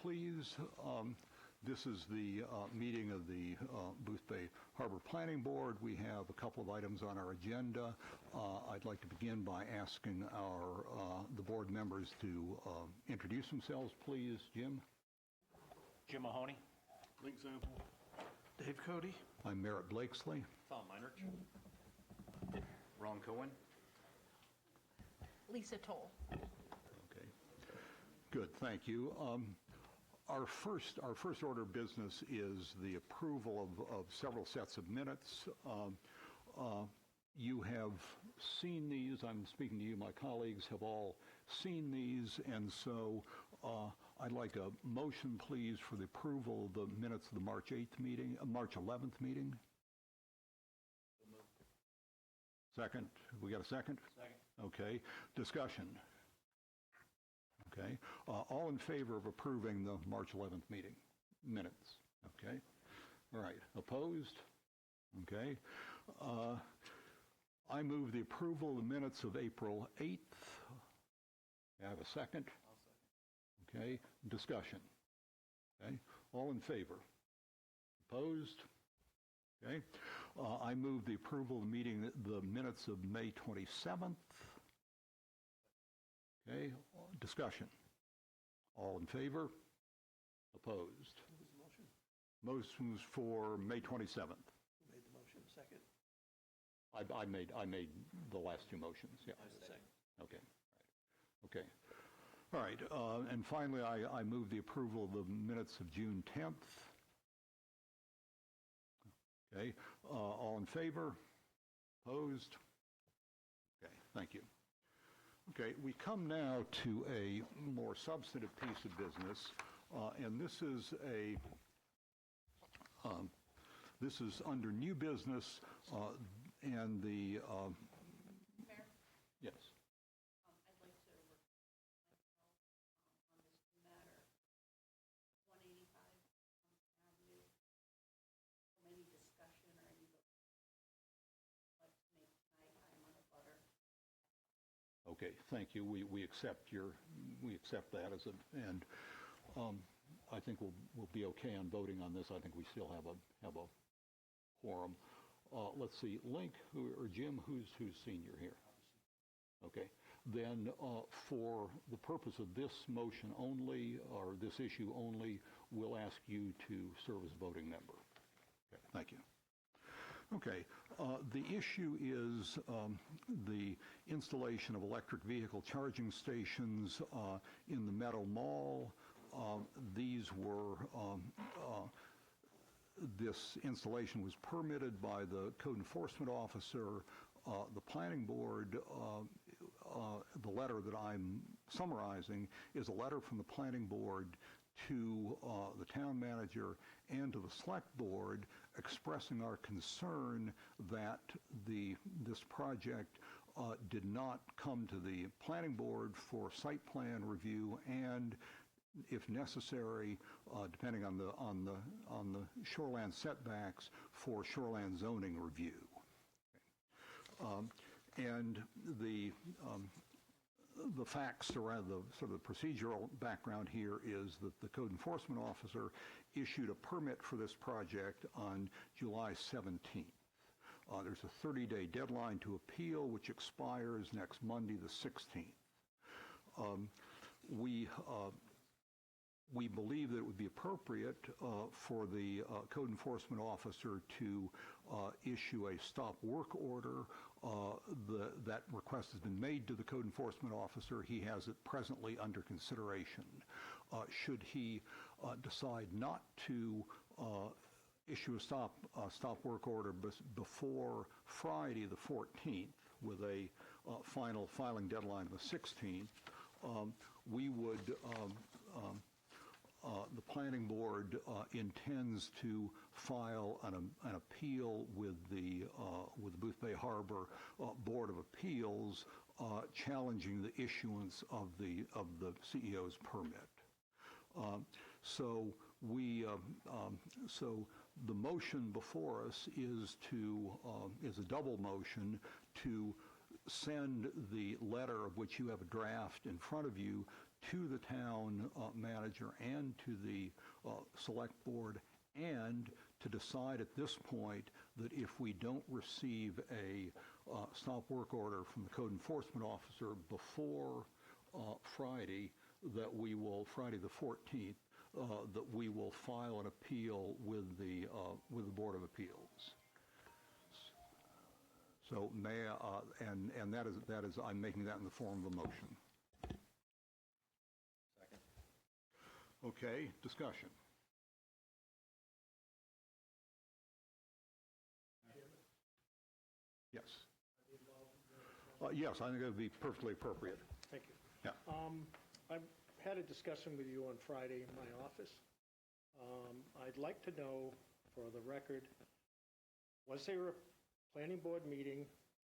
please. This is the meeting of the Booth Bay Harbor Planning Board. We have a couple of items on our agenda. I'd like to begin by asking the board members to introduce themselves, please. Jim? Jim Mahoney. Link Sample. Dave Cody. I'm Merritt Blakesley. Tom Meinerch. Ron Cohen. Lisa Toll. Okay. Good, thank you. Our first order of business is the approval of several sets of minutes. You have seen these. I'm speaking to you. My colleagues have all seen these, and so I'd like a motion, please, for the approval of the minutes of the March 8th meeting, March 11th meeting. Second. We got a second? Second. Okay. Discussion. Okay. All in favor of approving the March 11th meeting minutes? Okay. All right. Opposed? Okay. I move the approval of the minutes of April 8th. I have a second? I'll second. Okay. Discussion. Okay. All in favor? Opposed? Okay. I move the approval of the minutes of May 27th. Okay. Discussion. All in favor? Opposed? Who was the motion? Motion was for May 27th. Who made the motion? Second? I made the last two motions. Yeah. I was the second. Okay. All right. Okay. All right. And finally, I move the approval of the minutes of June 10th. Okay. All in favor? Opposed? Okay. Thank you. Okay. We come now to a more substantive piece of business, and this is under new business, and the Mayor, yes. I'd like to myself on this matter. 185 Avenue. From any discussion or any like to make tonight, I'm on a butter. Okay, thank you. We accept that as and I think we'll be okay on voting on this. I think we still have a quorum. Let's see, Link or Jim, who's senior here? Okay, then for the purpose of this motion only or this issue only, we'll ask you to serve as a voting member. Okay, thank you. Okay, the issue is the installation of electric vehicle charging stations in the Meadow Mall. This installation was permitted by the code enforcement officer. The planning board, the letter that I'm summarizing is a letter from the planning board to the town manager and to the select board expressing our concern that this project did not come to the planning board for site plan review and, if necessary, depending on the shoreland setbacks, for shoreland zoning review. And the facts around the sort of the procedural background here is that the code enforcement officer issued a permit for this project on July 17th. There's a 30-day deadline to appeal, which expires next Monday, the 16th. We believe that it would be appropriate for the code enforcement officer to issue a stop work order. That request has been made to the code enforcement officer. He has it presently under consideration. Should he decide not to issue a stop work order before Friday the 14th with a final filing deadline of the 16th, we would the planning board intends to file an appeal with the Booth Bay Harbor Board of Appeals challenging the issuance of the CEO's permit. So the motion before us is a double motion to send the letter, of which you have a draft in front of you, to the town manager and to the select board, and to decide at this point that if we don't receive a stop work order from the code enforcement officer before Friday, that we will, Friday the 14th, that we will file an appeal with the Board of Appeals. So may I, and that is I'm making that in the form of a motion. Second. Okay, discussion. Yes. Yes, I think it would be perfectly appropriate. Thank you. Yeah. I had a discussion with you on Friday in my office. I'd like to know, for the record, was there a planning board meeting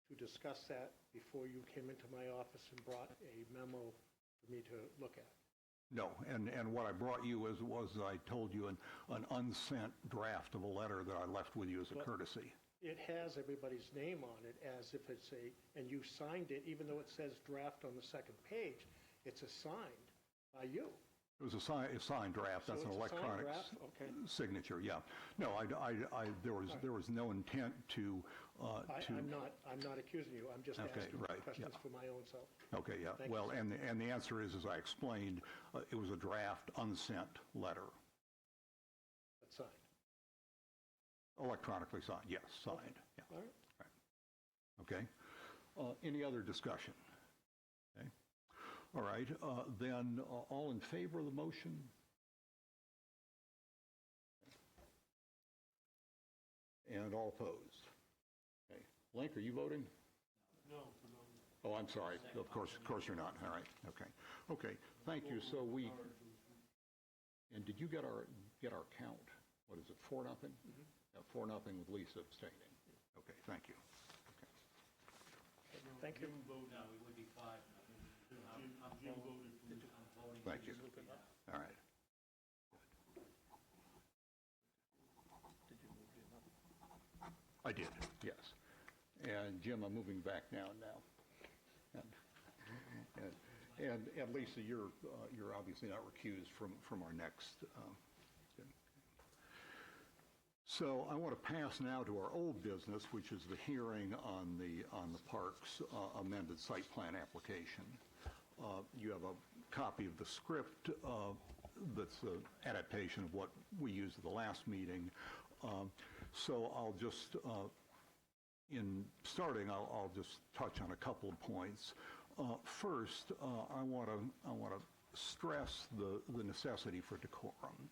to discuss that before you came into my office and brought a memo for me to look at? No, and what I brought you was I told you an unsent draft of a letter that I left with you as a courtesy. It has everybody's name on it as if it's and you signed it, even though it says draft on the second page, it's assigned by you. It was a signed draft. So That's an it's a signed electronic draft? Okay. signature. Yeah. No, there was no intent to. I'm not accusing you. I'm just Okay, asking right, questions yeah. for my own self. Okay. Yeah. Thank Well, you. and the answer is, as I explained, it was a draft unsent letter, That's signed. electronically signed. Yes, signed. Okay. Yeah. All right. Okay. Any other discussion? Okay. All right. Then all in favor of the motion? And all opposed? Okay. Link, are you voting? No. Oh, I'm sorry. Of course you're not. All right. Okay. Okay. Thank you. So and did you get our count? What is it? 4-0? Mm-hmm. 4-0 with Lisa abstaining. Okay. Thank you. Okay. Thank you. No, it would be 5. I'm voting. Thank you. All right. Did you move him up? I did. Yes. And Jim, I'm moving back down now. And Lisa, you're obviously not recused from our next. So I want to pass now to our old business, which is the hearing on the park's amended site plan application. You have a copy of the script that's an adaptation of what we used at the last meeting. So I'll just, in starting, I'll just touch on a couple of points. First, I want to stress the necessity for decorum.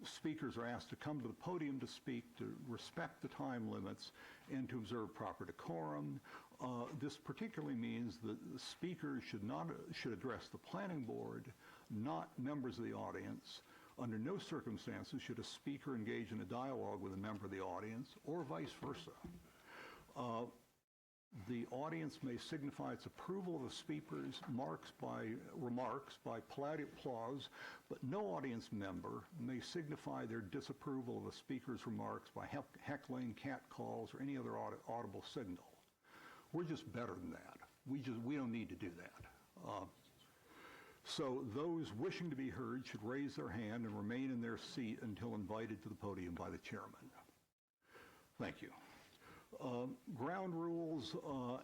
Speakers are asked to come to the podium to speak, to respect the time limits, and to observe proper decorum. This particularly means that the speakers should address the planning board, not members of the audience. Under no circumstances should a speaker engage in a dialogue with a member of the audience, or vice versa. The audience may signify its approval of a speaker's remarks by polite applause, but no audience member may signify their disapproval of a speaker's remarks by heckling, catcalls, or any other audible signal. We're just better than that. We don't need to do that. So those wishing to be heard should raise their hand and remain in their seat until invited to the podium by the chairman. Thank you. Ground rules,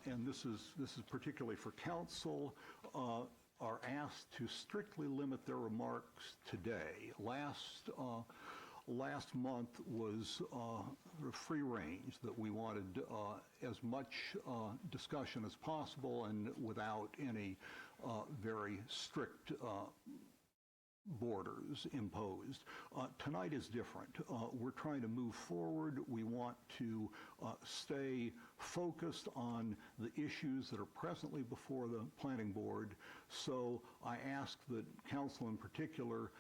and this is particularly for council, are asked to strictly limit their remarks today. Last month was free range, that we wanted as much discussion as possible and without any very strict borders imposed. Tonight is different. We're trying to move forward. We want to stay focused on the issues that are presently before the planning board. So I ask that council in particular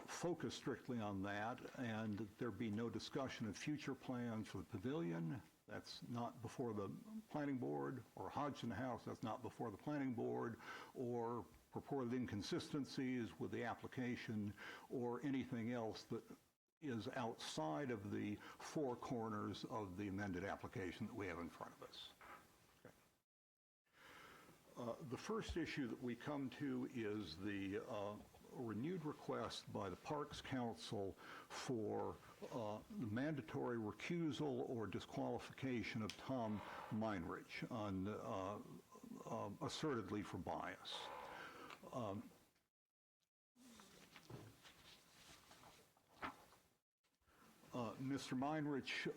focus strictly on that, and that there be no discussion of future plans for the pavilion. That's not before the planning board, or Hodgson House, that's not before the planning board, or purported inconsistencies with the application, or anything else that is outside of the four corners of the amended application that we have in front of us. The first issue that we come to is the renewed request by the Parks Council for the mandatory recusal or disqualification of Tom Meinrich on assertedly for bias. Mr. Meinrich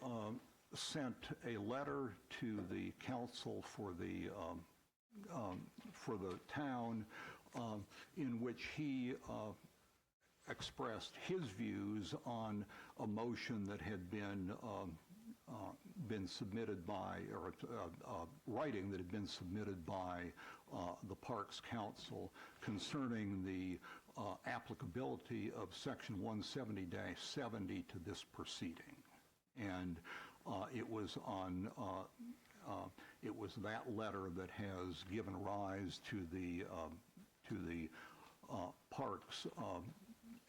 sent a letter to the council for the town in which he expressed his views on a motion that had been submitted by, or writing that had been submitted by the Parks Council concerning the applicability of Section 170-70 to this proceeding. And it was that letter that has given rise to the Parks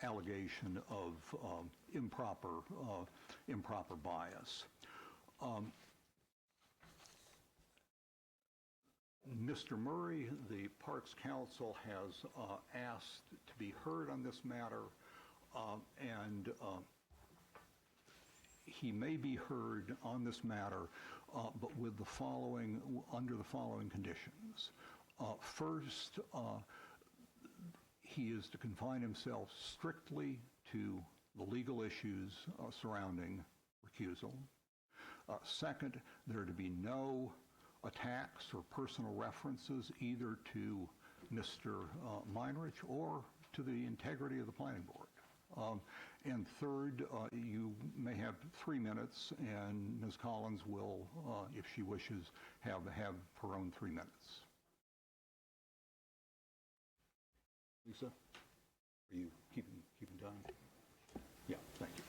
allegation of improper bias. Mr. Murray, the Parks Council has asked to be heard on this matter, and he may be heard on this matter, but with the following, under the following conditions. First, he is to confine himself strictly to the legal issues surrounding recusal. Second, there are to be no attacks or personal references either to Mr. Meinrich or to the integrity of the planning board. And third, you may have 3 minutes, and Ms. Collins will, if she wishes, have her own 3 minutes. Lisa, are you keeping time? Yeah, thank you.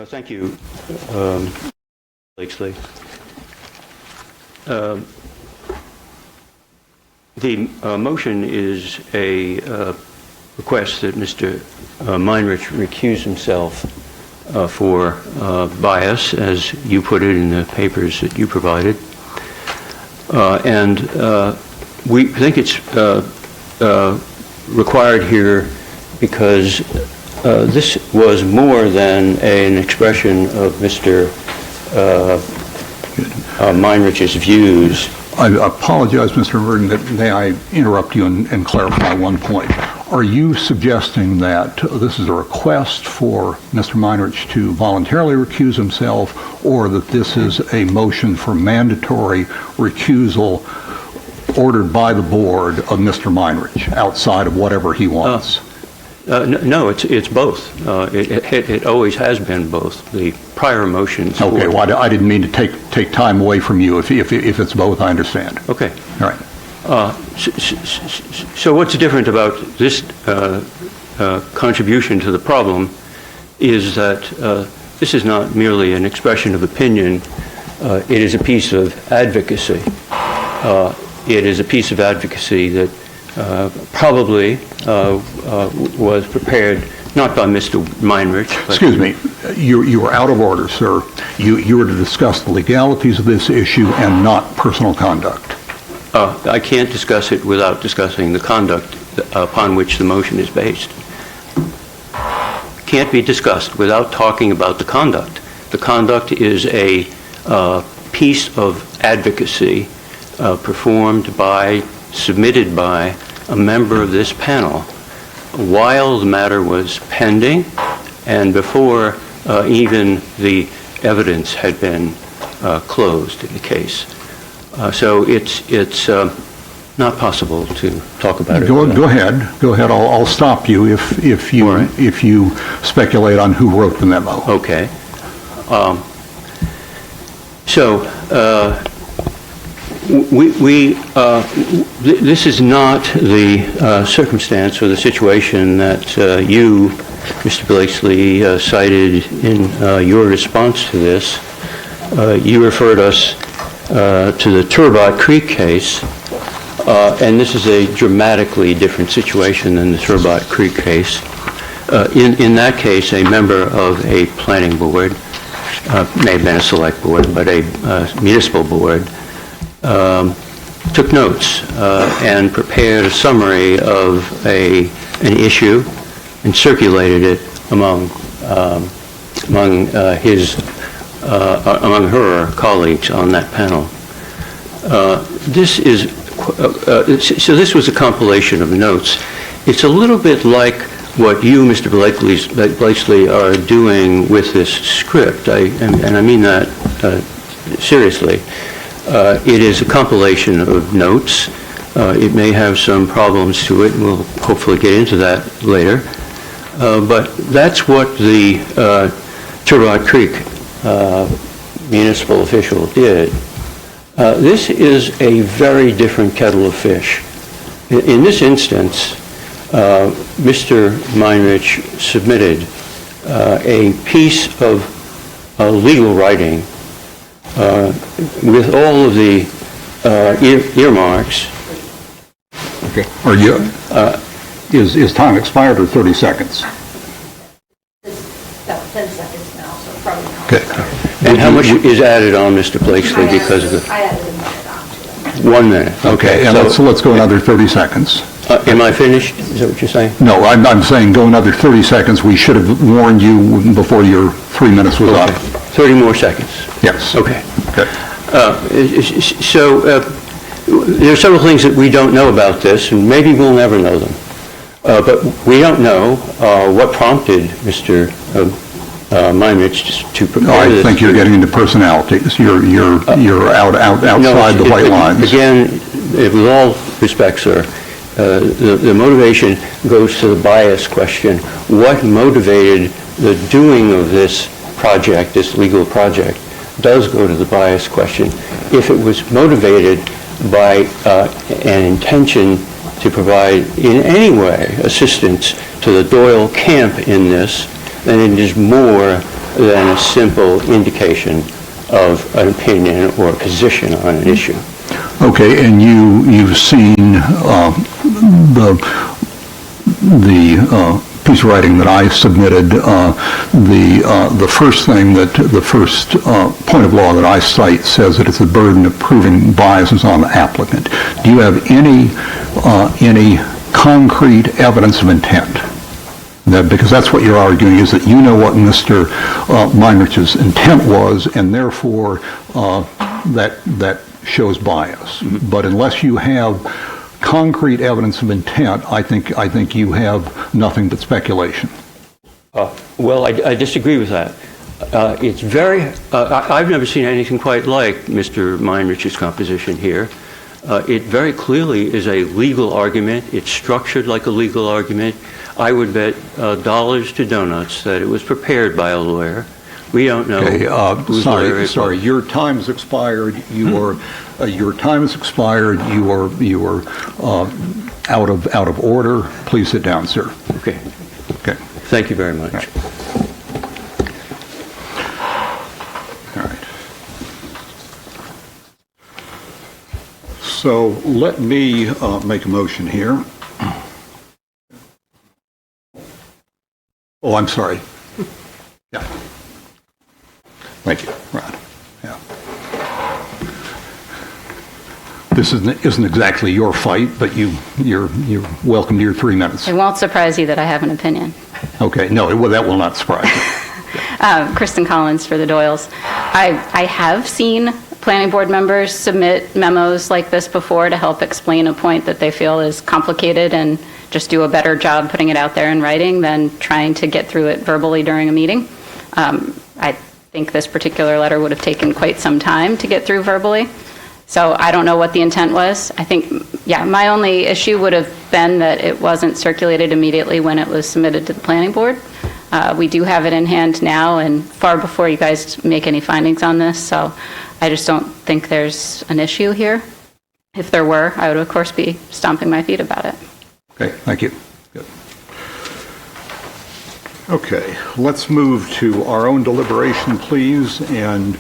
Thank you, Blakesley. The motion is a request that Mr. Meinrich recuse himself for bias, as you put it in the papers that you provided. And we think it's required here because this was more than an expression of Mr. Meinrich's views. I apologize, Mr. Verdon, that may I interrupt you and clarify one point. Are you suggesting that this is a request for Mr. Meinrich to voluntarily recuse himself, or that this is a motion for mandatory recusal ordered by the board of Mr. Meinrich outside of whatever he wants? No, it's both. It always has been both. The prior motions. Okay, well, I didn't mean to take time away from you. If it's both, I understand. Okay. All right. So what's different about this contribution to the problem is that this is not merely an expression of opinion. It is a piece of advocacy. It is a piece of advocacy that probably was prepared not by Mr. Meinrich. Excuse me, you were out of order, sir. You were to discuss the legalities of this issue and not personal conduct. I can't discuss it without discussing the conduct upon which the motion is based. Can't be discussed without talking about the conduct. The conduct is a piece of advocacy submitted by a member of this panel while the matter was pending and before even the evidence had been closed in the case. So it's not possible to talk about it. Go ahead. I'll stop you if you speculate on who wrote the memo. Okay. This is not the circumstance or the situation that you, Mr. Blakesley, cited in your response to this. You referred us to the Turbot Creek case, and this is a dramatically different situation than the Turbot Creek case. In that case, a member of a planning board, may have been a select board, but a municipal board, took notes and prepared a summary of an issue and circulated it among her colleagues on that panel. This was a compilation of notes. It's a little bit like what you, Mr. Blakesley, are doing with this script, and I mean that seriously. It is a compilation of notes. It may have some problems to it, and we'll hopefully get into that later. But that's what the Turbat Creek municipal official did. This is a very different kettle of fish. In this instance, Mr. Meinrich submitted a piece of legal writing with all of the earmarks. Okay. Are you, is time expired or 30 seconds? It's about 10 seconds now, so probably not. Okay. And how much is added on, Mr. Blakesley, because of the... I added a minute onto it. 1 minute, okay. And So, let's go another 30 seconds. am I finished? Is that what you're saying? No, I'm saying go another 30 seconds. We should have warned you before your 3 minutes was up. Okay. 30 more seconds. Yes. Okay. Okay. So there are several things that we don't know about this, and maybe we'll never know them. But we don't know what prompted Mr. Meinrich to prepare this. I think you're getting into personalities. You're outside the white lines. Again, with all respect, sir, the motivation goes to the bias question. What motivated the doing of this project, this legal project, does go to the bias question. If it was motivated by an intention to provide in any way assistance to the Doyle camp in this, then it is more than a simple indication of an opinion or a position on an issue. Okay, and you've seen the piece of writing that I submitted. The first thing the first point of law that I cite says that it's the burden of proving bias is on the applicant. Do you have any concrete evidence of intent? Because that's what you're arguing, is that you know what Mr. Meinrich's intent was, and therefore that shows bias. Mm-hmm. But unless you have concrete evidence of intent, I think you have nothing but speculation. Well, I disagree with that. It's very, I've never seen anything quite like Mr. Meinrich's composition here. It very clearly is a legal argument. It's structured like a legal argument. I would bet dollars to donuts that it was prepared by a lawyer. We don't know. Okay, sorry. Was. Your time's expired. Your time has expired. You are out of order. Please sit down, sir. Okay. Okay. Thank you very much. All right. So let me make a motion here. Oh, I'm sorry. Yeah. Thank you, Ron. Yeah. This isn't exactly your fight, but you're welcome to your 3 minutes. It won't surprise you that I have an opinion. Okay, no, that will not surprise you. Kristen Collins for the Doyles. I have seen planning board members submit memos like this before to help explain a point that they feel is complicated and just do a better job putting it out there in writing than trying to get through it verbally during a meeting. I think this particular letter would have taken quite some time to get through verbally. So I don't know what the intent was. I think, yeah, my only issue would have been that it wasn't circulated immediately when it was submitted to the planning board. We do have it in hand now and far before you guys make any findings on this, so I just don't think there's an issue here. If there were, I would of course be stomping my feet about it. Okay, thank you. Good. Okay, let's move to our own deliberation, please, and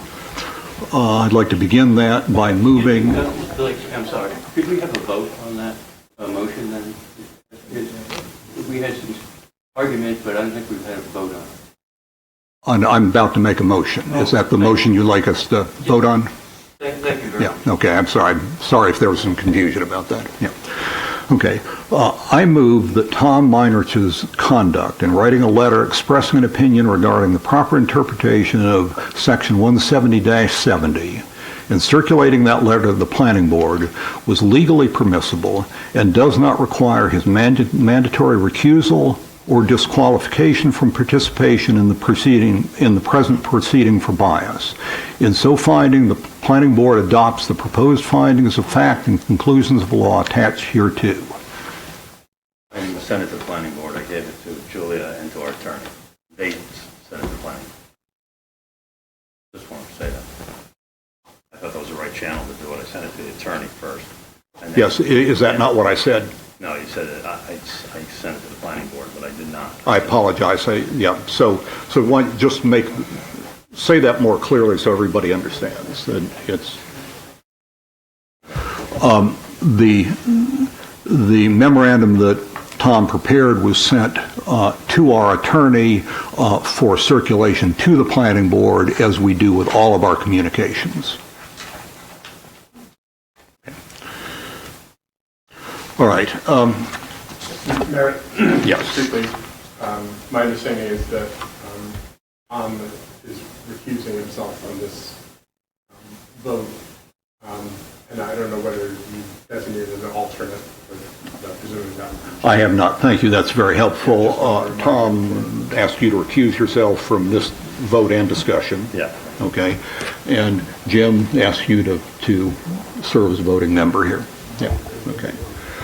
I'd like to begin that by moving. I'm sorry. Could we have a vote on that motion then? We had some argument, but I don't think we've had a vote on it. I'm about to make a motion. Is that the motion you'd like us to vote on? Thank you very much. Yeah, okay, I'm sorry. Sorry if there was some confusion about that. Yeah. Okay. I move that Tom Meinrich's conduct in writing a letter expressing an opinion regarding the proper interpretation of Section 170-70 and circulating that letter to the planning board was legally permissible and does not require his mandatory recusal or disqualification from participation in the present proceeding for bias. In so finding, the planning board adopts the proposed findings of fact and conclusions of law attached hereto. I didn't send it to the planning board. I gave it to Julia and to our attorney. They sent it to the planning board. Just wanted to say that. I thought that was the right channel to do it. I sent it to the attorney first. And then, Yes, is that not what I said? No, you said that I sent it to the planning board, but I did not. I apologize. Yeah. So why don't you just say that more clearly so everybody understands that it's the memorandum that Tom prepared was sent to our attorney for circulation to the planning board, as we do with all of our communications. All right. Mayor, Yes. quickly, my understanding is that Tom is recusing himself from this vote, and I don't know whether you designated an alternate, but presumably that. I have not. Thank you. That's very helpful. Tom asked you to recuse yourself from this vote and discussion. Yeah. Okay. And Jim asked you to serve as a voting member here. Yeah. Okay.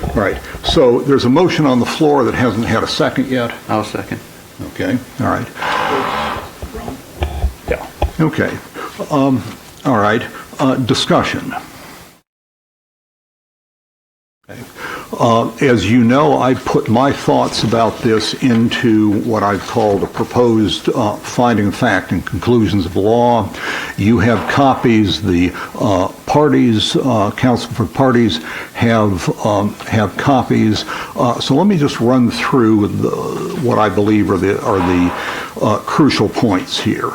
All right. So there's a motion on the floor that hasn't had a second yet. I'll second. Okay. All right. Yeah. Okay. All right. Discussion. Okay. As you know, I put my thoughts about this into what I've called a proposed finding of fact and conclusions of law. You have copies. The parties, counsel for parties, have copies. So let me just run through what I believe are the crucial points here.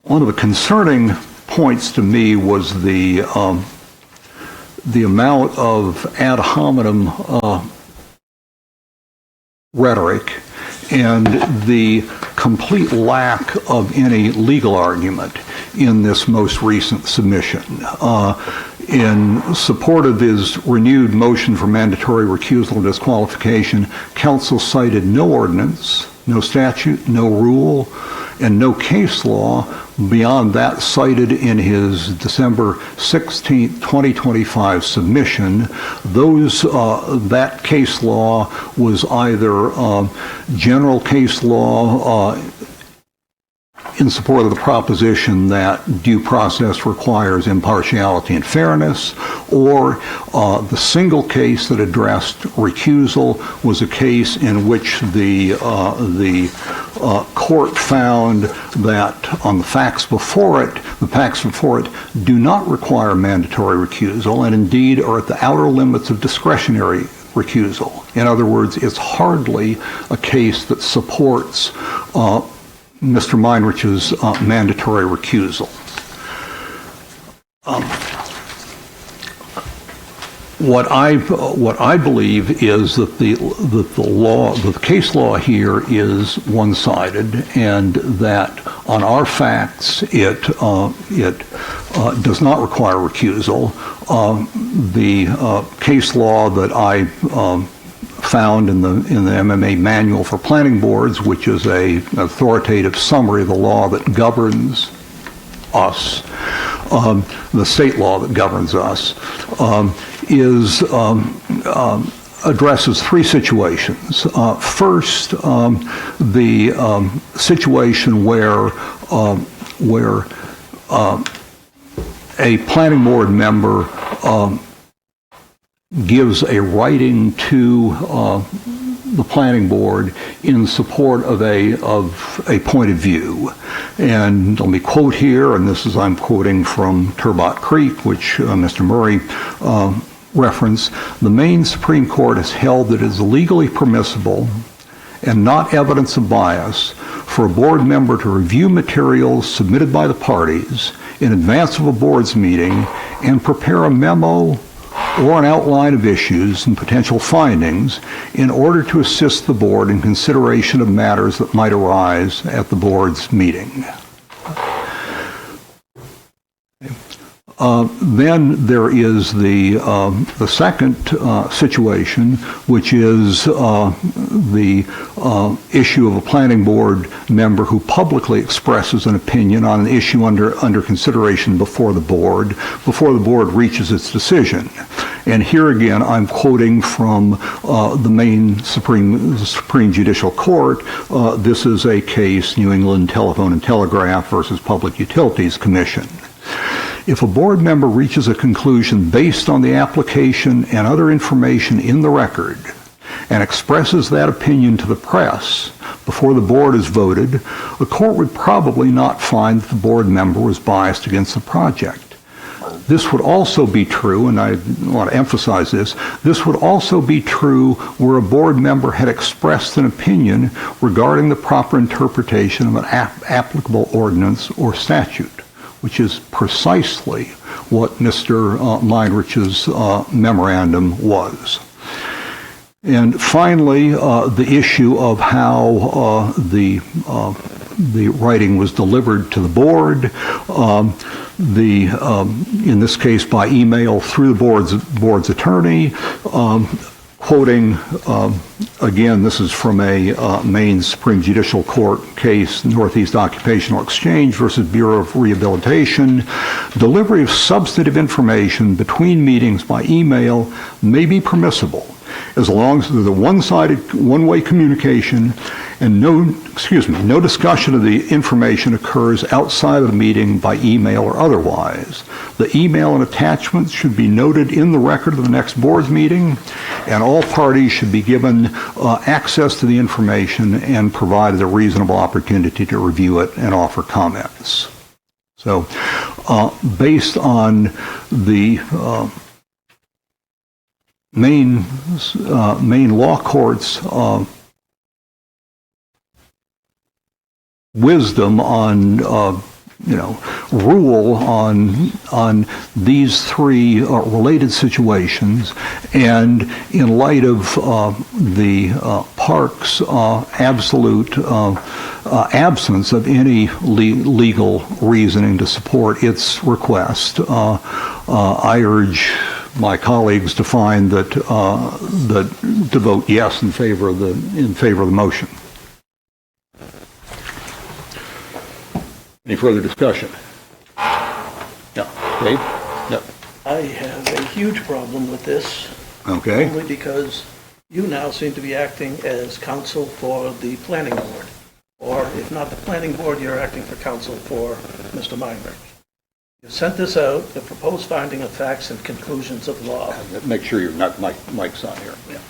One of the concerning points to me was the amount of ad hominem rhetoric and the complete lack of any legal argument in this most recent submission. In support of his renewed motion for mandatory recusal and disqualification, counsel cited no ordinance, no statute, no rule, and no case law beyond that cited in his December 16, 2025 submission. That case law was either general case law in support of the proposition that due process requires impartiality and fairness, or the single case that addressed recusal was a case in which the court found that on the facts before it do not require mandatory recusal and indeed are at the outer limits of discretionary recusal. In other words, it's hardly a case that supports Mr. Meinrich's mandatory recusal. What I believe is that the case law here is one-sided, and that on our facts it does not require recusal. The case law that I found in the MMA Manual for Planning Boards, which is an authoritative summary of the law that governs us, the state law that governs us, addresses three situations. First, the situation where a planning board member gives a writing to the planning board in support of a point of view. And let me quote here, and I'm quoting from Turbot Creek, which Mr. Murray referenced. The Maine Supreme Court has held that it is legally permissible and not evidence of bias for a board member to review materials submitted by the parties in advance of a board's meeting and prepare a memo or an outline of issues and potential findings in order to assist the board in consideration of matters that might arise at the board's meeting. Then there is the second situation, which is the issue of a planning board member who publicly expresses an opinion on an issue under consideration before the board reaches its decision. And here again, I'm quoting from the Maine Supreme Judicial Court. This is a case, New England Telephone and Telegraph versus Public Utilities Commission. If a board member reaches a conclusion based on the application and other information in the record and expresses that opinion to the press before the board is voted, the court would probably not find that the board member was biased against the project. This would also be true, and I want to emphasize this would also be true where a board member had expressed an opinion regarding the proper interpretation of an applicable ordinance or statute, which is precisely what Mr. Meinrich's memorandum was. And finally, the issue of how the writing was delivered to the board, in this case by email through the board's attorney, quoting, again, this is from a Maine Supreme Judicial Court case, Northeast Occupational Exchange versus Bureau of Rehabilitation. Delivery of substantive information between meetings by email may be permissible as long as there's a one-sided, one-way communication and no discussion of the information occurs outside of the meeting by email or otherwise. The email and attachments should be noted in the record of the next board's meeting, and all parties should be given access to the information and provided a reasonable opportunity to review it and offer comments. So, based on the Maine law court's wisdom on rule on these three related situations, and in light of the park's absolute absence of any legal reasoning to support its request, I urge my colleagues to find that to vote yes in favor of the motion. Any further discussion? Yeah, Dave? Yep. I have a huge problem with this. Okay. Only because you now seem to be acting as counsel for the planning board. Or if not the planning board, you're acting for counsel for Mr. Meinrich. You sent this out, the proposed finding of facts and conclusions of law. Make sure your mic's on here. Yeah.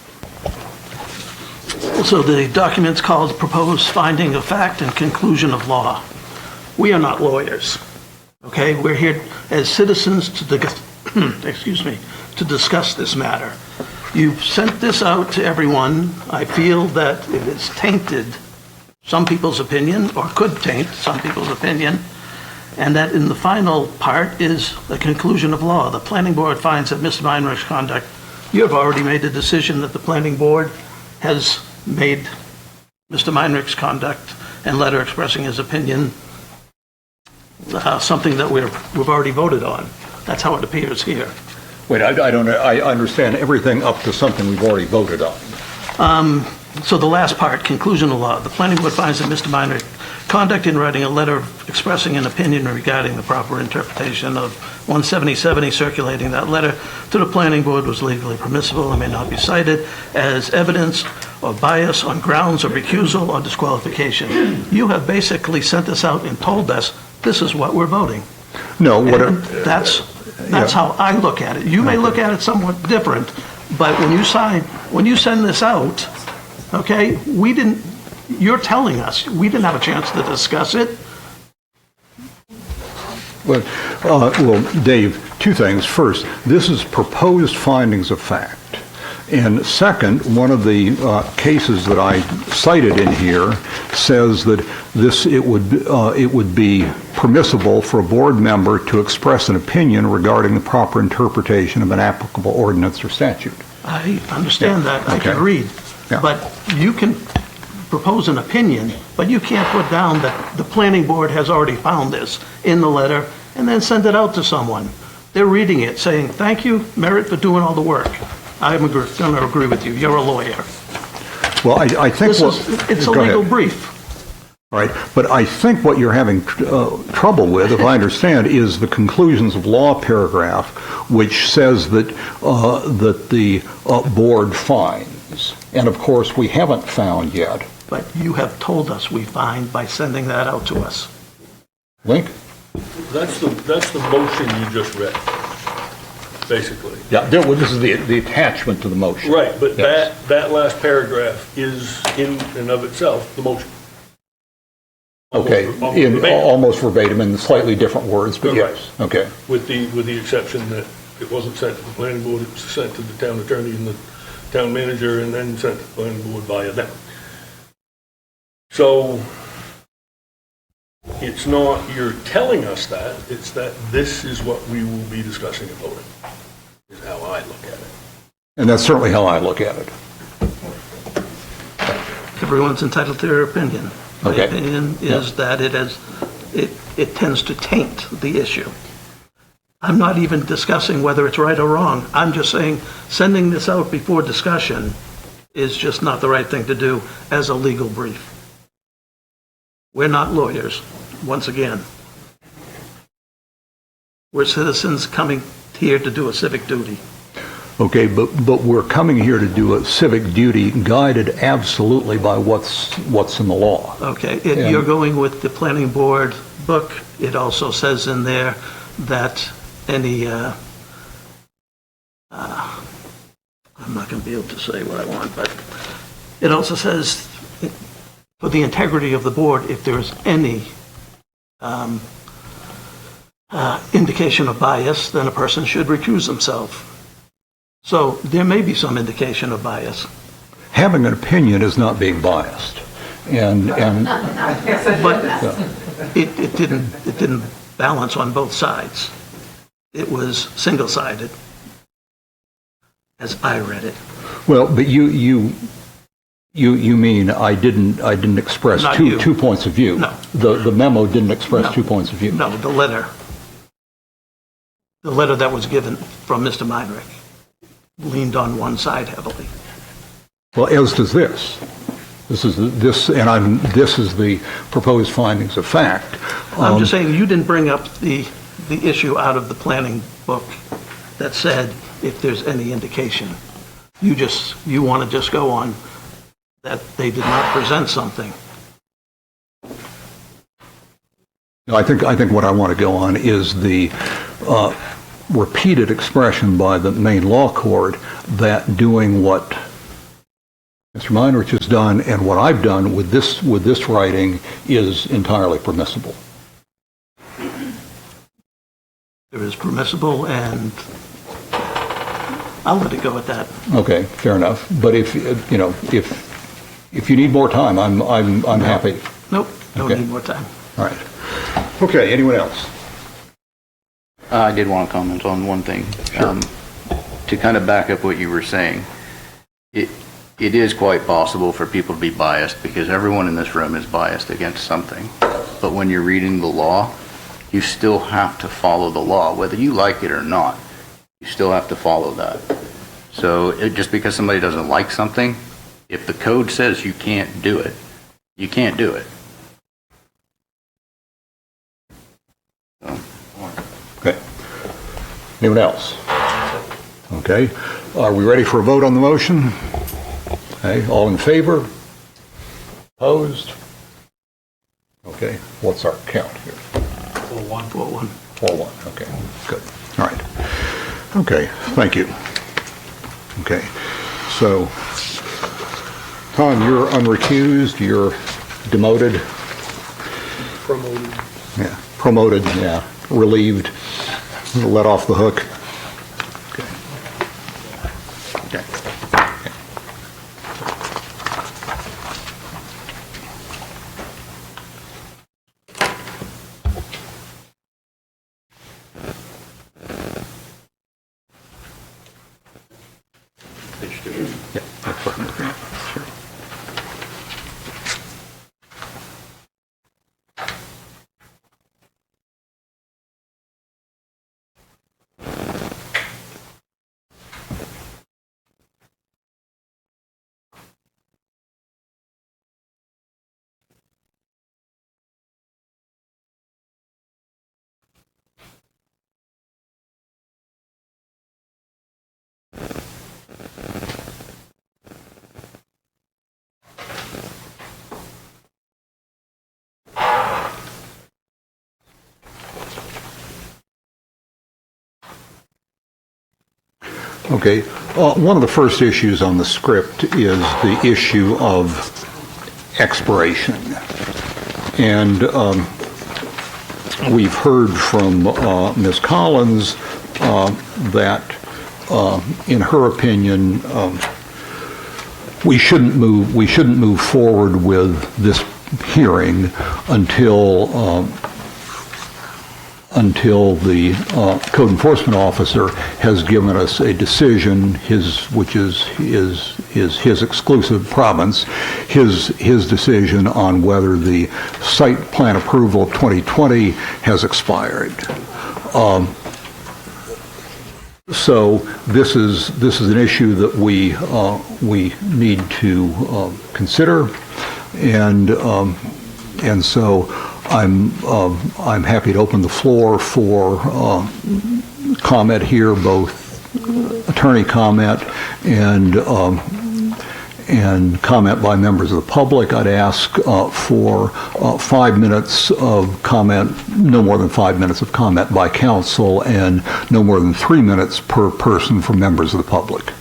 So the document's called Proposed Finding of Fact and Conclusion of Law. We are not lawyers, okay? We're here as citizens to discuss this matter. You've sent this out to everyone. I feel that it has tainted some people's opinion, or could taint some people's opinion, and that in the final part is the conclusion of law. The planning board finds that Mr. Meinrich's conduct, you have already made the decision that the planning board has made Mr. Meinrich's conduct and letter expressing his opinion something that we've already voted on. That's how it appears here. Wait, I understand everything up to something we've already voted on. So the last part, conclusion of law. The planning board finds that Mr. Meinrich conduct in writing a letter expressing an opinion regarding the proper interpretation of 17070, circulating that letter to the planning board was legally permissible and may not be cited as evidence of bias on grounds of recusal or disqualification. You have basically sent this out and told us this is what we're voting. No, whatever. That's how I look at it. You may look at it somewhat different, but when you send this out, okay, you're telling us we didn't have a chance to discuss it. Well, Dave, two things. First, this is proposed findings of fact. And second, one of the cases that I cited in here says that it would be permissible for a board member to express an opinion regarding the proper interpretation of an applicable ordinance or statute. I understand that, I Okay. can read. Yeah. But you can propose an opinion, but you can't put down that the planning board has already found this in the letter and then send it out to someone. They're reading it, saying, thank you, Merritt, for doing all the work. I'm going to agree with you, you're a lawyer. Well, I think It's a go legal ahead. brief. All right, but I think what you're having trouble with, if I understand, is the conclusions of law paragraph, which says that the board finds. And of course, we haven't found yet. But you have told us we find by sending that out to us. Link? That's the motion you just read, basically. Yeah, this is the attachment to the motion. Right, but Yes. that last paragraph is in and of itself the motion. Okay, Almost in verbatim. almost verbatim, in slightly different words, but yes, Right. okay. With the exception that it wasn't sent to the planning board, it was sent to the town attorney and the town manager, and then sent to the planning board via them. So, it's not you're telling us that, it's that this is what we will be discussing and voting, is how I look at it. And that's certainly how I look at it. Everyone's entitled to their opinion. My Okay. opinion is that it tends to taint the issue. I'm not even discussing whether it's right or wrong. I'm just saying sending this out before discussion is just not the right thing to do as a legal brief. We're not lawyers, once again. We're citizens coming here to do a civic duty. Okay, but we're coming here to do a civic duty guided absolutely by what's in the law. Okay, Yeah. you're going with the planning board book. It also says in there that any, I'm not going to be able to say what I want, but it also says for the integrity of the board, if there's any indication of bias, then a person should recuse himself. So there may be some indication of bias. Having an opinion is not being biased. And But it didn't balance on both sides. It was single-sided, as I read it. well, but you mean I didn't express Not you. two points of view. No. The memo didn't express No. 2 points of view. No, the letter. The letter that was given from Mr. Meinrich leaned on one side heavily. Well, as does this. This is the proposed findings of fact. I'm just saying, you didn't bring up the issue out of the planning book that said if there's any indication. You want to just go on that they did not present something. I think what I want to go on is the repeated expression by the Maine Law Court that doing what Mr. Meinrich has done and what I've done with this writing is entirely permissible. It was permissible, and I'll let it go at that. Okay, fair enough. But if you need more time, I'm happy. Nope, don't Okay. need more time. All right. Okay. Anyone else? I did want to comment on one thing. Sure. To kind of back up what you were saying, it is quite possible for people to be biased because everyone in this room is biased against something. But when you're reading the law, you still have to follow the law, whether you like it or not. You still have to follow that. So just because somebody doesn't like something, if the code says you can't do it, you can't do it. So. Okay. Anyone else? Okay. Are we ready for a vote on the motion? Okay. All in favor? Opposed? Okay. What's our count here? 4-1. 4-1. Okay. Good. All right. Okay. Thank you. Okay. So, Tom, you're unrecused. You're demoted. Promoted. Yeah. Promoted. Yeah. Relieved. Let off the hook. Okay. Okay. Page 2. Yeah, that's what I'm looking at. Sure. Okay, one of the first issues on the script is the issue of expiration. And we've heard from Ms. Collins that, in her opinion, we shouldn't move forward with this hearing until the code enforcement officer has given us a decision, which is his exclusive province, his decision on whether the site plan approval of 2020 has expired. So this is an issue that we need to consider, and so I'm happy to open the floor for comment here, both attorney comment and comment by members of the public. I'd ask for 5 minutes of comment, no more than 5 minutes of comment by council, and no more than 3 minutes per person for members of the public.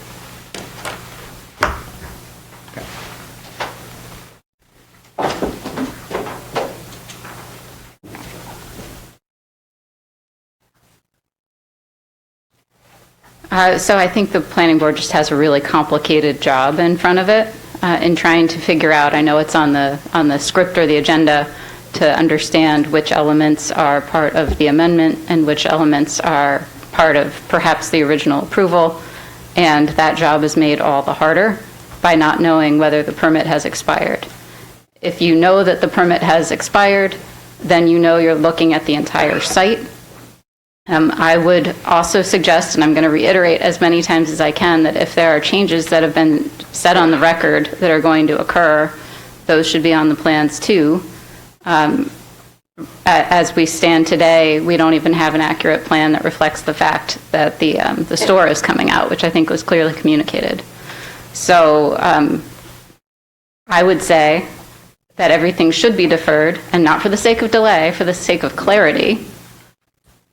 So I think the planning board just has a really complicated job in front of it in trying to figure out, I know it's on the script or the agenda, to understand which elements are part of the amendment and which elements are part of perhaps the original approval, and that job is made all the harder by not knowing whether the permit has expired. If you know that the permit has expired, then you know you're looking at the entire site. I would also suggest, and I'm going to reiterate as many times as I can, that if there are changes that have been set on the record that are going to occur, those should be on the plans too. As we stand today, we don't even have an accurate plan that reflects the fact that the store is coming out, which I think was clearly communicated. So I would say that everything should be deferred, and not for the sake of delay, for the sake of clarity,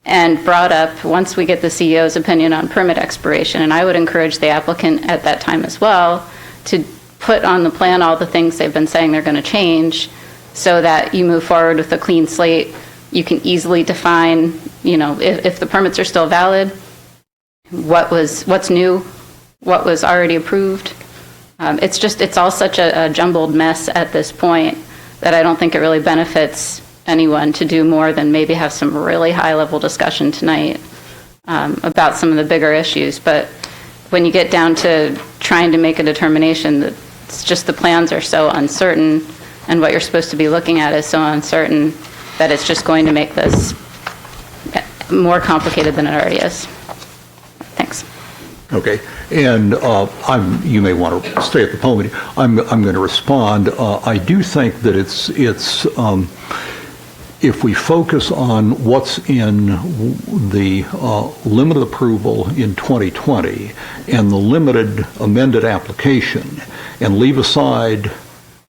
and brought up once we get the CEO's opinion on permit expiration. And I would encourage the applicant at that time as well to put on the plan all the things they've been saying they're going to change, so that you move forward with a clean slate. You can easily define, if the permits are still valid, what's new, what was already approved. It's all such a jumbled mess at this point that I don't think it really benefits anyone to do more than maybe have some really high-level discussion tonight about some of the bigger issues. But when you get down to trying to make a determination, that it's just the plans are so uncertain and what you're supposed to be looking at is so uncertain that it's just going to make this more complicated than it already is. Thanks. Okay, and you may want to stay at the podium. I'm going to respond. I do think that it's if we focus on what's in the limited approval in 2020 and the limited amended application, and leave aside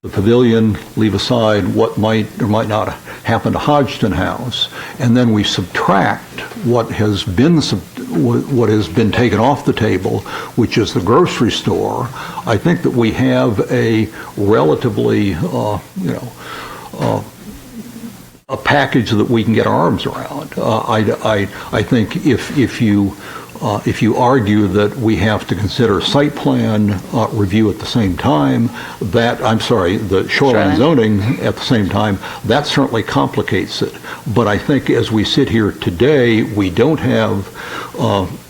the pavilion, leave aside what might or might not happen to Hodgson House, and then we subtract what has been taken off the table, which is the grocery store, I think that we have a relatively, a package that we can get our arms around. I think if you argue that we have to consider site plan review at the same time, the shoreline zoning at the same time, that certainly complicates it. But I think as we sit here today, we don't have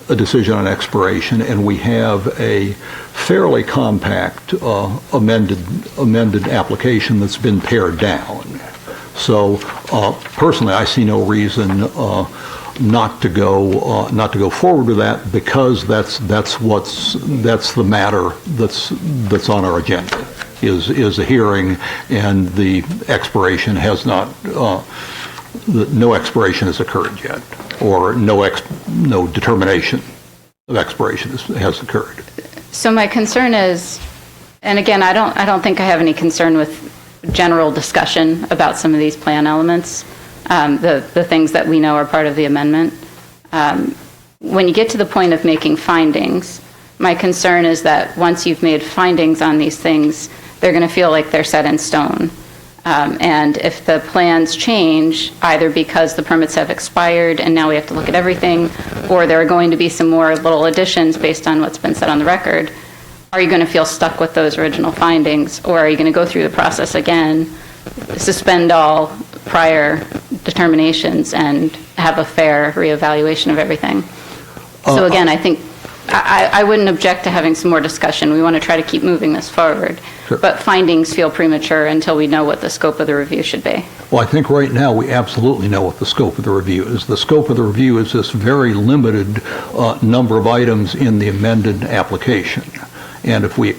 a decision on expiration, and we have a fairly compact amended application that's been pared down. So personally, I see no reason not to go forward with that, because that's the matter that's on our agenda, is a hearing, and the expiration has not, no expiration has occurred yet, or no determination of expiration has occurred. So my concern is, and again, I don't think I have any concern with general discussion about some of these plan elements, the things that we know are part of the amendment. When you get to the point of making findings, my concern is that once you've made findings on these things, they're going to feel like they're set in stone. And if the plans change, either because the permits have expired and now we have to look at everything, or there are going to be some more little additions based on what's been said on the record, are you going to feel stuck with those original findings, or are you going to go through the process again, suspend all prior determinations, and have a fair reevaluation of everything? So again, I think I wouldn't object to having some more discussion. We want to try to keep moving this forward. Sure. But findings feel premature until we know what the scope of the review should be. Well, I think right now we absolutely know what the scope of the review is. The scope of the review is this very limited number of items in the amended application. And if we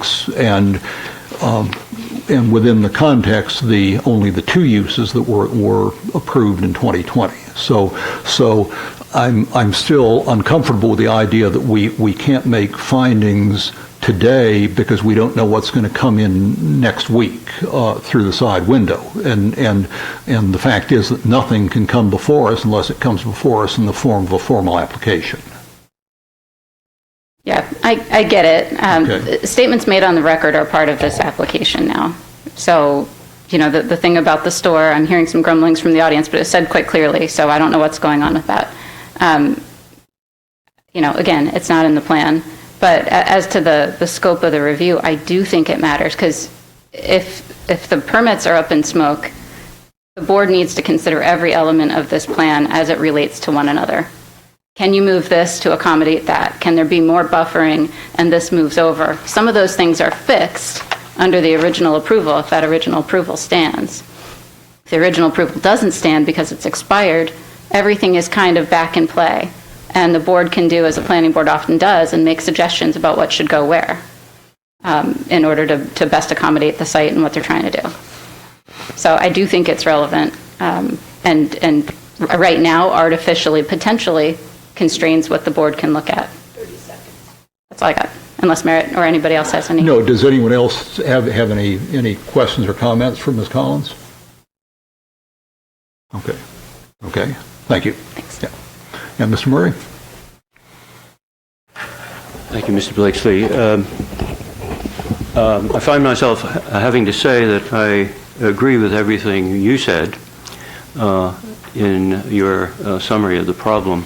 and within the context, only the two uses that were approved in 2020. So I'm still uncomfortable with the idea that we can't make findings today because we don't know what's going to come in next week through the side window. And the fact is that nothing can come before us unless it comes before us in the form of a formal application. Yeah, I get it. Okay. Statements made on the record are part of this application now. So, you know, the thing about the store, I'm hearing some grumblings from the audience, but it said quite clearly, so I don't know what's going on with that. You know, again, it's not in the plan. But as to the scope of the review, I do think it matters, because if the permits are up in smoke, the board needs to consider every element of this plan as it relates to one another. Can you move this to accommodate that? Can there be more buffering and this moves over? Some of those things are fixed under the original approval if that original approval stands. If the original approval doesn't stand because it's expired, everything is kind of back in play. And the board can do, as the planning board often does, and make suggestions about what should go where in order to best accommodate the site and what they're trying to do. So I do think it's relevant. And right now, artificially, potentially, constrains what the board can look at. 30 seconds. That's all I got, unless Merritt or anybody else has any. No, does anyone else have any questions or comments for Ms. Collins? Okay, thank you. Thanks. Yeah. And Mr. Murray? Thank you, Mr. Blakesley. I find myself having to say that I agree with everything you said in your summary of the problem.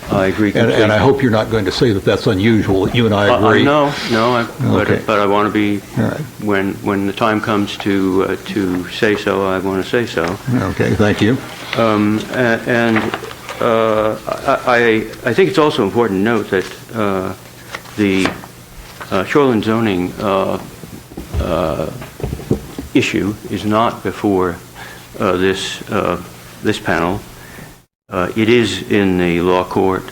I agree completely. And I hope you're not going to say that that's unusual, that you and I agree. No, Okay. but I want to be, All right. when the time comes to say so, I want to say so. Okay, thank you. I think it's also important to note that the shoreline zoning issue is not before this panel. It is in the law court,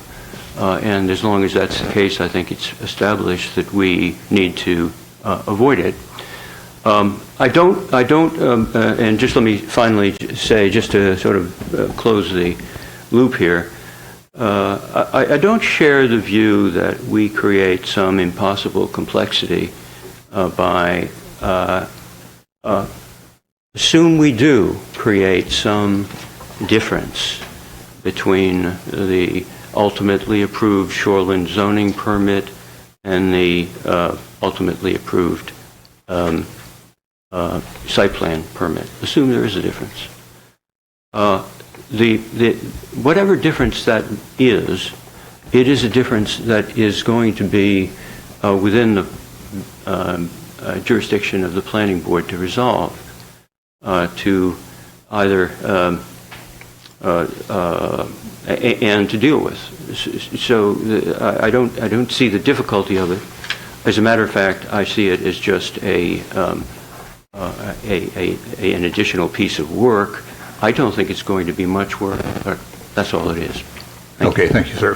and as long as that's the case, I think it's established that we need to avoid it. I don't, and just let me finally say, just to sort of close the loop here, I don't share the view that we create some impossible complexity by, assume we do create some difference between the ultimately approved shoreline zoning permit and the ultimately approved site plan permit. Assume there is a difference. Whatever difference that is, it is a difference that is going to be within the jurisdiction of the planning board to resolve, to either and to deal with. So I don't see the difficulty of it. As a matter of fact, I see it as just an additional piece of work. I don't think it's going to be much work, but that's all it is. Okay, thank you, sir.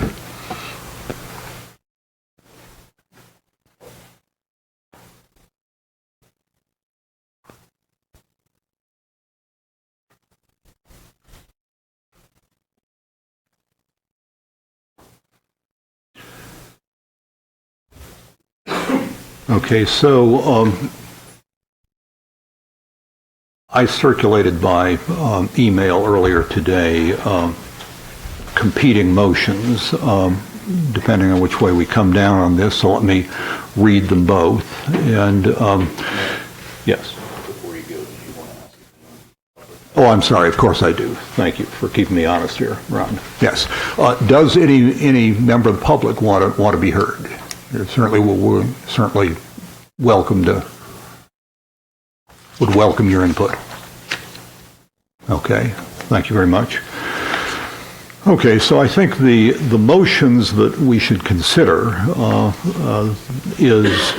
Okay, so I circulated by email earlier today competing motions, depending on which way we come down on this, so let me read them both. And yes. Oh, I'm sorry, of course I do. Thank you for keeping me honest here, Ron. Yes. Does any member of the public want to be heard? We're certainly would welcome your input. Okay, thank you very much. Okay, so I think the motions that we should consider is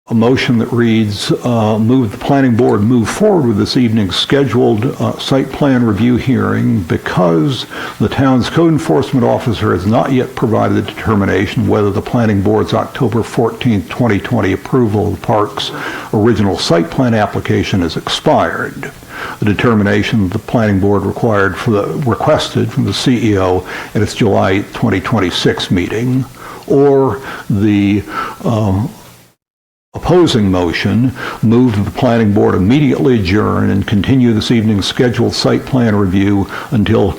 a motion that reads, move the planning board move forward with this evening's scheduled site plan review hearing because the town's code enforcement officer has not yet provided a determination whether the planning board's October 14th, 2020 approval of the park's original site plan application has expired. The determination the planning board requested from the CEO at its July 2026 meeting, or the opposing motion, move that the planning board immediately adjourn and continue this evening's scheduled site plan review until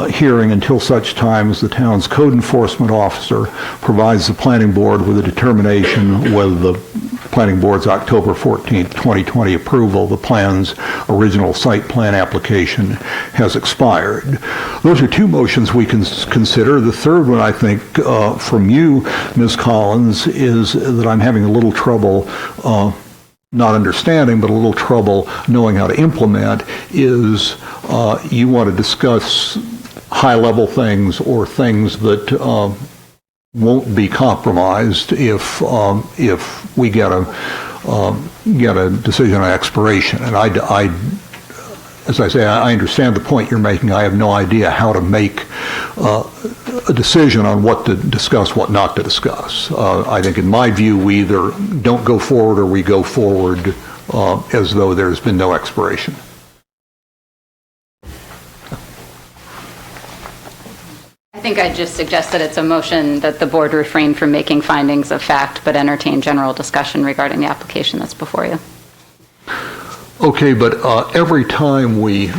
hearing until such time as the town's code enforcement officer provides the planning board with a determination whether the planning board's October 14th, 2020 approval of the plan's original site plan application has expired. Those are two motions we can consider. The third one, I think, from you, Ms. Collins, is that I'm having a little trouble not understanding, but a little trouble knowing how to implement, is you want to discuss high-level things or things that won't be compromised if we get a decision on expiration. And as I say, I understand the point you're making. I have no idea how to make a decision on what to discuss, what not to discuss. I think in my view, we either don't go forward or we go forward as though there's been no expiration. I think I'd just suggest that it's a motion that the board refrain from making findings of fact, but entertain general discussion regarding the application that's before you. Okay, but every time we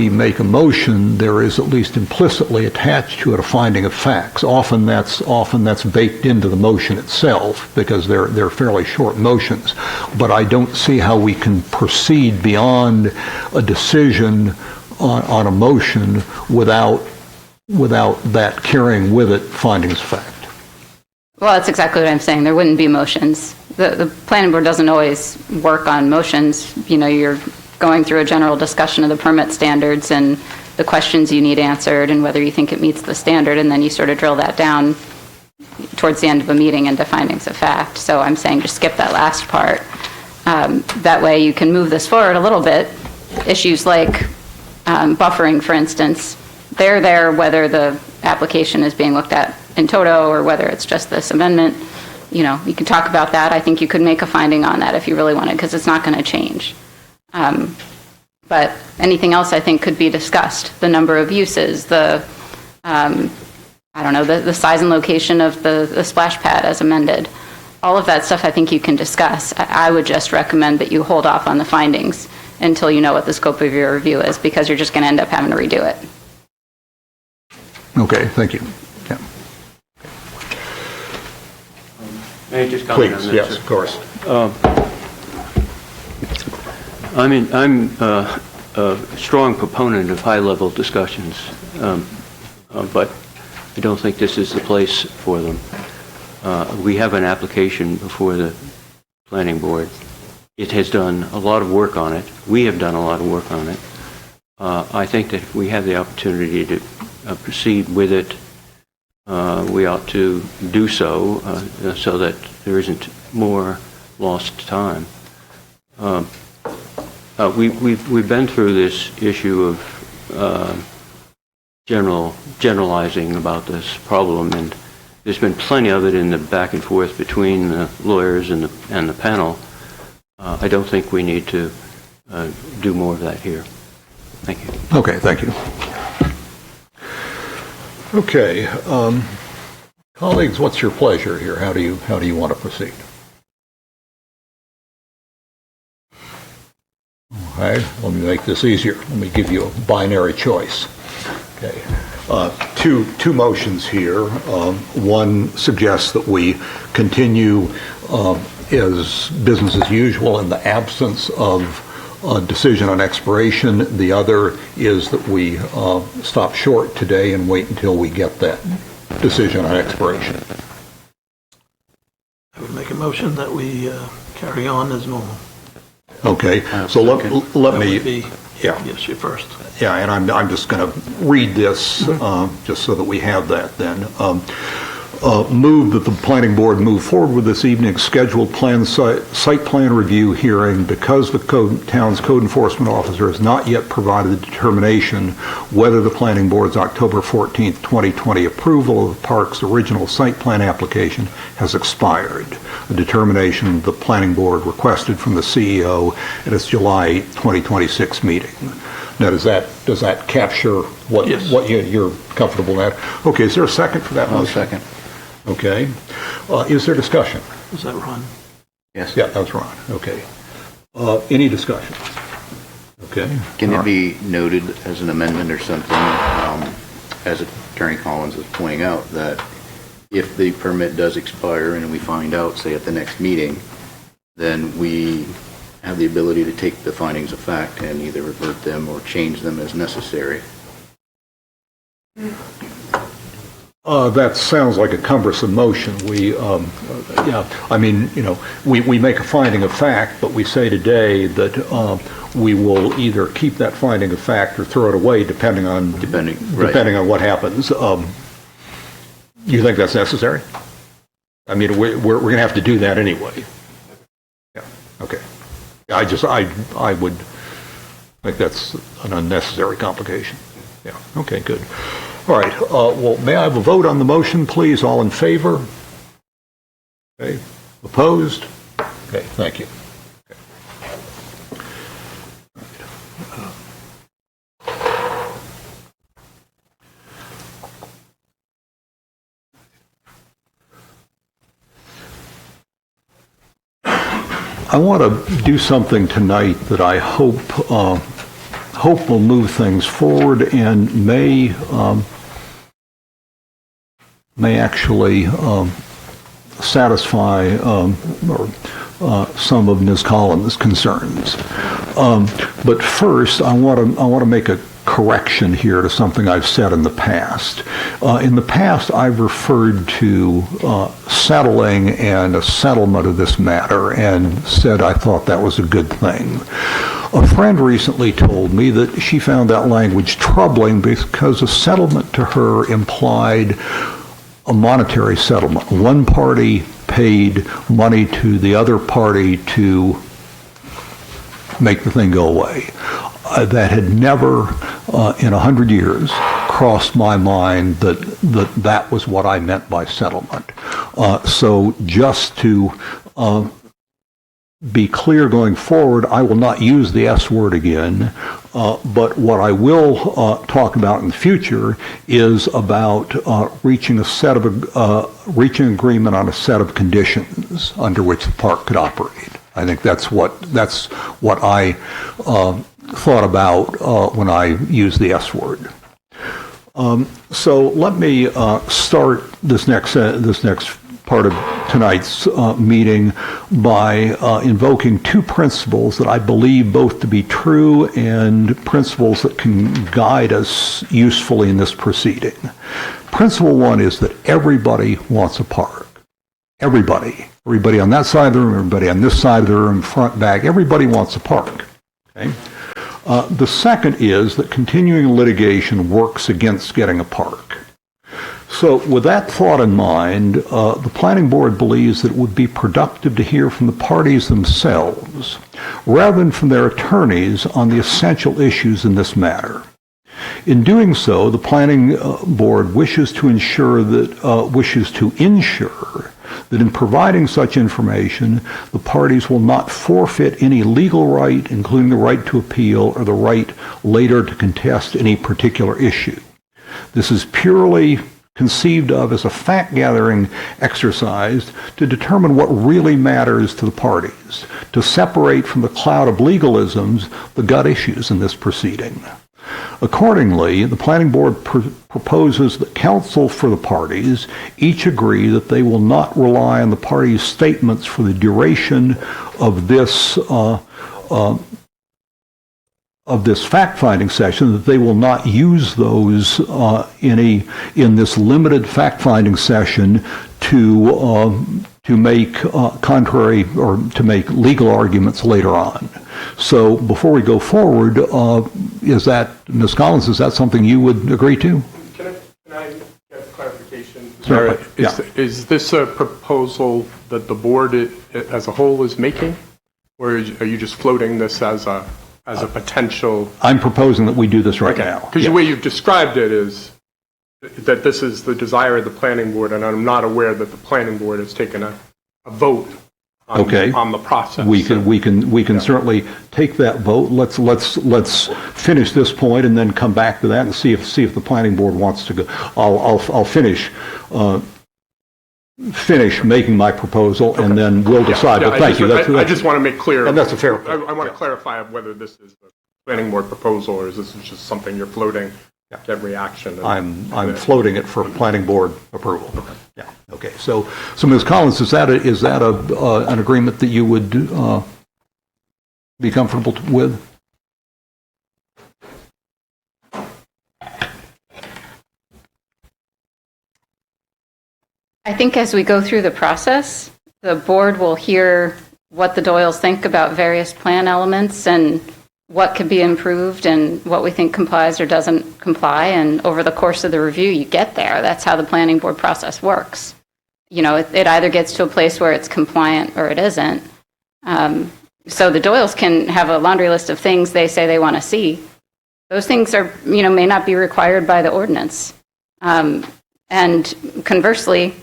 make a motion, there is at least implicitly attached to it a finding of facts. Often that's baked into the motion itself because they're fairly short motions. But I don't see how we can proceed beyond a decision on a motion without that carrying with it findings of fact. Well, that's exactly what I'm saying. There wouldn't be motions. The planning board doesn't always work on motions. You know, you're going through a general discussion of the permit standards and the questions you need answered and whether you think it meets the standard, and then you sort of drill that down towards the end of a meeting into findings of fact. So I'm saying just skip that last part. That way you can move this forward a little bit. Issues like buffering, for instance, they're there whether the application is being looked at in toto or whether it's just this amendment. You know, you can talk about that. I think you could make a finding on that if you really wanted, because it's not going to change. But anything else I think could be discussed. The number of uses, the size and location of the splash pad as amended. All of that stuff I think you can discuss. I would just recommend that you hold off on the findings until you know what the scope of your review is, because you're just going to end up having to redo it. Okay, thank you. Yeah. May I just comment on Please, that, yes, sir? of course. I mean, I'm a strong proponent of high-level discussions, but I don't think this is the place for them. We have an application before the planning board. It has done a lot of work on it. We have done a lot of work on it. I think that if we have the opportunity to proceed with it, we ought to do so, so that there isn't more lost time. We've been through this issue of generalizing about this problem, and there's been plenty of it in the back and forth between the lawyers and the panel. I don't think we need to do more of that here. Thank you. Okay, thank you. Okay, colleagues, what's your pleasure here? How do you want to proceed? Okay, let me make this easier. Let me give you a binary choice. Okay, two motions here. One suggests that we continue as business as usual in the absence of a decision on expiration. The other is that we stop short today and wait until we get that decision on expiration. I would make a motion that we carry on as normal. Okay, so let me, That would be, yeah. yes, you first. Yeah, and I'm just going to read this just so that we have that then. Move that the planning board move forward with this evening's scheduled site plan review hearing because the town's code enforcement officer has not yet provided a determination whether the planning board's October 14th, 2020 approval of the park's original site plan application has expired. A determination the planning board requested from the CEO at its July 2026 meeting. Now, does that capture what, yes. what you're comfortable with? Okay, is there a second for that motion? Second. Okay. Is there discussion? Is that Ron? Yes. Yeah, that's Ron. Okay. Any discussion? Okay. Can it be noted as an amendment or something, as Attorney Collins was pointing out, that if the permit does expire and we find out, say, at the next meeting, then we have the ability to take the findings of fact and either revert them or change them as necessary? That sounds like a cumbersome motion. Yeah, I mean, we make a finding of fact, but we say today that we will either keep that finding of fact or throw it away depending on what happens. You think that's necessary? I mean, we're going to have to do that anyway. Yeah. Okay. I would think that's an unnecessary complication. Yeah. Okay. Good. All right, well, may I have a vote on the motion, please? All in favor? Okay, opposed? Okay, thank you. I want to do something tonight that I hope will move things forward and may actually satisfy some of Ms. Collins' concerns. But first, I want to make a correction here to something I've said in the past. In the past, I've referred to settling and a settlement of this matter and said I thought that was a good thing. A friend recently told me that she found that language troubling because a settlement to her implied a monetary settlement. One party paid money to the other party to make the thing go away. That had never, in 100 years, crossed my mind that was what I meant by settlement. So just to be clear going forward, I will not use the S word again, but what I will talk about in the future is about reaching agreement on a set of conditions under which the park could operate. I think that's what I thought about when I used the S word. So let me start this next part of tonight's meeting by invoking two principles that I believe both to be true and principles that can guide us usefully in this proceeding. Principle one is that everybody wants a park. Everybody on that side of the room, everybody on this side of the room, front, back, everybody wants a park. Okay? The second is that continuing litigation works against getting a park. So with that thought in mind, the planning board believes that it would be productive to hear from the parties themselves rather than from their attorneys on the essential issues in this matter. In doing so, the planning board wishes to ensure that in providing such information, the parties will not forfeit any legal right, including the right to appeal or the right later to contest any particular issue. This is purely conceived of as a fact-gathering exercise to determine what really matters to the parties, to separate from the cloud of legalisms the gut issues in this proceeding. Accordingly, the planning board proposes that counsel for the parties each agree that they will not rely on the parties' statements for the duration of this fact-finding session, that they will not use those in this limited fact-finding session to make contrary or to make legal arguments later on. So before we go forward, is that, Ms. Collins, is that something you would agree to? Can I get clarification? Certainly. Is this a proposal that the board as a whole is making? Or are you just floating this as a potential? I'm proposing that we do this right now. Because the way you've described it is that this is the desire of the planning board, and I'm not aware that the planning board has taken a vote on the process. We can certainly take that vote. Let's finish this point and then come back to that and see if the planning board wants to go. I'll finish making my proposal, and then we'll decide. But thank you. I just want to make clear. And that's a fair point. I want to clarify whether this is the planning board proposal or is this just something you're floating, get reaction. I'm floating it for planning board approval. Okay. Yeah. Okay. So Ms. Collins, is that an agreement that you would be comfortable with? I think as we go through the process, the board will hear what the Doyles think about various plan elements and what could be improved and what we think complies or doesn't comply. And over the course of the review, you get there. That's how the planning board process works. You know, it either gets to a place where it's compliant or it isn't. So the Doyles can have a laundry list of things they say they want to see. Those things are, may not be required by the ordinance. And conversely,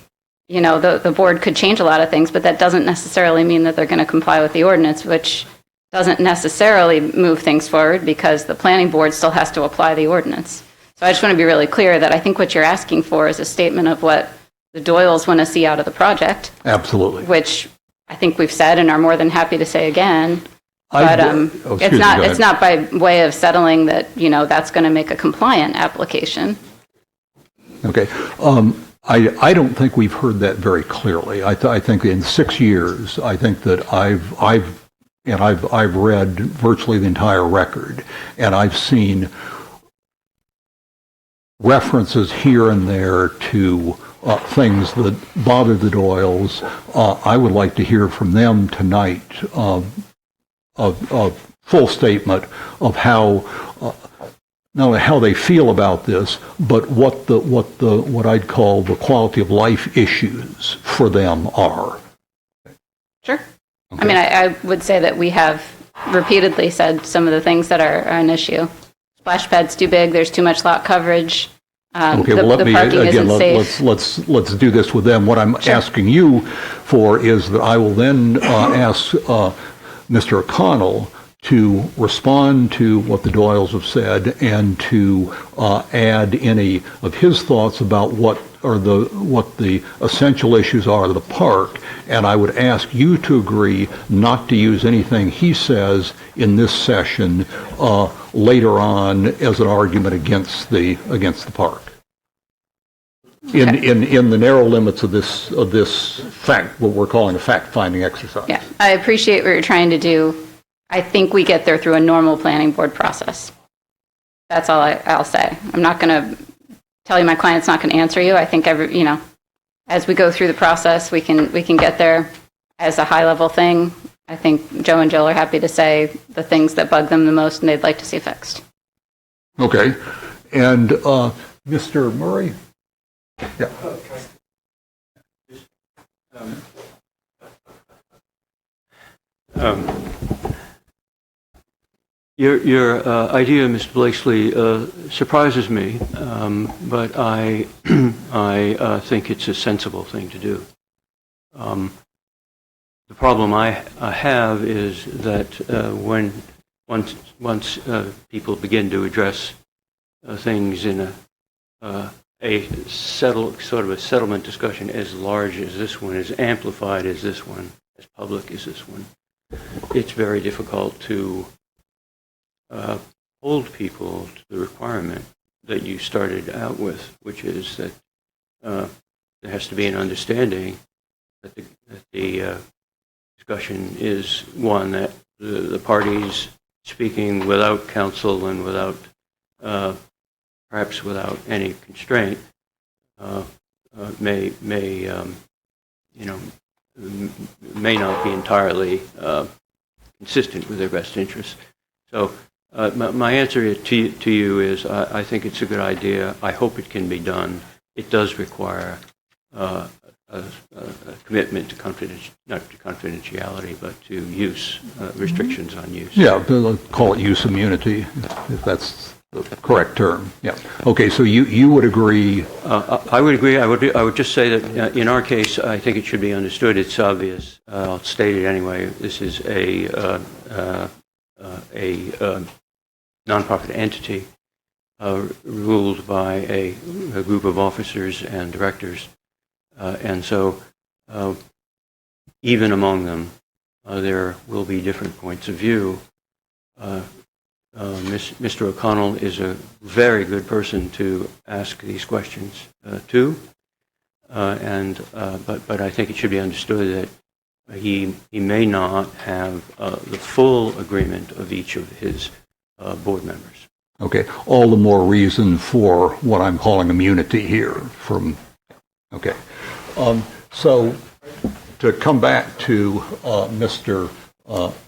the board could change a lot of things, but that doesn't necessarily mean that they're going to comply with the ordinance, which doesn't necessarily move things forward because the planning board still has to apply the ordinance. So I just want to be really clear that I think what you're asking for is a statement of what the Doyles want to see out of the project. Absolutely. Which I think we've said and are more than happy to say again. But it's not by way of settling that, that's going to make a compliant application. Okay. I don't think we've heard that very clearly. I think in 6 years, I think that I've read virtually the entire record, and I've seen references here and there to things that bother the Doyles. I would like to hear from them tonight a full statement of how not only how they feel about this, but what I'd call the quality of life issues for them are. Sure. Okay. I mean, I would say that we have repeatedly said some of the things that are an issue. Splash pad's too big. There's too much lot coverage. Okay, well, let me, again, let's do this with them. What I'm asking you for is that I will then ask Mr. O'Connell to respond to what the Doyles have said and to add any of his thoughts about what the essential issues are of the park. And I would ask you to agree not to use anything he says in this session later on as an argument against the park. In the narrow limits of this fact, what we're calling a fact-finding exercise. Yeah, I appreciate what you're trying to do. I think we get there through a normal planning board process. That's all I'll say. I'm not going to tell you my client's not going to answer you. I think as we go through the process, we can get there as a high-level thing. I think Joe and Jill are happy to say the things that bug them the most and they'd like to see fixed. Okay. And Mr. Murray? Yeah. Your idea, Mr. Blakesley, surprises me, but I think it's a sensible thing to do. The problem I have is that once people begin to address things in a sort of a settlement discussion as large as this one, as amplified as this one, as public as this one, it's very difficult to hold people to the requirement that you started out with, which is that there has to be an understanding that the discussion is one that the parties speaking without counsel and without, perhaps without any constraint, may not be entirely consistent with their best interests. So my answer to you is I think it's a good idea. I hope it can be done. It does require a commitment to not to confidentiality, but to use, restrictions on use. Yeah, call it use immunity, if that's the correct term. Yeah. Okay, so you would agree? I would agree. I would just say that in our case, I think it should be understood. It's obvious. I'll state it anyway. This is a nonprofit entity ruled by a group of officers and directors. And so even among them, there will be different points of view. Mr. O'Connell is a very good person to ask these questions to, but I think it should be understood that he may not have the full agreement of each of his board members. Okay, all the more reason for what I'm calling immunity here from, okay. So to come back to Mr.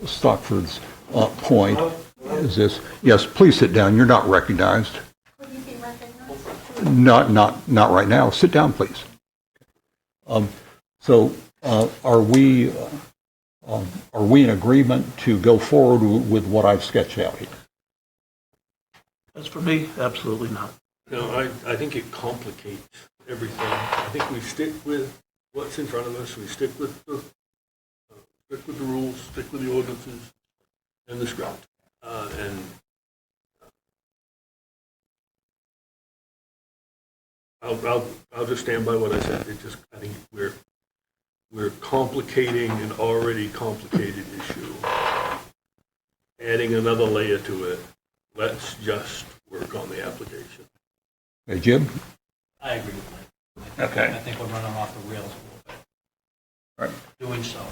Stockford's point, is this, yes, please sit down. You're not recognized. Will you be recognized? Not right now. Sit down, please. So are we in agreement to go forward with what I've sketched out here? As for me, absolutely not. No, I think it complicates everything. I think we stick with what's in front of us. We stick with the rules, stick with the ordinances and the script. And I'll just stand by what I said. I think we're complicating an already complicated issue, adding another layer to it. Let's just work on the application. Hey, Jim? I agree with Mike. Okay. I think we're running off the rails a little bit. Right. Doing so.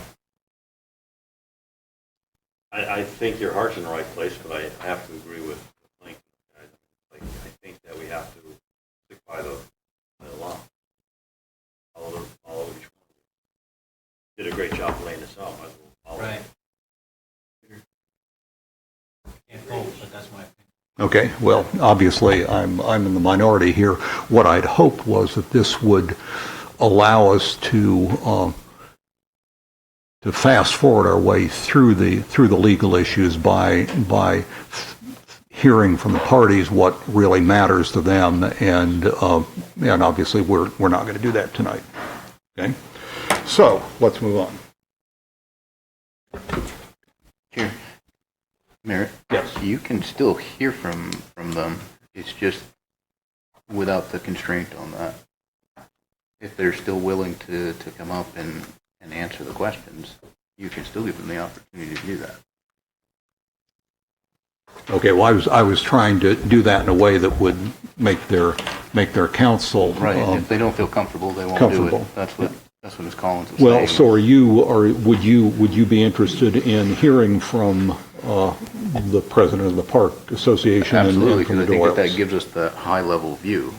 I think your heart's in the right place, but I have to agree with Lincoln. I think that we have to stick by the law. Follow each one. Did a great job laying this out. Might as well follow it. Right. Can't vote, but that's my opinion. Okay, well, obviously, I'm in the minority here. What I'd hoped was that this would allow us to fast forward our way through the legal issues by hearing from the parties what really matters to them, and obviously we're not going to do that tonight. Okay, so let's move on. Here, Merritt. Yes. You can still hear from them. It's just without the constraint on that. If they're still willing to come up and answer the questions, you can still give them the opportunity to do that. Okay, well, I was trying to do that in a way that would make their counsel Right. And if they don't feel comfortable, they won't do it. That's what Ms. Collins is saying. well. So would you be interested in hearing from the president of the Park Association? Absolutely, and from because the I think Doyles? that gives us the high-level view.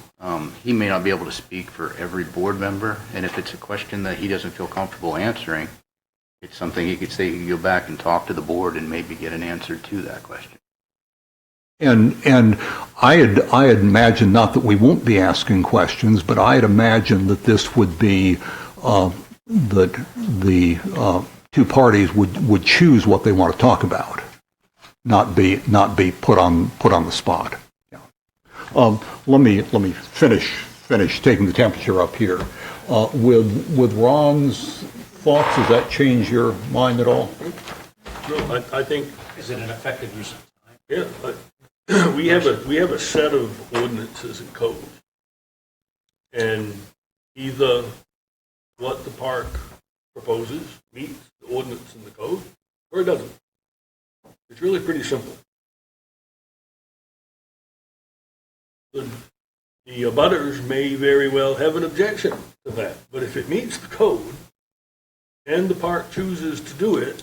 He may not be able to speak for every board member, and if it's a question that he doesn't feel comfortable answering, It's something he could say, he could go back and talk to the board and maybe get an answer to that question. And I had imagined, not that we won't be asking questions, but I had imagined that this would be that the two parties would choose what they want to talk about, not be put on the spot. Yeah. Let me finish taking the temperature up here. With Ron's thoughts, does that change your mind at all? No, I think, Is it an effective use of time? yeah, we have a set of ordinances and codes. And either what the park proposes meets the ordinance and the code, or it doesn't. It's really pretty simple. The abutters may very well have an objection to that, but if it meets the code and the park chooses to do it,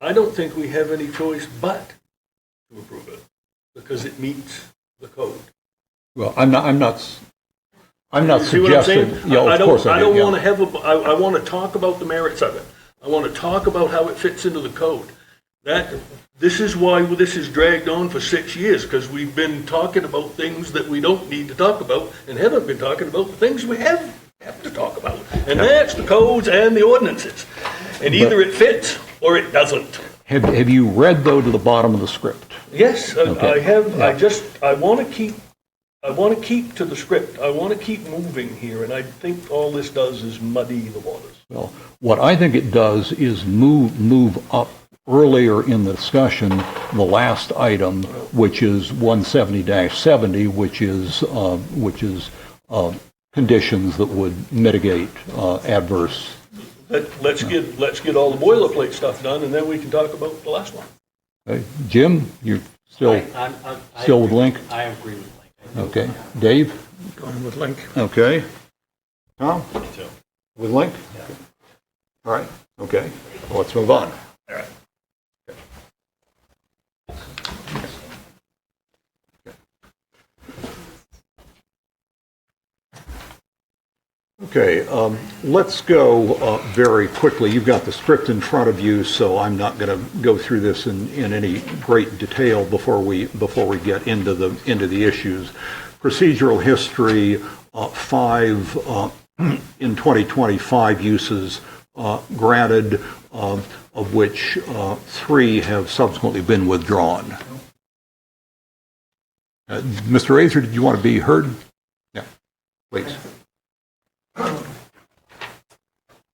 I don't think we have any choice but to approve it, because it meets the code. Well, I'm not See what I'm suggesting. saying? Yeah, of course I do, don't yeah. want to have I want to talk about the merits of it. I want to talk about how it fits into the code. This is why this is dragged on for 6 years, because we've been talking about things that we don't need to talk about and haven't been talking about the things we have to talk about. And that's the codes and the ordinances. And either it fits or it doesn't. Have you read, though, to the bottom of the script? Yes, Okay. I have. Yeah. I want to keep to the script. I want to keep moving here, and I think all this does is muddy the waters. Well, what I think it does is move up earlier in the discussion, the last item, which is 170-70, which is conditions that would mitigate adverse. Let's get all the boilerplate stuff done, and then we can talk about the last one. Okay. Jim, you're still I still with agree- Link? I agree with Link. I do. Okay. Dave? Going with Link. Okay. Tom? Me too. With Link? All right. Okay. Well, let's move on. All right. Okay, let's go very quickly. You've got the script in front of you, so I'm not going to go through this in any great detail before we get into the issues. Procedural history, 5 in 2025 uses granted, of which 3 have subsequently been withdrawn. Mr. Razor, did you want to be heard? Yeah, please.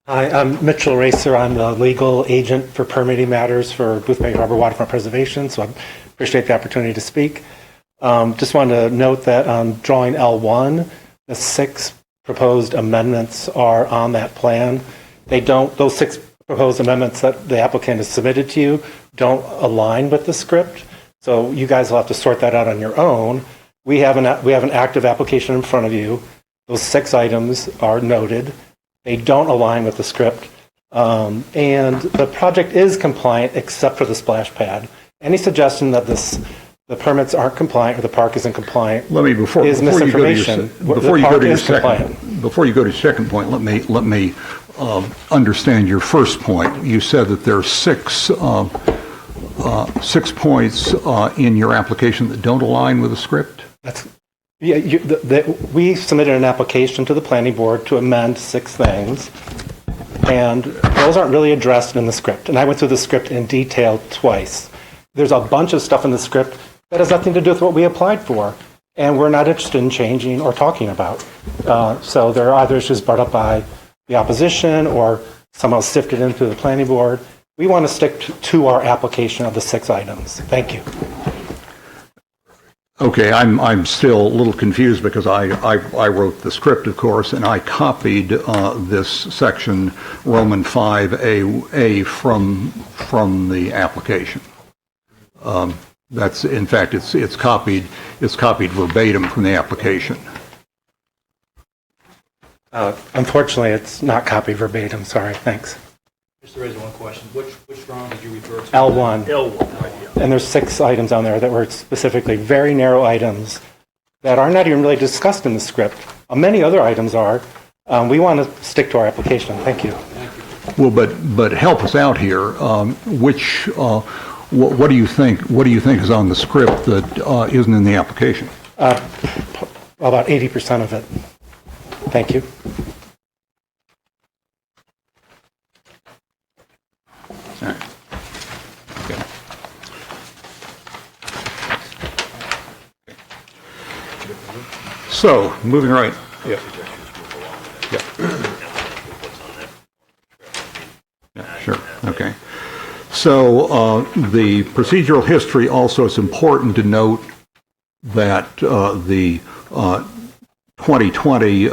Hi, I'm Mitchell Racer. I'm the legal agent for permitting matters for Boothbay Harbor Waterfront Preservation, so I appreciate the opportunity to speak. Just wanted to note that on drawing L1, the 6 proposed amendments are on that plan. Those 6 proposed amendments that the applicant has submitted to you don't align with the script, so you guys will have to sort that out on your own. We have an active application in front of you. Those 6 items are noted. They don't align with the script. And the project is compliant except for the splash pad. Any suggestion that the permits aren't compliant or the park isn't compliant is misinformation. Before you go to your second point, let me understand your first point. You said that there are 6 points in your application that don't align with the script? Yeah, we submitted an application to the planning board to amend 6 things, and those aren't really addressed in the script. And I went through the script in detail twice. There's a bunch of stuff in the script that has nothing to do with what we applied for, and we're not interested in changing or talking about. So there are either issues brought up by the opposition or somehow sifted into the planning board. We want to stick to our application of the 6 items. Thank you. Okay, I'm still a little confused because I wrote the script, of course, and I copied this section Roman 5A from the application. That's, in fact, it's copied verbatim from the application. Unfortunately, it's not copied verbatim. Sorry. Thanks. Just to raise one question. Which drawing did you refer to? L1. L1, right, yeah. And there's 6 items on there that were specifically very narrow items that are not even really discussed in the script. Many other items are, We want to stick to our application. Thank you. Well, but help us out here. What do you think? What do you think is on the script that isn't in the application? About 80% of it. Thank you. All right. Okay. So, moving right. Yeah. Yeah. Yeah, sure. Okay. So, the procedural history also is important to note that the 2020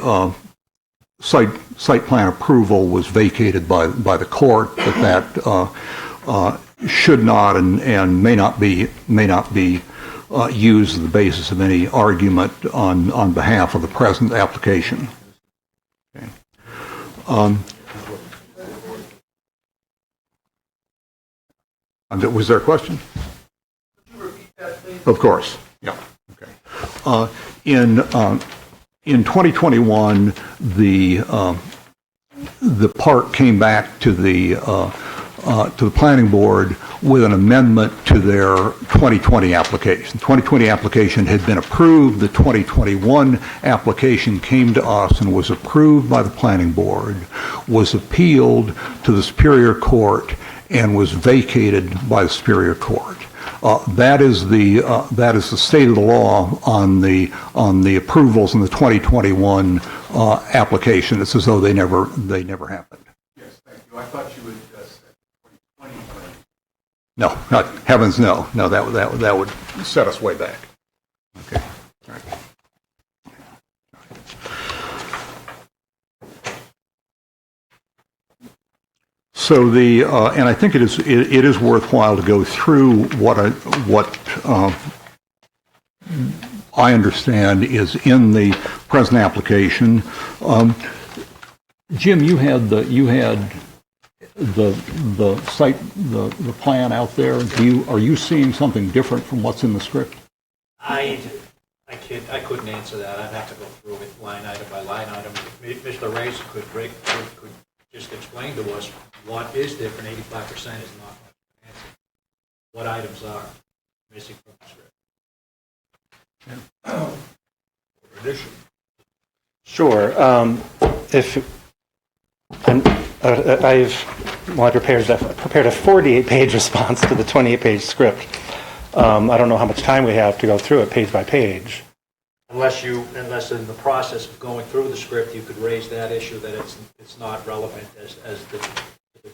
site plan approval was vacated by the court, that should not and may not be used as the basis of any argument on behalf of the present application. Okay. Was there a question? Could you repeat that, please? Of course. Yeah. Okay. In 2021, the park came back to the planning board with an amendment to their 2020 application. The 2020 application had been approved. The 2021 application came to us and was approved by the planning board, was appealed to the Superior Court, and was vacated by the Superior Court. That is the state of the law on the approvals in the 2021 application. It's as though they never happened. Yes, thank you. I thought you would say 2020. No, not heavens, no. No, that would set us way back. Okay. All right. So and I think it is worthwhile to go through what I understand is in the present application. Jim, you had the site, the plan out there. Are you seeing something different from what's in the script? I couldn't answer that. I'd have to go through it line item by line item. Mr. Reyes could just explain to us what is different. 85% is not much answer. What items are missing from the script? Addition. Sure. I prepared a 48-page response to the 28-page script. I don't know how much time we have to go through it page by page. Unless in the process of going through the script, you could raise that issue that it's not relevant as the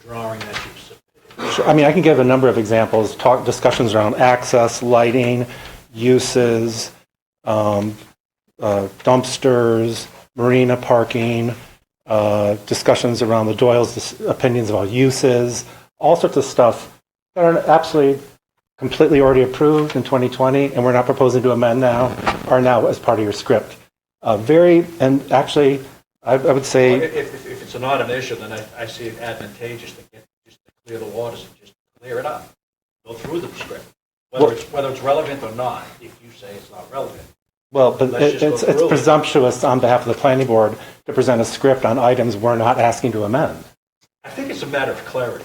drawing that you've submitted. Sure. I mean, I can give a number of examples, discussions around access, lighting, uses, dumpsters, marina parking, discussions around the Doyle's opinions about uses, all sorts of stuff that are absolutely completely already approved in 2020, and we're not proposing to amend now, are now as part of your script. And actually, I would say... Well, if it's not an issue, then I see it advantageous to clear the waters and just clear it up. Go through the script. Whether it's relevant or not, if you say it's not relevant. Well, but it's presumptuous on behalf of the planning board to present a script on items we're not asking to amend. I think it's a matter of clarity.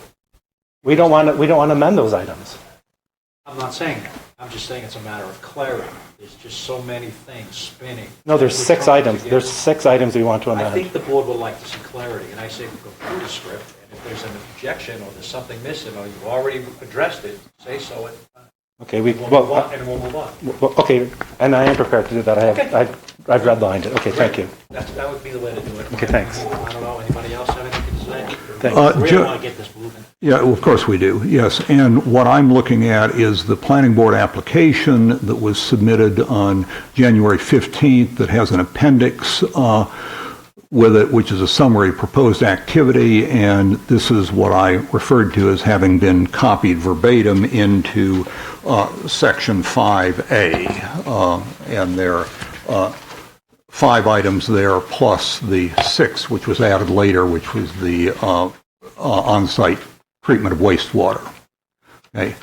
We don't want to amend those items. I'm not saying that. I'm just saying it's a matter of clarity. There's just so many things spinning. No, there's 6 items. There's 6 items we want to amend. I think the board would like to see clarity, and I say we go through the script, and if there's an objection or there's something missing or you've already addressed it, say so. Okay, we'll move on. Okay, and I am prepared to do that. I've redlined it. Okay, thank you. That would be the way to do it. Okay, thanks. I don't know. Anybody else have anything to say? Thanks. We really want to get this moving. Yeah, well, of course we do, yes. And what I'm looking at is the planning board application that was submitted on January 15th that has an appendix with it, which is a summary of proposed activity, and this is what I referred to as having been copied verbatim into Section 5A. And there are 5 items there, plus the 6th, which was added later, which was the on-site treatment of wastewater. Okay.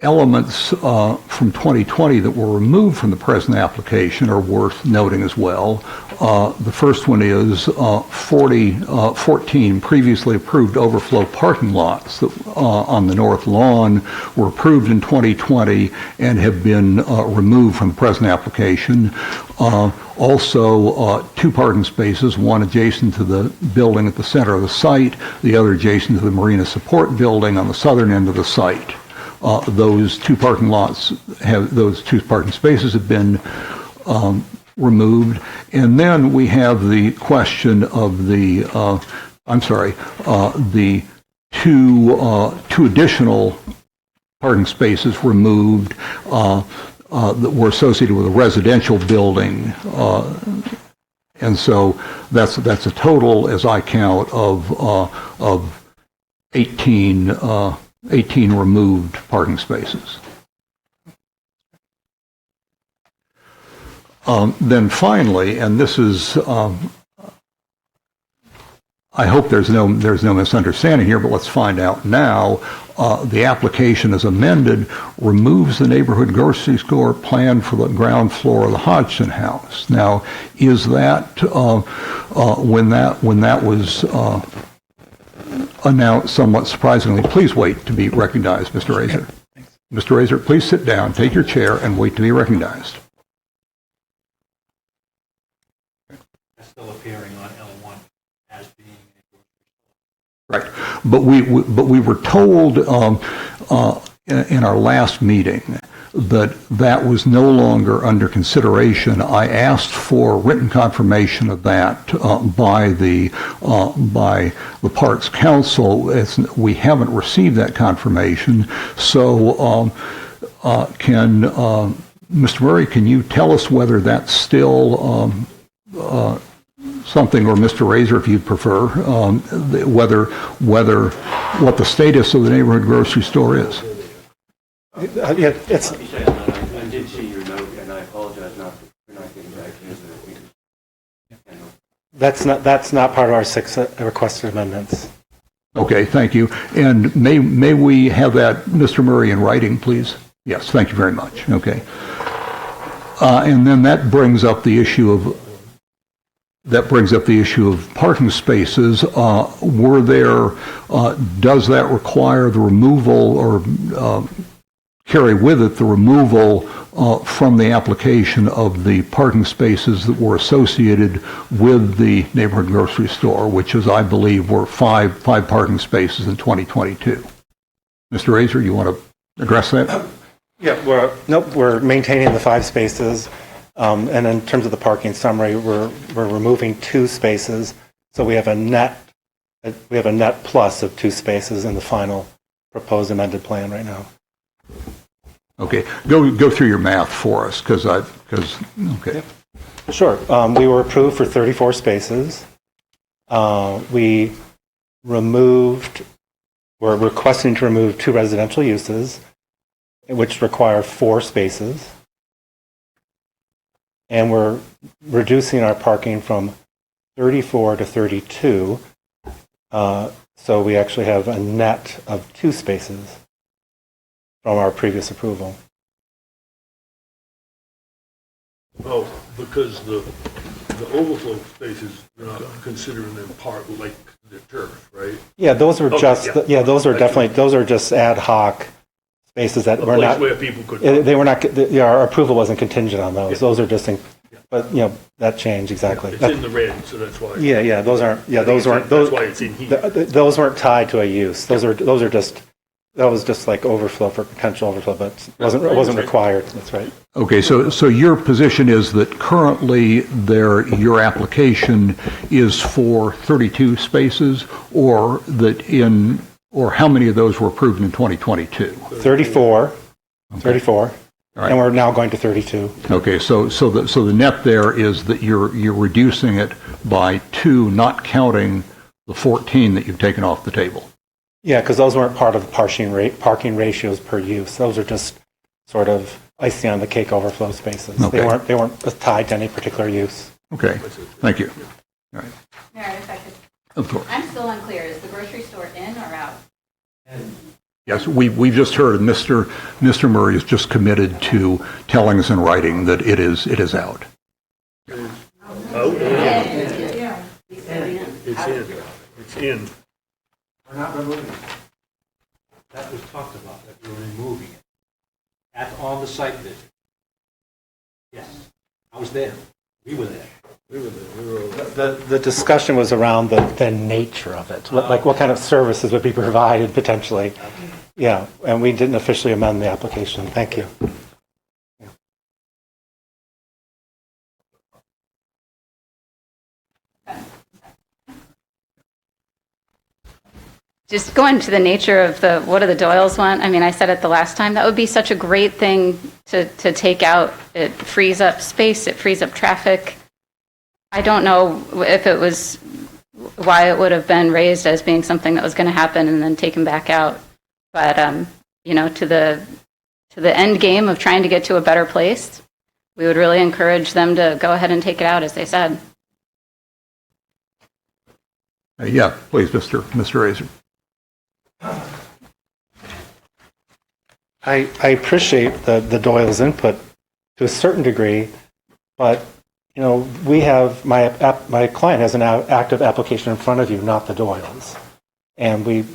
elements from 2020 that were removed from the present application are worth noting as well. The first one is 14 previously approved overflow parking lots that, on the north lawn were approved in 2020 and have been removed from the present application. Also, 2 parking spaces, one adjacent to the building at the center of the site, the other adjacent to the Marina Support Building on the southern end of the site. Those 2 parking spaces have been removed. And then we have the question of the, the two additional parking spaces removed that were associated with a residential building. And so that's a total, as I count, of 18 removed parking spaces. Then finally, and this is, I hope there's no misunderstanding here, but let's find out now. The application as amended removes the neighborhood grocery store planned for the ground floor of the Hodgson House. Now, is that when that was announced somewhat surprisingly? Please wait to be recognized, Mr. Razor. Mr. Razor, please sit down, take your chair, and wait to be recognized. That's still appearing on L1 as being a Right, but we were told in our last meeting that was no longer under consideration. I asked for written confirmation of that by the Parks Council. We haven't received that confirmation. So, can Mr. Murray, can you tell us whether that's still something, or Mr. Razor, if you'd prefer, whether what the status of the neighborhood grocery store is? Yeah, it's. I did see your note, and I apologize for not getting back to you. That's not part of our 6 requested amendments. Okay, thank you. And may we have that, Mr. Murray, in writing, please? Yes, thank you very much. Okay. And then that brings up the issue of parking spaces. Does that require the removal or carry with it the removal from the application of the parking spaces that were associated with the neighborhood grocery store, which is, I believe, were five parking spaces in 2022? Mr. Razor, you want to address that? Yeah, we're maintaining the 5 spaces. And in terms of the parking summary, we're removing 2 spaces. So we have a net plus of 2 spaces in the final proposed amended plan right now. Okay, go through your math for us, okay. Yep. Sure. We were approved for 34 spaces. We're requesting to remove 2 residential uses, which require 4 spaces. And we're reducing our parking from 34 to 32. So we actually have a net of 2 spaces from our previous approval. Oh, because the overflow spaces, you're not considering them part like the turf, right? Yeah, those are those are definitely, those are just ad hoc spaces that were not, where people could. they were not, our approval wasn't contingent on those. Yeah. Those are just, but that changed, exactly. Yeah, it's in the red, so that's why. Yeah, those aren't, those weren't, that's why it's in here. Those weren't tied to a use. Those are just, that was just like overflow for potential overflow, but it wasn't required. That's right. Okay, so your position is that currently your application is for 32 spaces, or how many of those were approved in 2022? 34. Okay. 34. Right. And we're now going to 32. Okay, so the net there is that you're reducing it by 2, not counting the 14 that you've taken off the table. Yeah, because those weren't part of the parking ratios per use. Those are just sort of icing on the cake overflow spaces. Okay. They weren't tied to any particular use. Okay, thank you. All right. Mayor, if I could. Of course. I'm still unclear. Is the grocery store in or out? Yes, we've just heard Mr. Murray is just committed to telling us in writing that it is out. Oh, it's in. We're not removing it. That was talked about, that we were removing it. On the site visit. Yes, I was there. We were there. The discussion was around the nature of it, like what kind of services would be provided potentially. Yeah, and we didn't officially amend the application. Thank you. Just going to the nature of what do the Doyles want? I mean, I said it the last time, that would be such a great thing to take out. It frees up space, it frees up traffic. I don't know if it was why it would have been raised as being something that was going to happen and then taken back out. But, to the end game of trying to get to a better place, we would really encourage them to go ahead and take it out, as they said. Yeah, please, Mr. Razor. I appreciate the Doyle's input to a certain degree, but we have my client has an active application in front of you, not the Doyle's, and we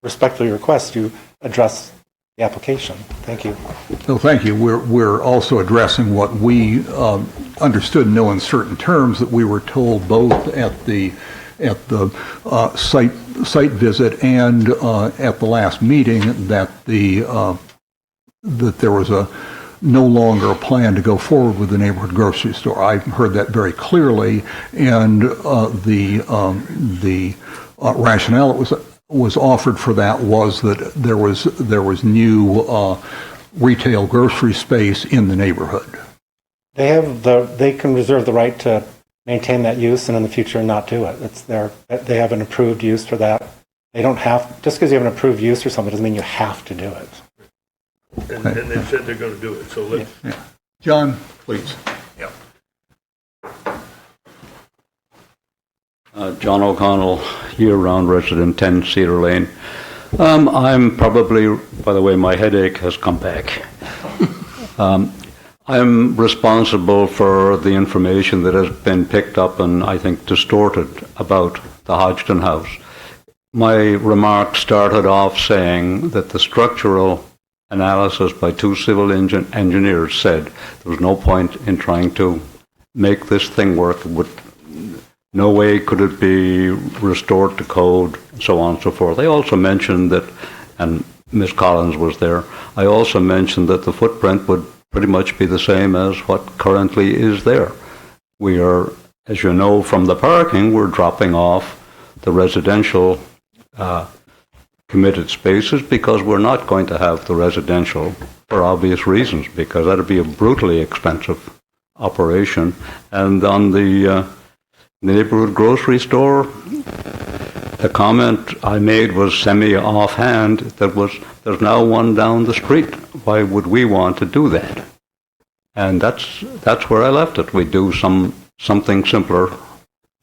respectfully request you address the application. Thank you. No, thank you. We're also addressing what we understood in no uncertain terms that we were told both at the site visit and at the last meeting that that there was no longer a plan to go forward with the neighborhood grocery store. I heard that very clearly, and the rationale was offered for that was that there was new retail grocery space in the neighborhood. They can reserve the right to maintain that use and in the future not do it. They have an approved use for that. They don't have, just because you have an approved use for something doesn't mean you have to do it. And they've said they're going to do it, so let's... Yeah. John, please. Yeah. John O'Connell, year-round resident, 10 Cedar Lane. I'm probably, by the way, my headache has come back. I'm responsible for the information that has been picked up and I think distorted about the Hodgson House. My remarks started off saying that the structural analysis by two civil engineers said there was no point in trying to make this thing work. No way could it be restored to code, and so on and so forth. They also mentioned that, and Ms. Collins was there, I also mentioned that the footprint would pretty much be the same as what currently is there. We are, as you know from the parking, we're dropping off the residential committed spaces because we're not going to have the residential for obvious reasons, because that would be a brutally expensive operation. And on the neighborhood grocery store, the comment I made was semi-offhand, there's now one down the street. Why would we want to do that? And that's where I left it. We do something simpler,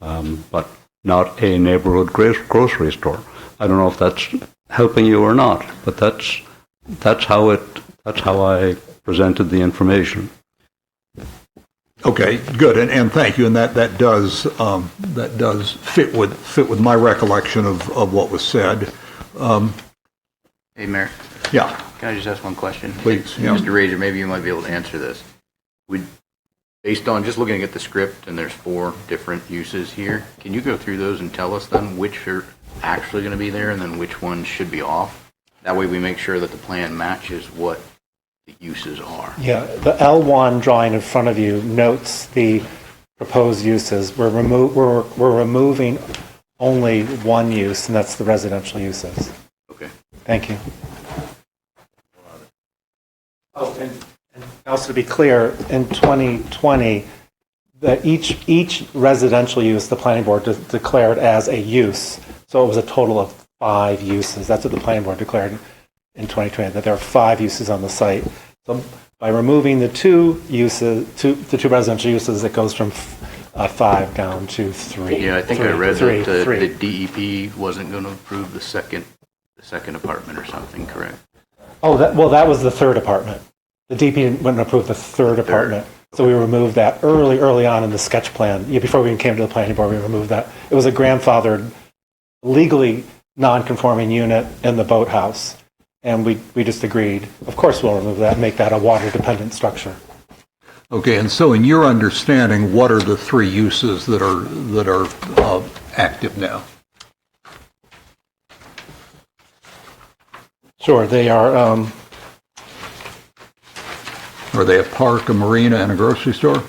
but not a neighborhood grocery store. I don't know if that's helping you or not, but that's how I presented the information. Okay, good, and thank you, and that does fit with my recollection of what was said. Hey, Mayor. Yeah. Can I just ask one question? Please. Yeah. Mr. Razor, maybe you might be able to answer this. Based on just looking at the script, and there's 4 different uses here, can you go through those and tell us then which are actually going to be there and then which ones should be off? That way we make sure that the plan matches what the uses are. Yeah, the L1 drawing in front of you notes the proposed uses. We're removing only one use, and that's the residential uses. Okay. Thank you. Oh, and also to be clear, in 2020, each residential use the planning board declared as a use. So it was a total of 5 uses. That's what the planning board declared in 2020, that there are 5 uses on the site. So by removing the 2 residential uses, it goes from 5 down to 3. Yeah, I think I read that the DEP wasn't going to approve the second the second apartment or something, correct? Oh, that was the third apartment. The DP wouldn't approve the third apartment. So we removed that early on in the sketch plan. Before we even came to the planning board, we removed that. It was a grandfathered, legally non-conforming unit in the boathouse. And we just agreed, of course we'll remove that and make that a water-dependent structure. Okay, and so in your understanding, what are the three uses that are active now? Sure, they are. Are they a park, a marina, and a grocery store?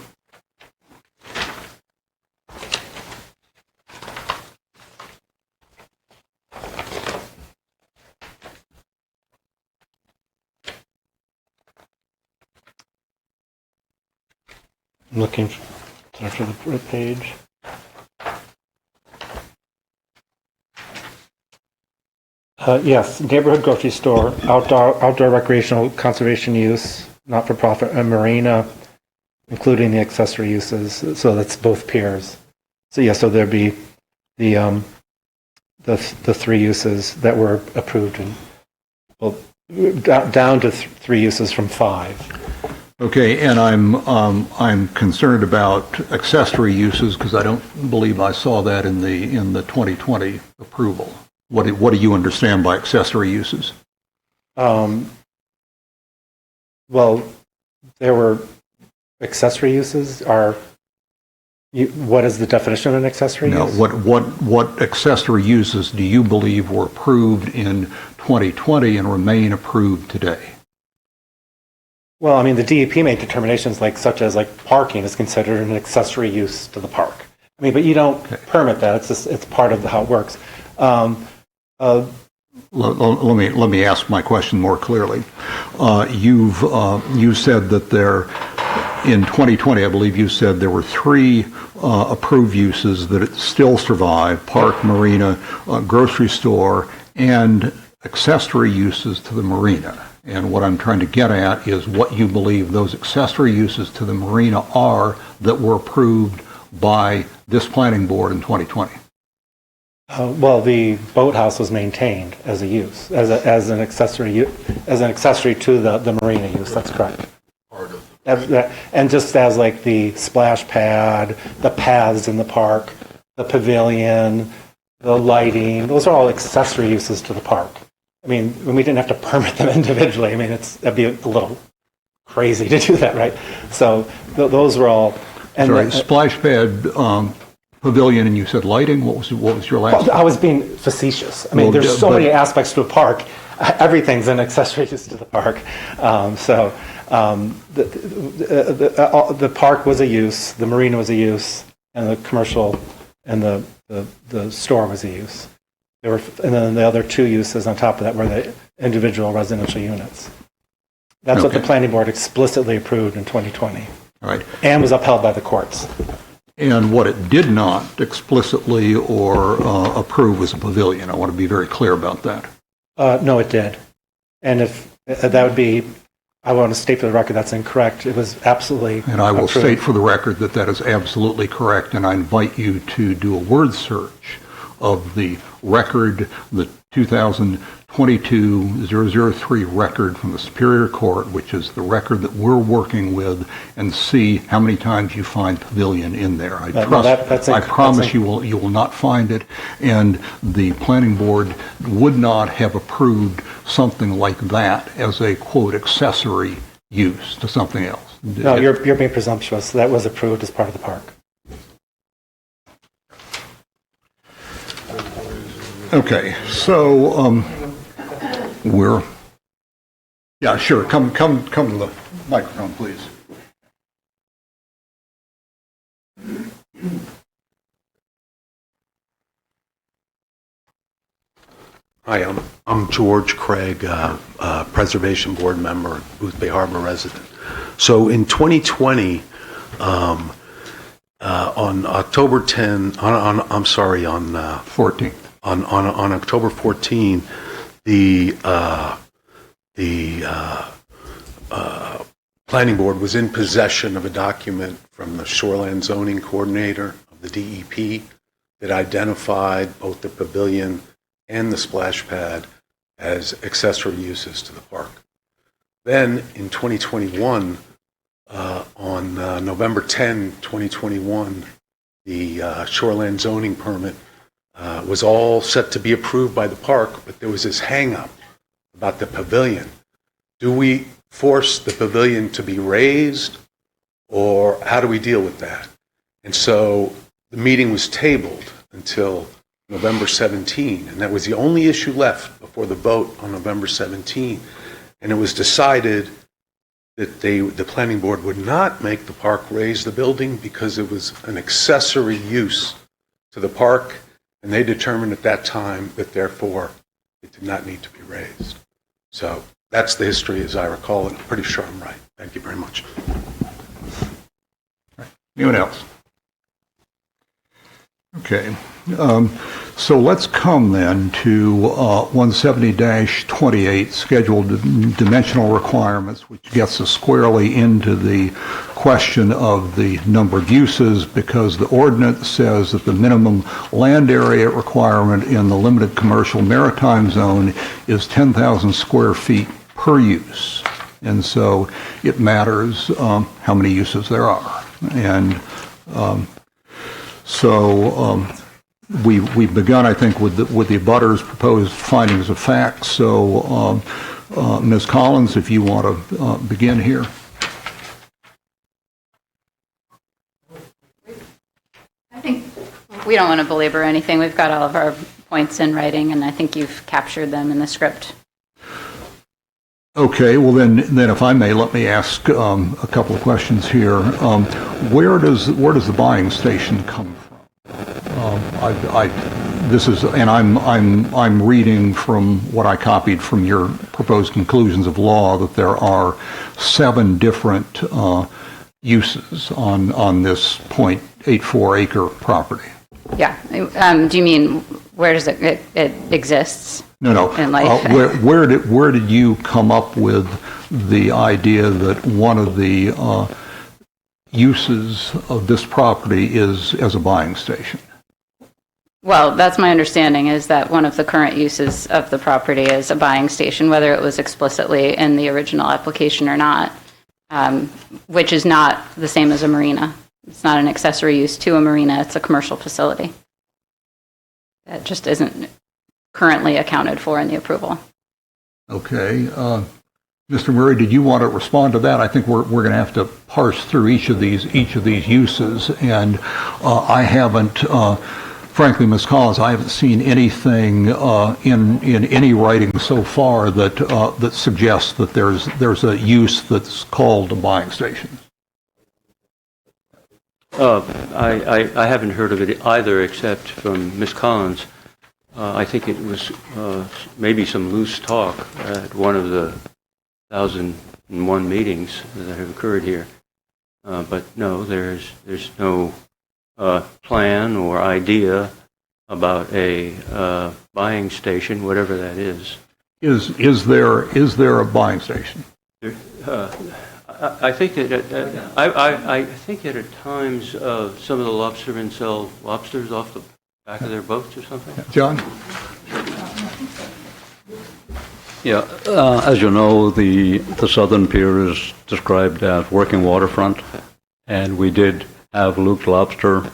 I'm looking for the page. Yes, neighborhood grocery store, outdoor recreational conservation use, not-for-profit, and marina, including the accessory uses. So that's both piers. So yeah, so there'd be the three uses that were approved, and well, down to three uses from 5. Okay, and I'm concerned about accessory uses because I don't believe I saw that in the 2020 approval. What do you understand by accessory uses? Well, there were accessory uses. What is the definition of an accessory use? What accessory uses do you believe were approved in 2020 and remain approved today? Well, I mean, the DEP made determinations such as parking is considered an accessory use to the park. I mean, but you don't permit that. It's part of how it works. Let me ask my question more clearly. You said that in 2020, I believe you said there were 3 approved uses that still survive: park, marina, grocery store, and accessory uses to the marina. And what I'm trying to get at is what you believe those accessory uses to the marina are that were approved by this planning board in 2020. Well, the boathouse was maintained as a use, as an accessory to the marina use. That's correct. And just as the splash pad, the paths in the park, the pavilion, the lighting, those are all accessory uses to the park. I mean, we didn't have to permit them individually. I mean, that'd be a little crazy to do that, right? So those were all. And sorry, splash pad, pavilion, and you said lighting. What was your last? I was being facetious. I mean, there's so many aspects to a park. Everything's an accessory use to the park. The park was a use, the marina was a use, and the commercial and the store was a use. And then the other 2 uses on top of that were the individual residential units. That's what the planning board explicitly approved in 2020. All right. And was upheld by the courts. And what it did not explicitly or approve was a pavilion. I want to be very clear about that. No, it did. And if that would be, I want to state for the record that's incorrect. It was absolutely And I will approved. state for the record that is absolutely correct, and I invite you to do a word search of the record, the 2022-003 record from the Superior Court, which is the record that we're working with, and see how many times you find pavilion in there. I promise you will not find it, and the planning board would not have approved something like that as a, quote, accessory use to something else. No, you're being presumptuous. That was approved as part of the park. Okay, so yeah, sure. Come to the microphone, please. Hi, I'm George Craig, Preservation Board member, Booth Bay Harbor resident. So in 2020, on October 10, on 14th. On October 14, the planning board was in possession of a document from the shoreline zoning coordinator of the DEP that identified both the pavilion and the splash pad as accessory uses to the park. Then in 2021, on November 10, 2021, the shoreland zoning permit was all set to be approved by the park, but there was this hang-up about the pavilion. Do we force the pavilion to be raised, or how do we deal with that? And so the meeting was tabled until November 17, and that was the only issue left before the vote on November 17. And it was decided that the planning board would not make the park raise the building because it was an accessory use to the park, and they determined at that time that therefore it did not need to be raised. So that's the history as I recall it. I'm pretty sure I'm right. Thank you very much. Anyone else? Okay. So let's come then to 170-28, scheduled dimensional requirements, which gets us squarely into the question of the number of uses, because the ordinance says that the minimum land area requirement in the limited commercial maritime zone is 10,000 square feet per use. And so it matters how many uses there are. And we've begun, I think, with the abutters' proposed findings of fact. So, Ms. Collins, if you want to begin here. I think we don't want to belabor anything. We've got all of our points in writing, and I think you've captured them in the script. Okay, well then if I may, let me ask a couple of questions here. Where does the buying station come from? I'm reading from what I copied from your proposed conclusions of law that there are 7 different uses on this 0.84 acre property. Yeah. Do you mean where does it exists? No. In life? Where did you come up with the idea that one of the uses of this property is as a buying station? Well, that's my understanding, is that one of the current uses of the property is a buying station, whether it was explicitly in the original application or not, which is not the same as a marina. It's not an accessory use to a marina. It's a commercial facility. That just isn't currently accounted for in the approval. Okay. Mr. Murray, did you want to respond to that? I think we're going to have to parse through each of these uses, and I haven't, frankly, Ms. Collins, I haven't seen anything in any writing so far that suggests that there's a use that's called a buying station. I haven't heard of it either, except from Ms. Collins. I think it was maybe some loose talk at one of the 1,001 meetings that have occurred here. But no, there's no plan or idea about a buying station, whatever that is. Is there a buying station? I think that I think that at times some of the lobstermen sell lobsters off the back of their boats or something. John? Yeah, as you know, the southern pier is described as working waterfront, and we did have Luke Lobster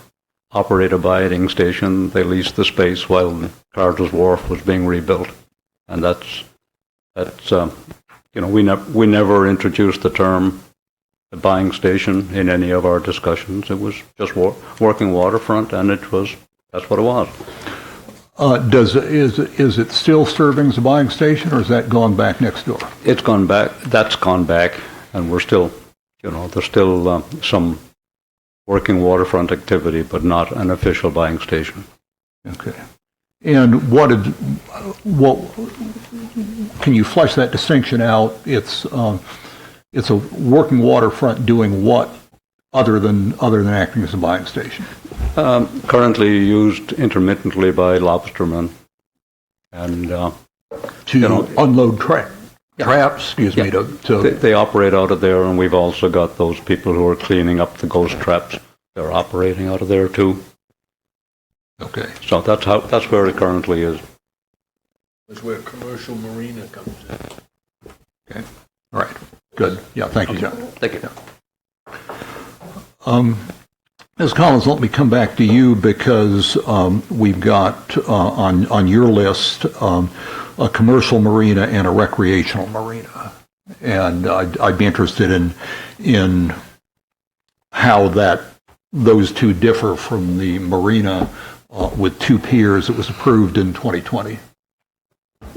operate a buying station. They leased the space while Carter's Wharf was being rebuilt, and that's we never introduced the term a buying station in any of our discussions. It was just working waterfront, and that's what it was. Is it still serving as a buying station, or has that gone back next door? It's gone back. That's gone back, and we're still, there's still some working waterfront activity, but not an official buying station. Okay. And can you flesh that distinction out? It's a working waterfront doing what other than acting as a buying station? Currently used intermittently by lobstermen, and to unload traps. They operate out of there, and we've also got those people who are cleaning up the ghost traps. They're operating out of there too. Okay. So that's where it currently is. That's where commercial marina comes in. Okay, all right, good. Yeah, thank you, John. Thank you. Ms. Collins, let me come back to you because we've got on your list a commercial marina and a recreational marina. And I'd be interested in how those two differ from the marina with two piers that was approved in 2020.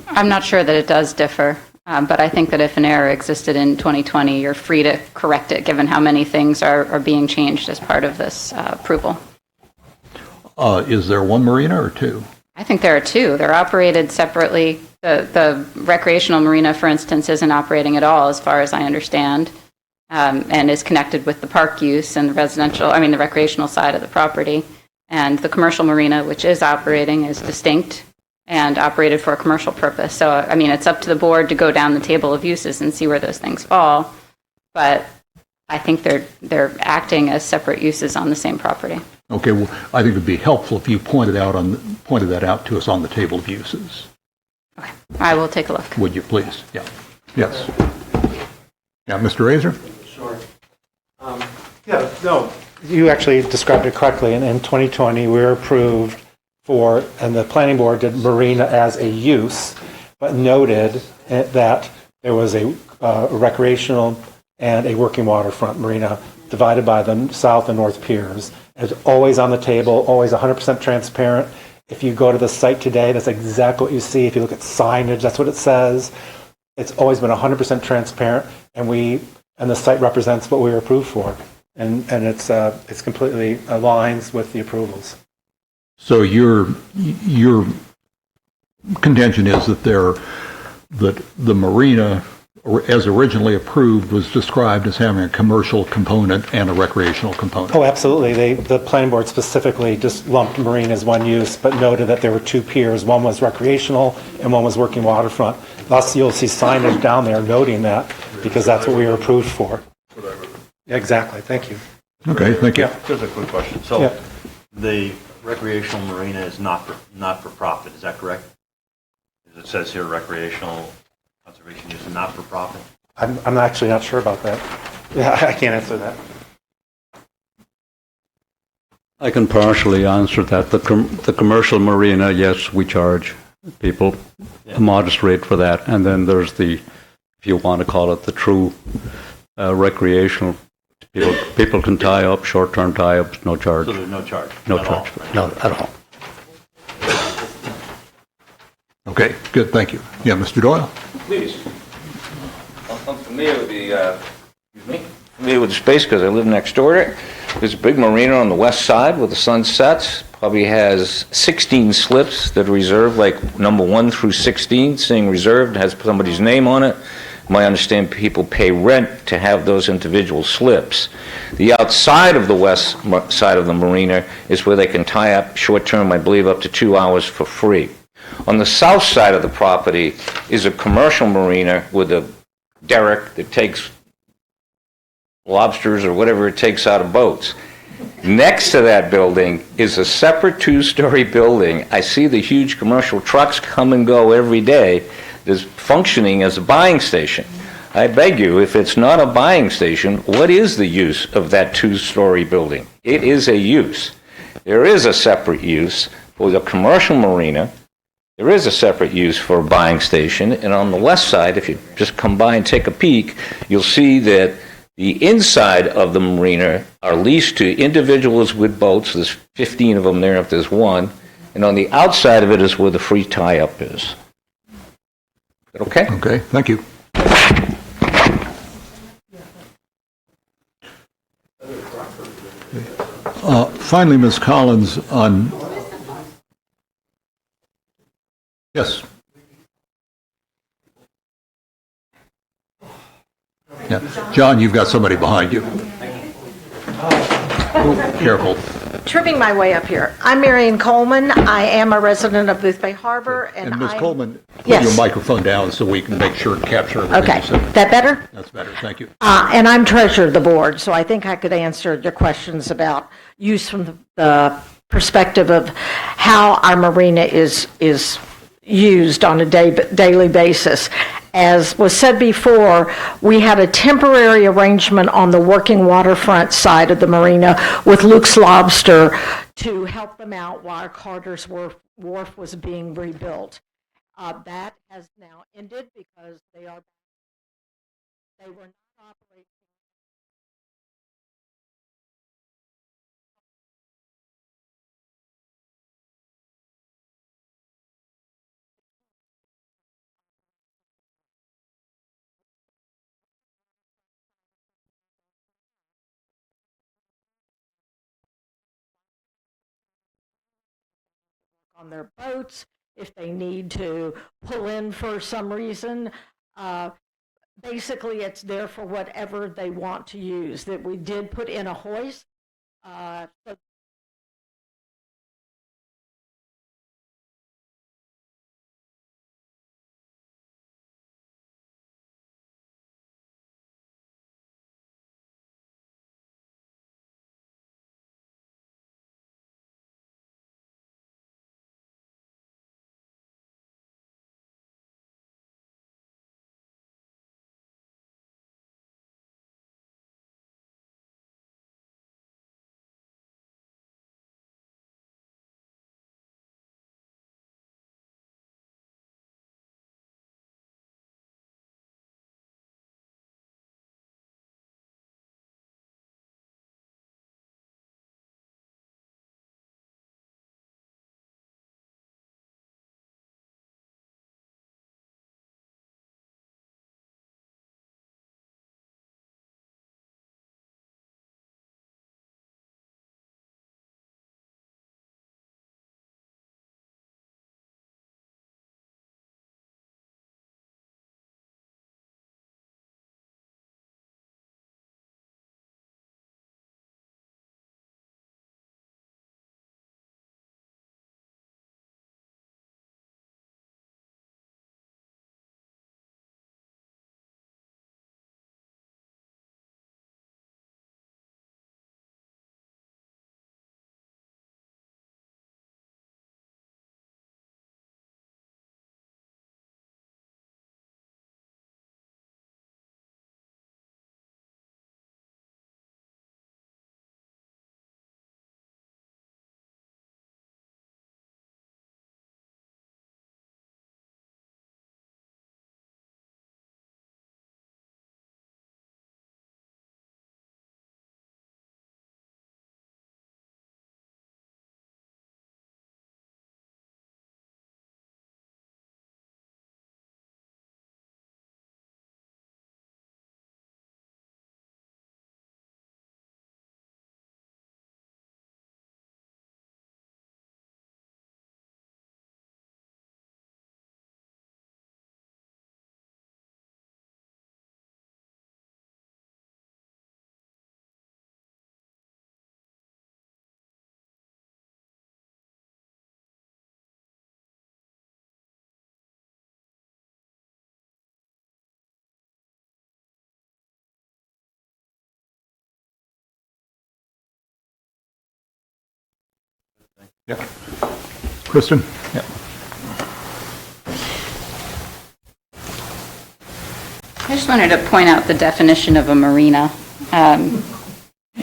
I'm not sure that it does differ, but I think that if an error existed in 2020, you're free to correct it, given how many things are being changed as part of this approval. Is there one marina or two? I think there are two. They're operated separately. The recreational marina, for instance, isn't operating at all, as far as I understand, and is connected with the park use and the recreational side of the property. And the commercial marina, which is operating, is distinct and operated for a commercial purpose. So, I mean, it's up to the board to go down the table of uses and see where those things fall. But I think they're acting as separate uses on the same property. Okay, well, I think it'd be helpful if you pointed that out to us on the table of uses. Okay, I will take a look. Would you please? Yeah. Yes. Yeah, Mr. Razor? Sure. Yeah, no, you actually described it correctly. In 2020, we were approved and the planning board did marina as a use, but noted that there was a recreational and a working waterfront marina divided by the south and north piers. It's always on the table, always 100% transparent. If you go to the site today, that's exactly what you see. If you look at signage, that's what it says. It's always been 100% transparent, and the site represents what we were approved for, and it's completely aligns with the approvals. So your contention is that the marina, as originally approved, was described as having a commercial component and a recreational component. Oh, absolutely. The planning board specifically just lumped marine as one use, but noted that there were two piers. One was recreational and one was working waterfront. Thus, you'll see signage down there noting that, because that's what we were approved for. Exactly. Thank you. Okay, thank you. Yeah. Just a quick question. So the recreational marina is not for profit, is that correct? As it says here, recreational conservation use, not for profit? I'm actually not sure about that. Yeah, I can't answer that. I can partially answer that. The commercial marina, yes, we charge people a modest rate for that. And then there's if you want to call it the true recreational, people can tie up, short-term tie-ups, no charge. So there's no charge? No charge. No, at all. Okay, good, thank you. Yeah, Mr. Doyle? Please. I'm familiar with the space because I live next door to it. There's a big marina on the west side where the sun sets. Probably has 16 slips that are reserved, like number 1 through 16, saying reserved, has somebody's name on it. My understanding, people pay rent to have those individual slips. The outside of the west side of the marina is where they can tie up short-term, I believe, up to 2 hours for free. On the south side of the property is a commercial marina with a derrick that takes lobsters or whatever it takes out of boats. Next to that building is a separate 2-story building. I see the huge commercial trucks come and go every day. Is functioning as a buying station. I beg you, if it's not a buying station, what is the use of that 2-story building? It is a use. There is a separate use for the commercial marina. There is a separate use for a buying station. And on the west side, if you just come by and take a peek, you'll see that the inside of the marina are leased to individuals with boats. There's 15 of them there if there's one. And on the outside of it is where the free tie-up is. Okay? Okay, thank you. Finally, Ms. Collins, on... Yes. Yeah. John, you've got somebody behind you. Oh, careful. Tripping my way up here. I'm Marion Coleman. I am a resident of Boothbay Harbor. And Ms. Coleman, put yes. your microphone down so we can make sure to capture everything okay. you said. That better? That's better. Thank you. And I'm treasurer of the board, so I think I could answer your questions about use from the perspective of how our marina is used on a daily basis. As was said before, we had a temporary arrangement on the working waterfront side of the marina with Luke's Lobster to help them out while Carter's Wharf was being rebuilt. That has now ended because they were not operating. On their boats, if they need to pull in for some reason. Basically, it's there for whatever they want to use. That we did put in a hoist. So Yeah. Kristen? Yeah. I just wanted to point out the definition of a marina,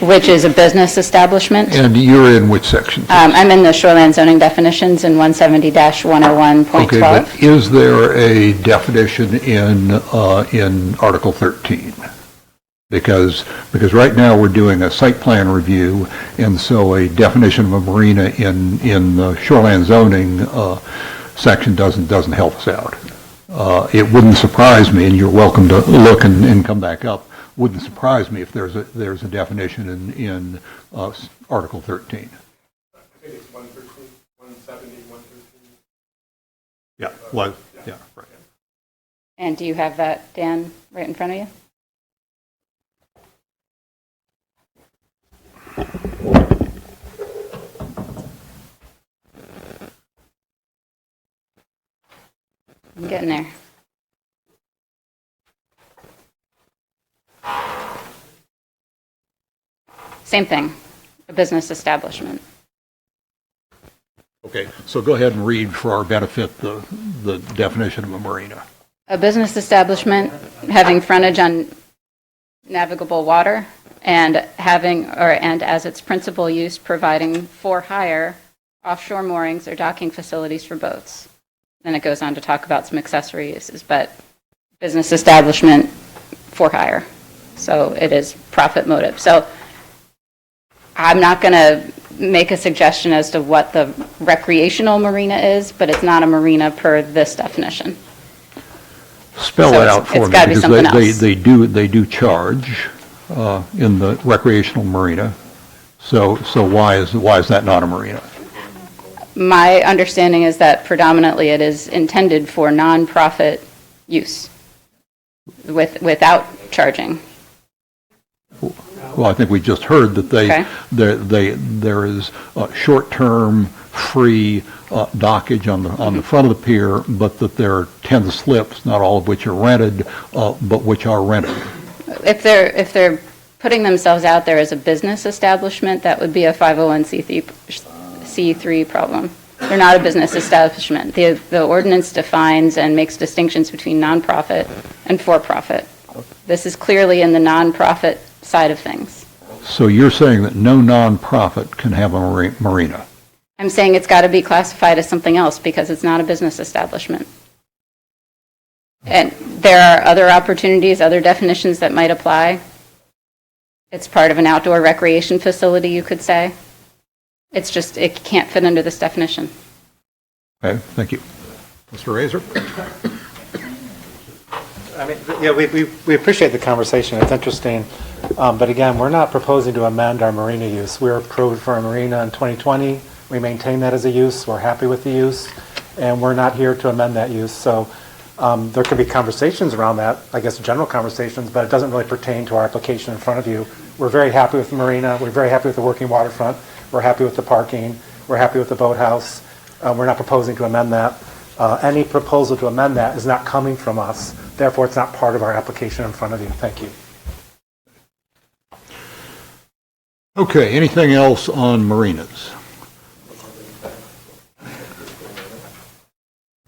which is a business establishment. And you're in which section? I'm in the shoreline zoning definitions in 170-101.12. Okay, but is there a definition in Article 13? Because right now we're doing a site plan review, and so a definition of a marina in the shoreline zoning section doesn't help us out. It wouldn't surprise me, and you're welcome to look and come back up. Wouldn't surprise me if there's a definition in Article 13. I think it's 113, 170, 113. Yeah, well, yeah, right. And do you have that, Dan, right in front of you? I'm getting there. Same thing, a business establishment. Okay, so go ahead and read for our benefit the definition of a marina. A business establishment having frontage on navigable water and and as its principal use providing for hire offshore moorings or docking facilities for boats. Then it goes on to talk about some accessory uses, but business establishment for hire. So it is profit motive. So I'm not going to make a suggestion as to what the recreational marina is, but it's not a marina per this definition. Spell So it out for it's me, gotta be because something else. they do charge in the recreational marina. So why is that not a marina? My understanding is that predominantly it is intended for nonprofit use without charging. Well, I think we just heard that Okay. there is short-term free dockage on the front of the pier, but that there are 10 slips, not all of which are rented, but which are rented. If they're putting themselves out there as a business establishment, that would be a 501c3 problem. They're not a business establishment. The ordinance defines and makes distinctions between nonprofit and for-profit. This is clearly in the nonprofit side of things. So you're saying that no nonprofit can have a marina? I'm saying it's got to be classified as something else because it's not a business establishment. And there are other opportunities, other definitions that might apply. It's part of an outdoor recreation facility, you could say. It's just, it can't fit under this definition. Okay, thank you. Mr. Razor? I mean, yeah, we appreciate the conversation. It's interesting. But again, we're not proposing to amend our marina use. We were approved for a marina in 2020. We maintain that as a use. We're happy with the use. And we're not here to amend that use. So there could be conversations around that, I guess general conversations, but it doesn't really pertain to our application in front of you. We're very happy with the marina. We're very happy with the working waterfront. We're happy with the parking. We're happy with the boathouse. We're not proposing to amend that. Any proposal to amend that is not coming from us. Therefore, it's not part of our application in front of you. Thank you. Okay, anything else on marinas?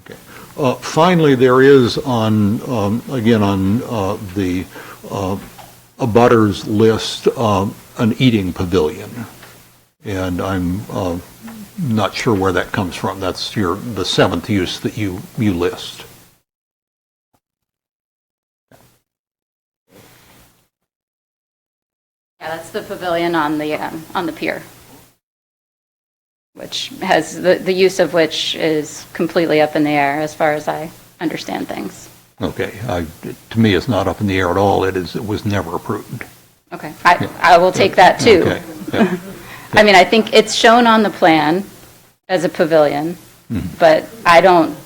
Okay. Finally, there is again on the abutters list, an eating pavilion. And I'm not sure where that comes from. That's the seventh use that you list. Yeah, that's the pavilion on the pier, which has the use of which is completely up in the air as far as I understand things. Okay, to me, it's not up in the air at all. It was never approved. Okay, I will take that too. Okay. Yeah. I mean, I think it's shown on the plan as a pavilion, but I don't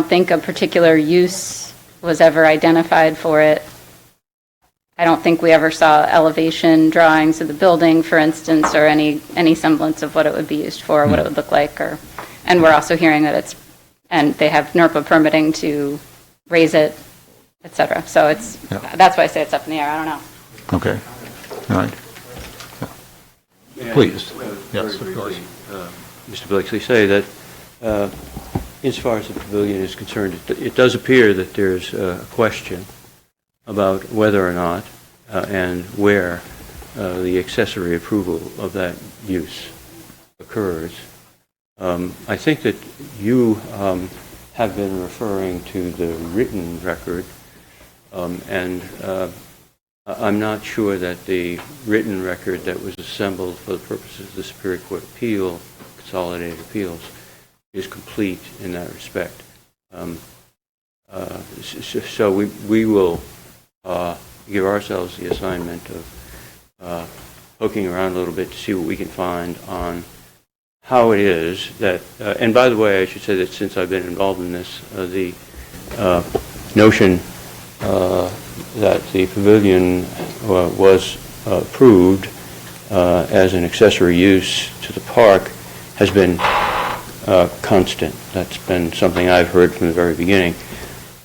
think a particular use was ever identified for it. I don't think we ever saw elevation drawings of the building, for instance, or any semblance of what it would be used for, or what it would look like. And we're also hearing that and they have NERPA permitting to raise it, et cetera. So that's why I say it's up in the air. I don't know. Okay, all right. Please. Yes, of course. Mr. Blakeslee, say that as far as the pavilion is concerned, it does appear that there's a question about whether or not and where the accessory approval of that use occurs. I think that you have been referring to the written record, and I'm not sure that the written record that was assembled for the purposes of the Superior Court Appeal, Consolidated Appeals, is complete in that respect. So we will give ourselves the assignment of poking around a little bit to see what we can find on how it is that, and by the way, I should say that since I've been involved in this, the notion that the pavilion was approved as an accessory use to the park has been constant. That's been something I've heard from the very beginning.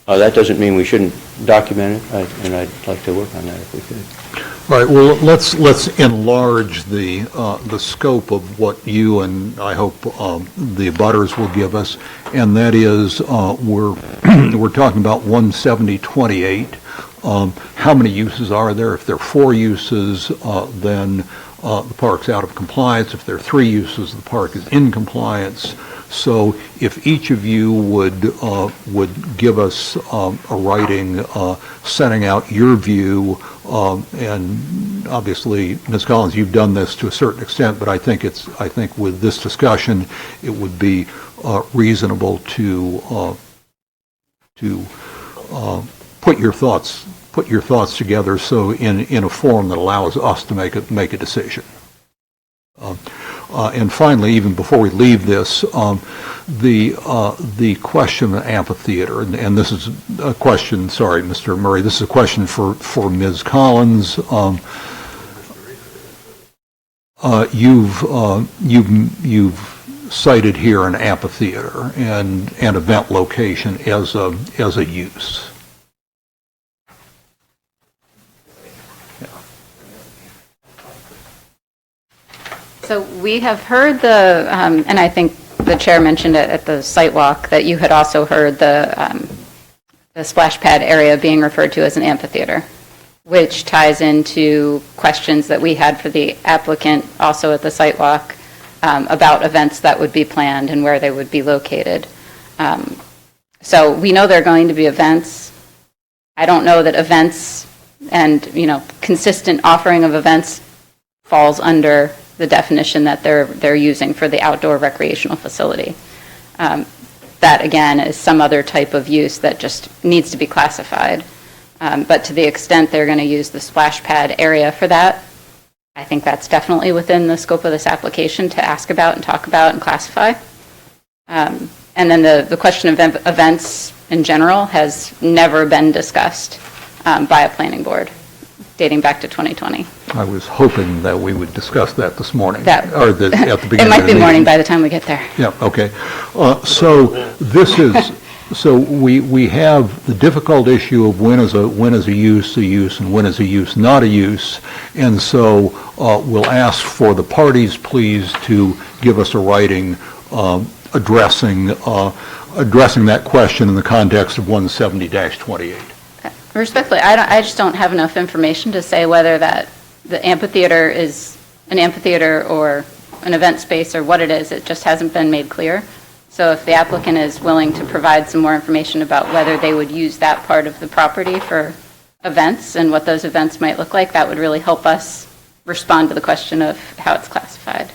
That doesn't mean we shouldn't document it, and I'd like to work on that if we could. All right, well, let's enlarge the scope of what you and I hope the abutters will give us, and that is, we're talking about 17028. How many uses are there? If there are 4 uses, then the park's out of compliance. If there are 3 uses, the park is in compliance. So if each of you would give us a writing setting out your view, and obviously, Ms. Collins, you've done this to a certain extent, but I think with this discussion, it would be reasonable to put your thoughts together so in a form that allows us to make a decision. And finally, even before we leave this, the question of amphitheater, and this is a question, sorry, Mr. Murray, this is a question for Ms. Collins. You've cited here an amphitheater and an event location as a use. So we have heard and I think the chair mentioned it at the site walk, that you had also heard the splash pad area being referred to as an amphitheater, which ties into questions that we had for the applicant also at the site walk about events that would be planned and where they would be located. So we know there are going to be events. I don't know that events and, consistent offering of events falls under the definition that they're using for the outdoor recreational facility. That, again, is some other type of use that just needs to be classified. But to the extent they're going to use the splash pad area for that, I think that's definitely within the scope of this application to ask about and talk about and classify. And then the question of events in general has never been discussed by a planning board dating back to 2020. I was hoping that we would discuss that this morning. At the beginning of the It might be meeting. morning by the time we get there. Yeah, okay. So we have the difficult issue of when is a use, and when is a use not a use. And so we'll ask for the parties, please, to give us a writing addressing that question in the context of 170-28. Respectfully, I just don't have enough information to say whether that the amphitheater is an amphitheater or an event space or what it is. It just hasn't been made clear. So if the applicant is willing to provide some more information about whether they would use that part of the property for events and what those events might look like, that would really help us respond to the question of how it's classified.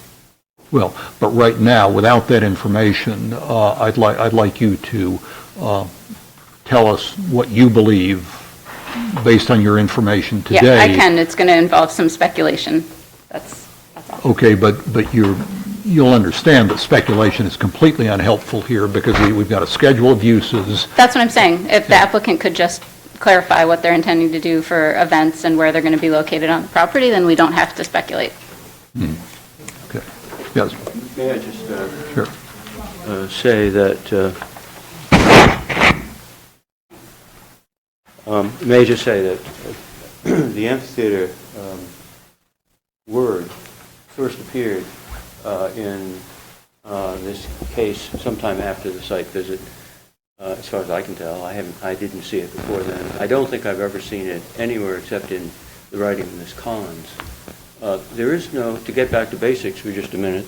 Well, but right now, without that information, I'd like you to tell us what you believe based on your information today. Yeah, I can. It's going to involve some speculation. That's all. Okay, but you'll understand that speculation is completely unhelpful here because we've got a schedule of uses. That's what I'm saying. If the applicant could just clarify what they're intending to do for events and where they're going to be located on the property, then we don't have to speculate. Okay. Yes. May I just Sure. say that may I just say that the amphitheater word first appeared in this case sometime after the site visit. As far as I can tell, I didn't see it before then. I don't think I've ever seen it anywhere except in the writing of Ms. Collins. There is no, to get back to basics for just a minute,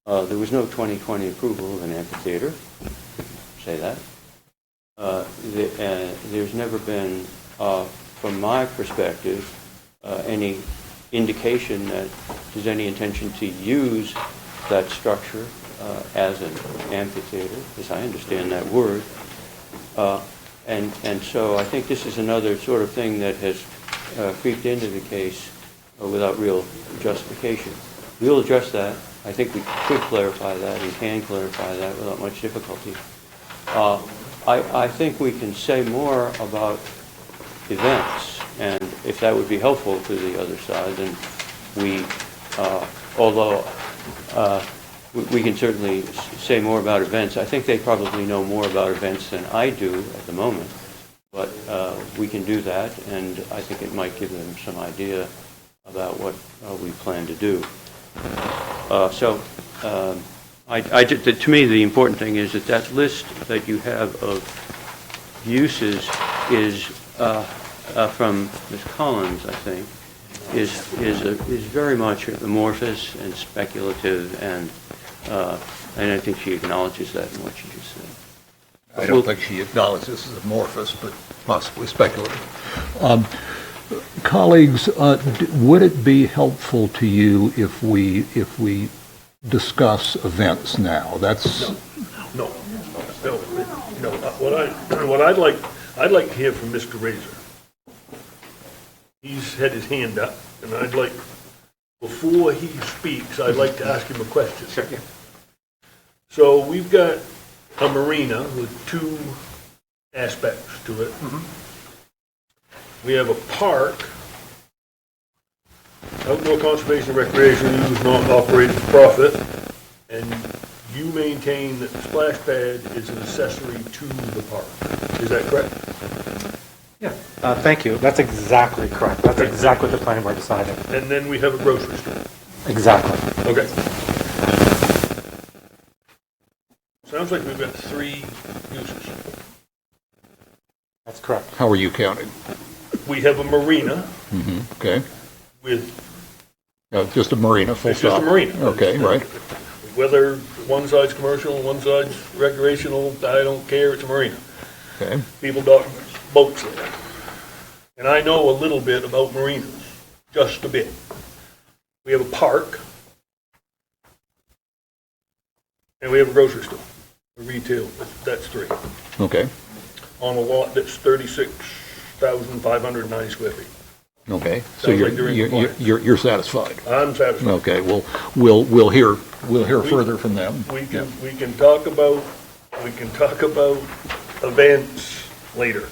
there was no 2020 approval of an amphitheater. Say that. There's never been, from my perspective, any indication that there's any intention to use that structure as an amphitheater, as I understand that word. And so I think this is another sort of thing that has creeped into the case without real justification. We'll address that. I think we could clarify that and can clarify that without much difficulty. I think we can say more about events, and if that would be helpful to the other side, then although we can certainly say more about events. I think they probably know more about events than I do at the moment, but we can do that, and I think it might give them some idea about what we plan to do. To me, the important thing is that that list that you have of uses is from Ms. Collins, I think, is very much amorphous and speculative, and I think she acknowledges that in what she just said. I don't think she acknowledges this as amorphous, but possibly speculative. Colleagues, would it be helpful to you if we discuss events now? No. What I'd like to hear from Mr. Razor. He's had his hand up, and I'd like, before he speaks, I'd like to ask him a question. Sure, yeah. So we've got a marina with two aspects to it. Mm-hmm. We have a park, outdoor conservation and recreation use, not operated for profit, and you maintain that the splash pad is an accessory to the park. Is that correct? Yeah, thank you. That's exactly correct. That's exactly what the planning board decided. And then we have a grocery store. Exactly. Okay. Sounds like we've got three uses. That's correct. How are you counting? We have a marina Okay. with, Just a marina, full it's just a stop. marina. Okay, right. Whether one side's commercial and one side's recreational, I don't care, it's a marina. Okay. People dock boats there. And I know a little bit about marinas, just a bit. We have a park, and we have a grocery store, a retail, that's three, Okay. on a lot that's 36,590 square feet. Okay. So Sounds like they're in compliance. you're satisfied. I'm satisfied. Okay. Well, we'll hear further from them. We can talk about events later.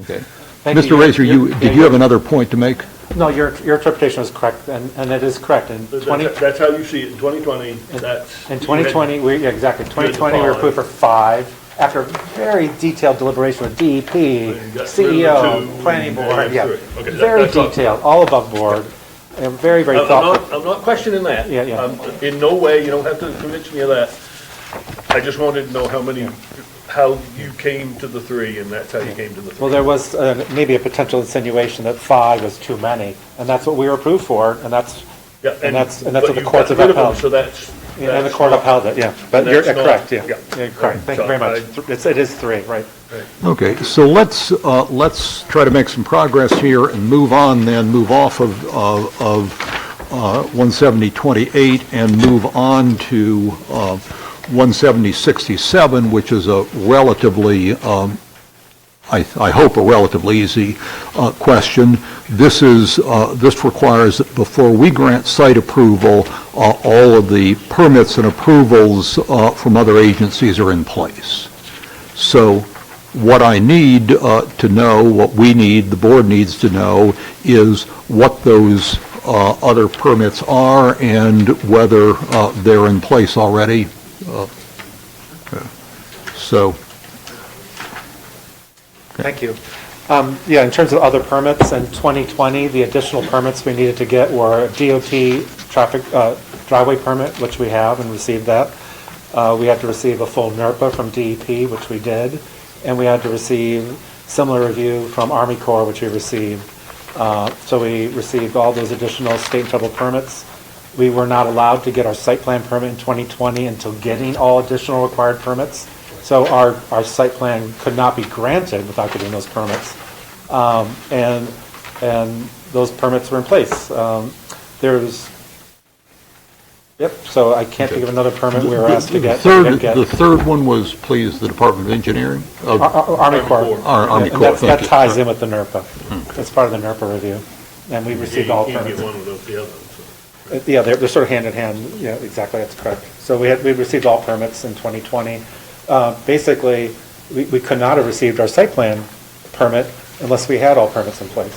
Okay. Thank Mr. you. Razor, did you have another point to make? No, your interpretation is correct, and it is correct. In 20, That's how you see it, in 2020, that's. in 2020, exactly. 2020, we were approved for 5. After very detailed deliberation with DEP, You got CEO, two, planning and board, yeah. three. Okay, Very that's all. detailed, all above board, and very, very thoughtful. I'm not questioning that. Yeah. In no way, you don't have to convince me of that. I just wanted to know how you came to the three, and that's how you came to the three. Well, there was maybe a potential insinuation that 5 was too many, and that's what we were approved for, and that's Yeah, what but the you've courts got have rid of them, upheld. So that's. Yeah, and the court upheld it, yeah. But And you're that's not- correct, yeah. yeah. You're correct. Thank you very much. It is 3, right. Okay. So let's try to make some progress here and move off of 17028 and move on to 17067, which is a relatively, I hope, a relatively easy question. This requires that before we grant site approval, all of the permits and approvals from other agencies are in place. So what I need to know, what we need, the board needs to know, is what those other permits are and whether they're in place already. So. Thank you. Yeah, in terms of other permits, in 2020, the additional permits we needed to get were a DOT traffic driveway permit, which we have and received that. We had to receive a full NERPA from DEP, which we did, and we had to receive similar review from Army Corps, which we received. So we received all those additional state and federal permits. We were not allowed to get our site plan permit in 2020 until getting all additional required permits. So our site plan could not be granted without getting those permits. And those permits were in place. So I can't think of another permit we were asked to get. The third one was, please, the Department of Engineering? Army Corps. Army And Corps, that ties in with the NERPA. That's part of the NERPA review. And we received all You can't permits. get one without the other. Yeah, they're sort of hand in hand. Yeah, exactly, that's correct. So we received all permits in 2020. Basically, we could not have received our site plan permit unless we had all permits in place.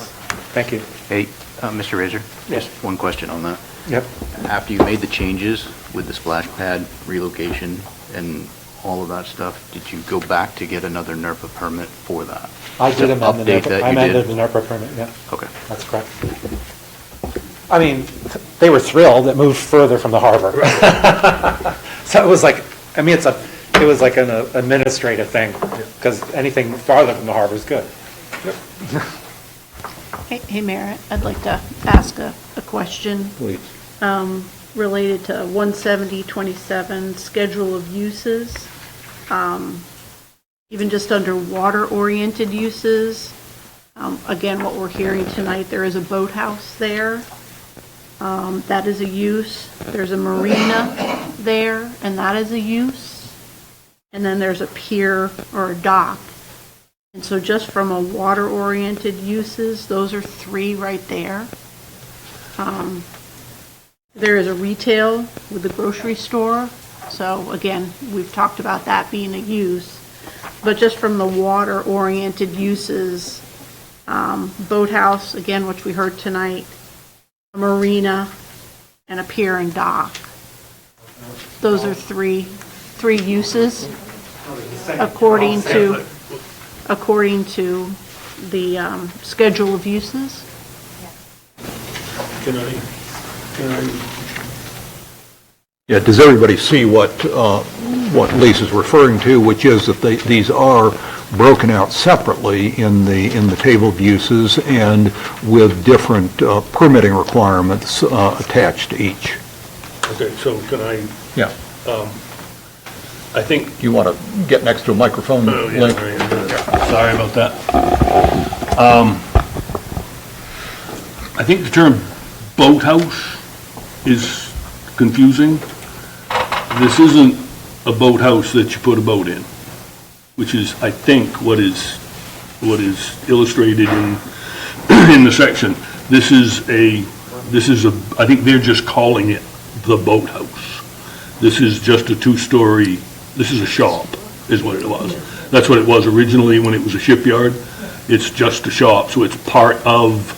Thank you. Hey, Mr. Razor, just one question on that. Yep. After you made the changes with the splash pad relocation and all of that stuff, did you go back to get another NERPA permit for that? I did amend the Update NERPA. that I you amended did? the NERPA permit, yeah. Okay. That's correct. I mean, they were thrilled. It moved further from the harbor. So it was like, I mean, it was like an administrative thing, because anything farther from the harbor is good. Hey, Mayor, I'd like to ask a question. Please. Related to 17027, schedule of uses. Even just under water-oriented uses. Again, what we're hearing tonight, there is a boathouse there. That is a use. There's a marina there, and that is a use. And then there's a pier or a dock. And so just from a water-oriented uses, those are 3 right there. There is a retail with the grocery store. So again, we've talked about that being a use. But just from the water-oriented uses, boathouse, again, which we heard tonight, a marina, and a pier and dock. Those are three uses according to the schedule of uses. Yeah, does everybody see what Lisa's referring to, which is that these are broken out separately in the table of uses and with different permitting requirements attached to each? Okay, so can I? Yeah. I think. You want to get next to a microphone, Link? Sorry about that. I think the term boathouse is confusing. This isn't a boathouse that you put a boat in, which is, I think, what is illustrated in the section. This is a, I think they're just calling it the boathouse. This is just a 2-story, this is a shop, is what it was. That's what it was originally when it was a shipyard. It's just a shop, so it's part of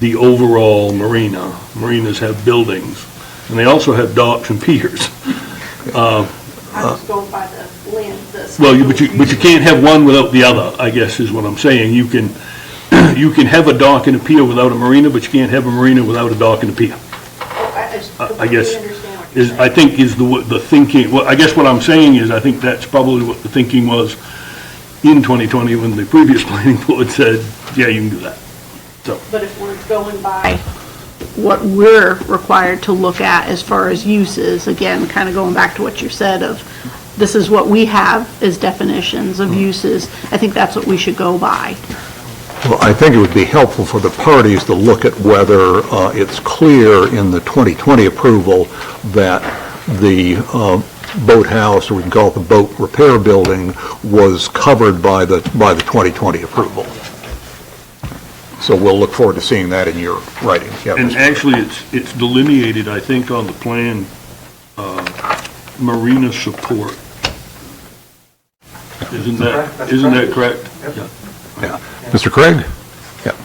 the overall marina. Marinas have buildings, and they also have docks and piers. I'm just going by the land. Well, but you can't have one without the other, I guess is what I'm saying. You can have a dock and a pier without a marina, but you can't have a marina without a dock and a pier. I guess I think is the thinking. Well, I guess what I'm saying is I think that's probably what the thinking was in 2020 when the previous planning board said, yeah, you can do that. So. But if we're going by what we're required to look at as far as uses, again, kind of going back to what you said of this is what we have as definitions of uses, I think that's what we should go by. Well, I think it would be helpful for the parties to look at whether it's clear in the 2020 approval that the boathouse, or we can call it the boat repair building, was covered by the 2020 approval. So we'll look forward to seeing that in your writing. Yeah, and actually, it's delineated, I think, on the plan, marina support. Isn't that correct? Yep. Yeah. Mr. Craig? Yeah.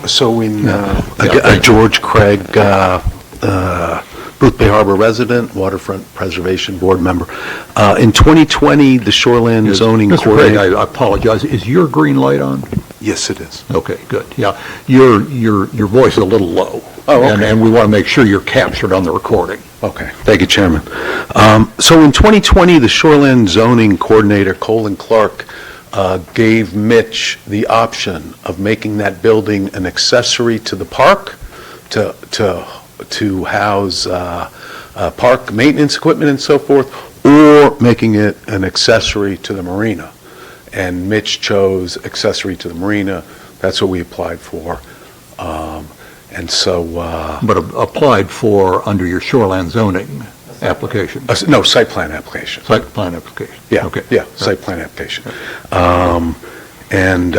So in George Craig, Booth Bay Harbor resident, Waterfront Preservation Board member. In 2020, the Shoreland Zoning Mr. Craig, I apologize. Is your green light on? Yes, it is. Okay, good. Yeah, your voice is a little low. Oh, okay. And we want to make sure you're captured on the recording. Okay, thank you, Chairman. So in 2020, the Shoreland Zoning Coordinator, Colin Clark, gave Mitch the option of making that building an accessory to the park, to house park maintenance equipment and so forth, or making it an accessory to the marina. And Mitch chose accessory to the marina. That's what we applied for. And so... But applied for under your shoreland zoning application? No, site plan application. Site plan application. Yeah, okay. Yeah, site plan application. And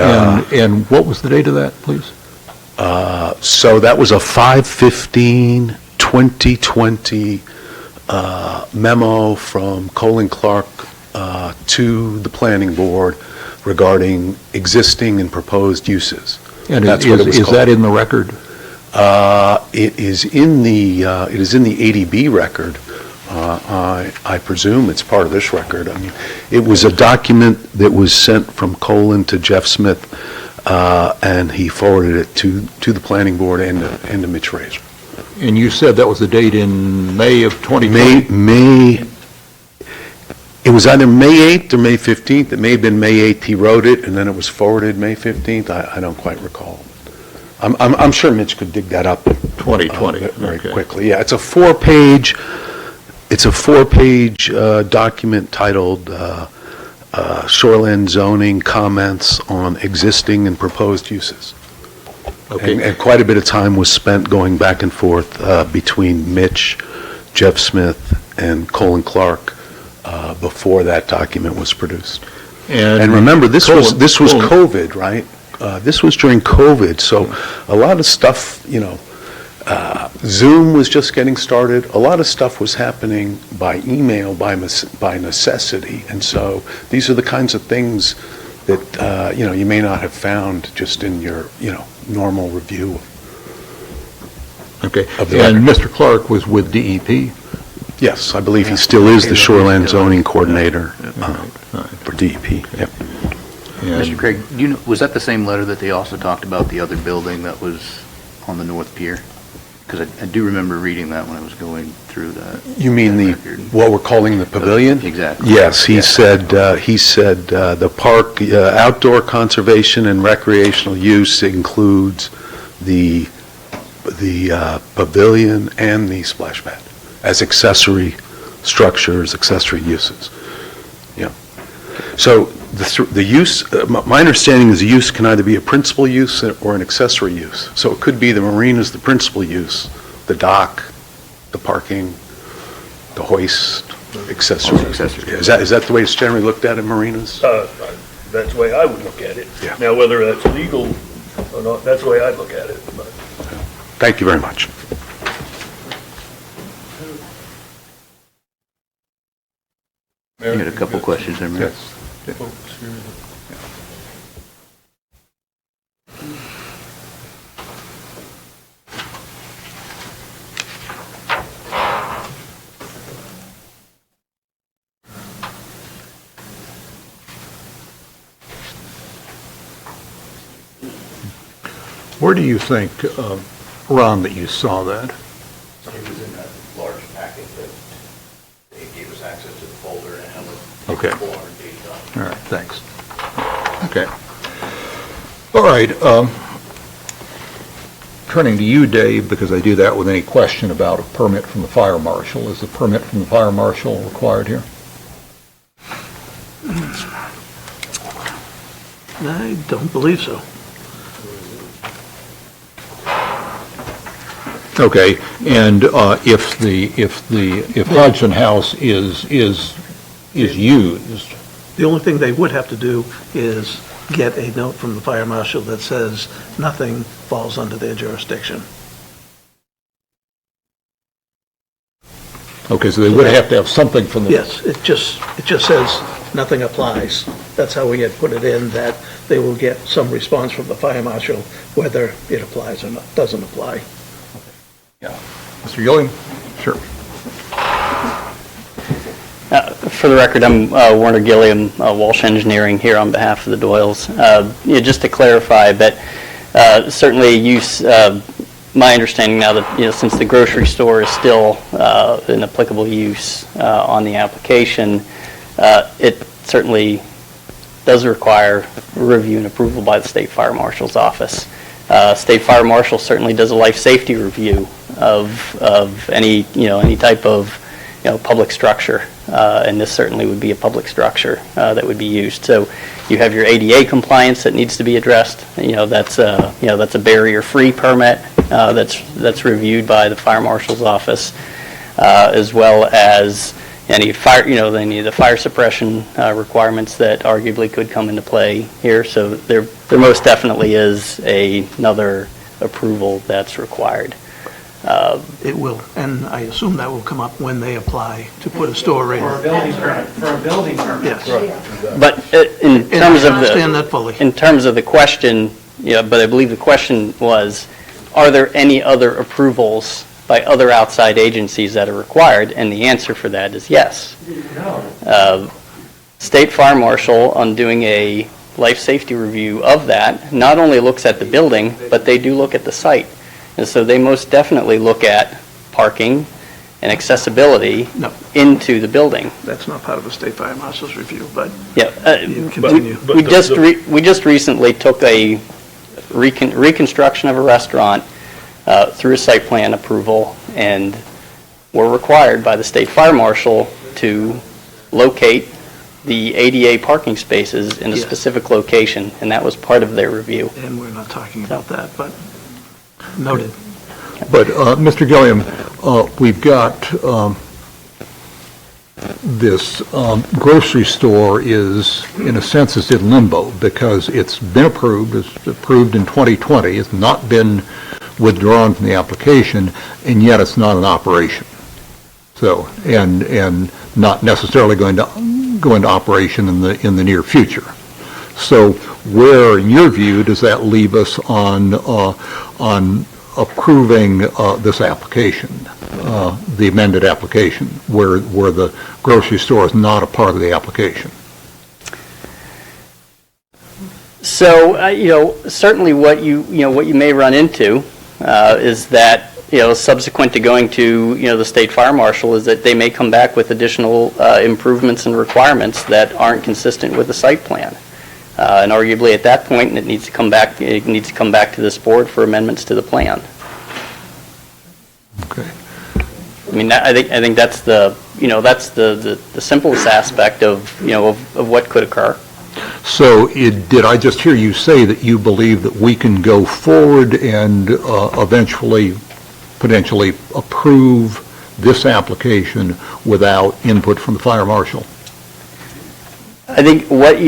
what was the date of that, please? So that was a 5/15/2020 memo from Colin Clark to the planning board regarding existing and proposed uses. And is that in the record? It is in the ADB record. I presume it's part of this record. I mean, it was a document that was sent from Colin to Jeff Smith, and he forwarded it to the planning board and to Mitch Razor. And you said that was the date in May of 2020? May, it was either May 8th or May 15th. It may have been May 8th he wrote it, and then it was forwarded May 15th. I don't quite recall. I'm sure Mitch could dig that up. 2020. Very Okay. quickly. Yeah, it's a four-page document titled Shoreland Zoning Comments on Existing and Proposed Uses. Okay. And quite a bit of time was spent going back and forth between Mitch, Jeff Smith, and Colin Clark before that document was produced. And remember, this was COVID, right? This was during COVID, so a lot of stuff, Zoom was just getting started. A lot of stuff was happening by email, by necessity, and so these are the kinds of things that you may not have found just in your normal review. Okay. Of the And Mr. Clark was with DEP? Yes, I believe he still is the Shoreland Zoning Coordinator for DEP. Yep. Mr. Craig, was that the same letter that they also talked about the other building that was on the North Pier? Because I do remember reading that when I was going through that. You mean what we're calling the pavilion? Exactly. Yes, he said the park, outdoor conservation and recreational use includes the pavilion and the splash pad as accessory structures, accessory uses. Yeah. So the use, my understanding is the use can either be a principal use or an accessory use. So it could be the marina is the principal use, the dock, the parking, the hoist, accessory. Is that the way it's generally looked at in marinas? That's the way I would look at it. Yeah. Now, whether that's legal or not, that's the way I look at it. But Thank you very much. You had a couple questions there, Mayor. Yes. Where do you think, Ron, that you saw that? It was in that large packet that they gave us access to the folder and had Okay. 400 pages on it. All right, thanks. Okay. All right. Turning to you, Dave, because I do that with any question about a permit from the fire marshal. Is the permit from the fire marshal required here? I don't believe so. Okay, and if Hodgson House is used, The only thing they would have to do is get a note from the fire marshal that says nothing falls under their jurisdiction. okay, so they would have to have something from the... Yes, it just says nothing applies. That's how we had put it in, that they will get some response from the fire marshal whether it applies or not, doesn't apply. Yeah. Mr. Gilliam? Sure. For the record, I'm Warner Gilliam, Walsh Engineering, here on behalf of the Doyles. Just to clarify that certainly use, my understanding now that, since the grocery store is still an applicable use on the application, it certainly does require review and approval by the State Fire Marshal's office. State Fire Marshal certainly does a life safety review of any, any type of, public structure, and this certainly would be a public structure that would be used. So you have your ADA compliance that needs to be addressed. That's a barrier-free permit that's reviewed by the Fire Marshal's office, as well as any fire, any of the fire suppression requirements that arguably could come into play here. So there most definitely is another approval that's required. It will, and I assume that will come up when they apply to put a store in. For a building permit, Yes. But in terms I of understand that fully. in terms of the question, but I believe the question was, are there any other approvals by other outside agencies that are required? And the answer for that is yes. State Fire Marshal, on doing a life safety review of that, not only looks at the building, but they do look at the site. And so they most definitely look at parking and accessibility into the building. That's not part of the State Fire Marshal's review, but Yeah, continue. we just recently took a reconstruction of a restaurant through a site plan approval, and were required by the State Fire Marshal to locate the ADA parking spaces in a specific location, and that was part of their review. And we're not talking about that, but noted. But, Mr. Gilliam, we've got this grocery store is, in a sense, is in limbo because it's been approved, it's approved in 2020, it's not been withdrawn from the application, and yet it's not in operation. So, and not necessarily going to go into operation in the near future. So, where, in your view, does that leave us on approving this application, the amended application, where the grocery store is not a part of the application? So, certainly what you may run into is that, subsequent to going to, the State Fire Marshal, is that they may come back with additional improvements and requirements that aren't consistent with the site plan. And arguably at that point, it needs to come back to this board for amendments to the plan. Okay. I mean, I think that's the simplest aspect of what could occur. So did I just hear you say that you believe that we can go forward and eventually, potentially approve this application without input from the fire marshal? I think what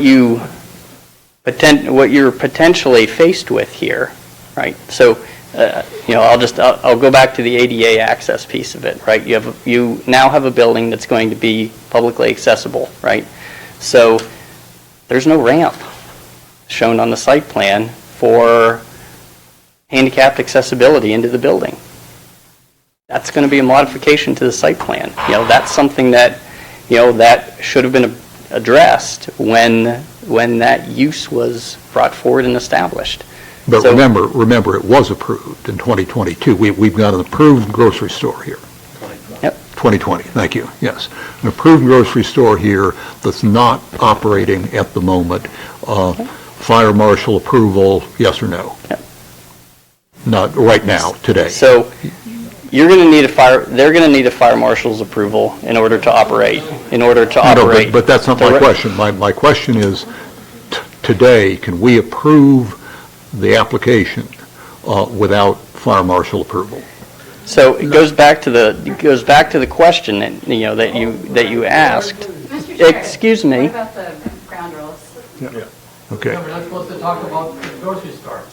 you're potentially faced with here, right? So, I'll go back to the ADA access piece of it, right? You now have a building that's going to be publicly accessible, right? So there's no ramp shown on the site plan for handicapped accessibility into the building. That's going to be a modification to the site plan. That's something that, that should have been addressed when that use was brought forward and established. But remember, it was approved in 2022. We've got an approved grocery store here. 2020, thank you, yes. An approved grocery store here that's not operating at the moment. Fire marshal approval, yes or no? Not right now, today. So they're going to need a fire marshal's approval in order to operate. No, but that's not my question. My question is, today, can we approve the application without fire marshal approval? So it goes back to the question that you asked. Excuse me. What about the ground rules? Yeah. Okay. We're not supposed to talk about the grocery store.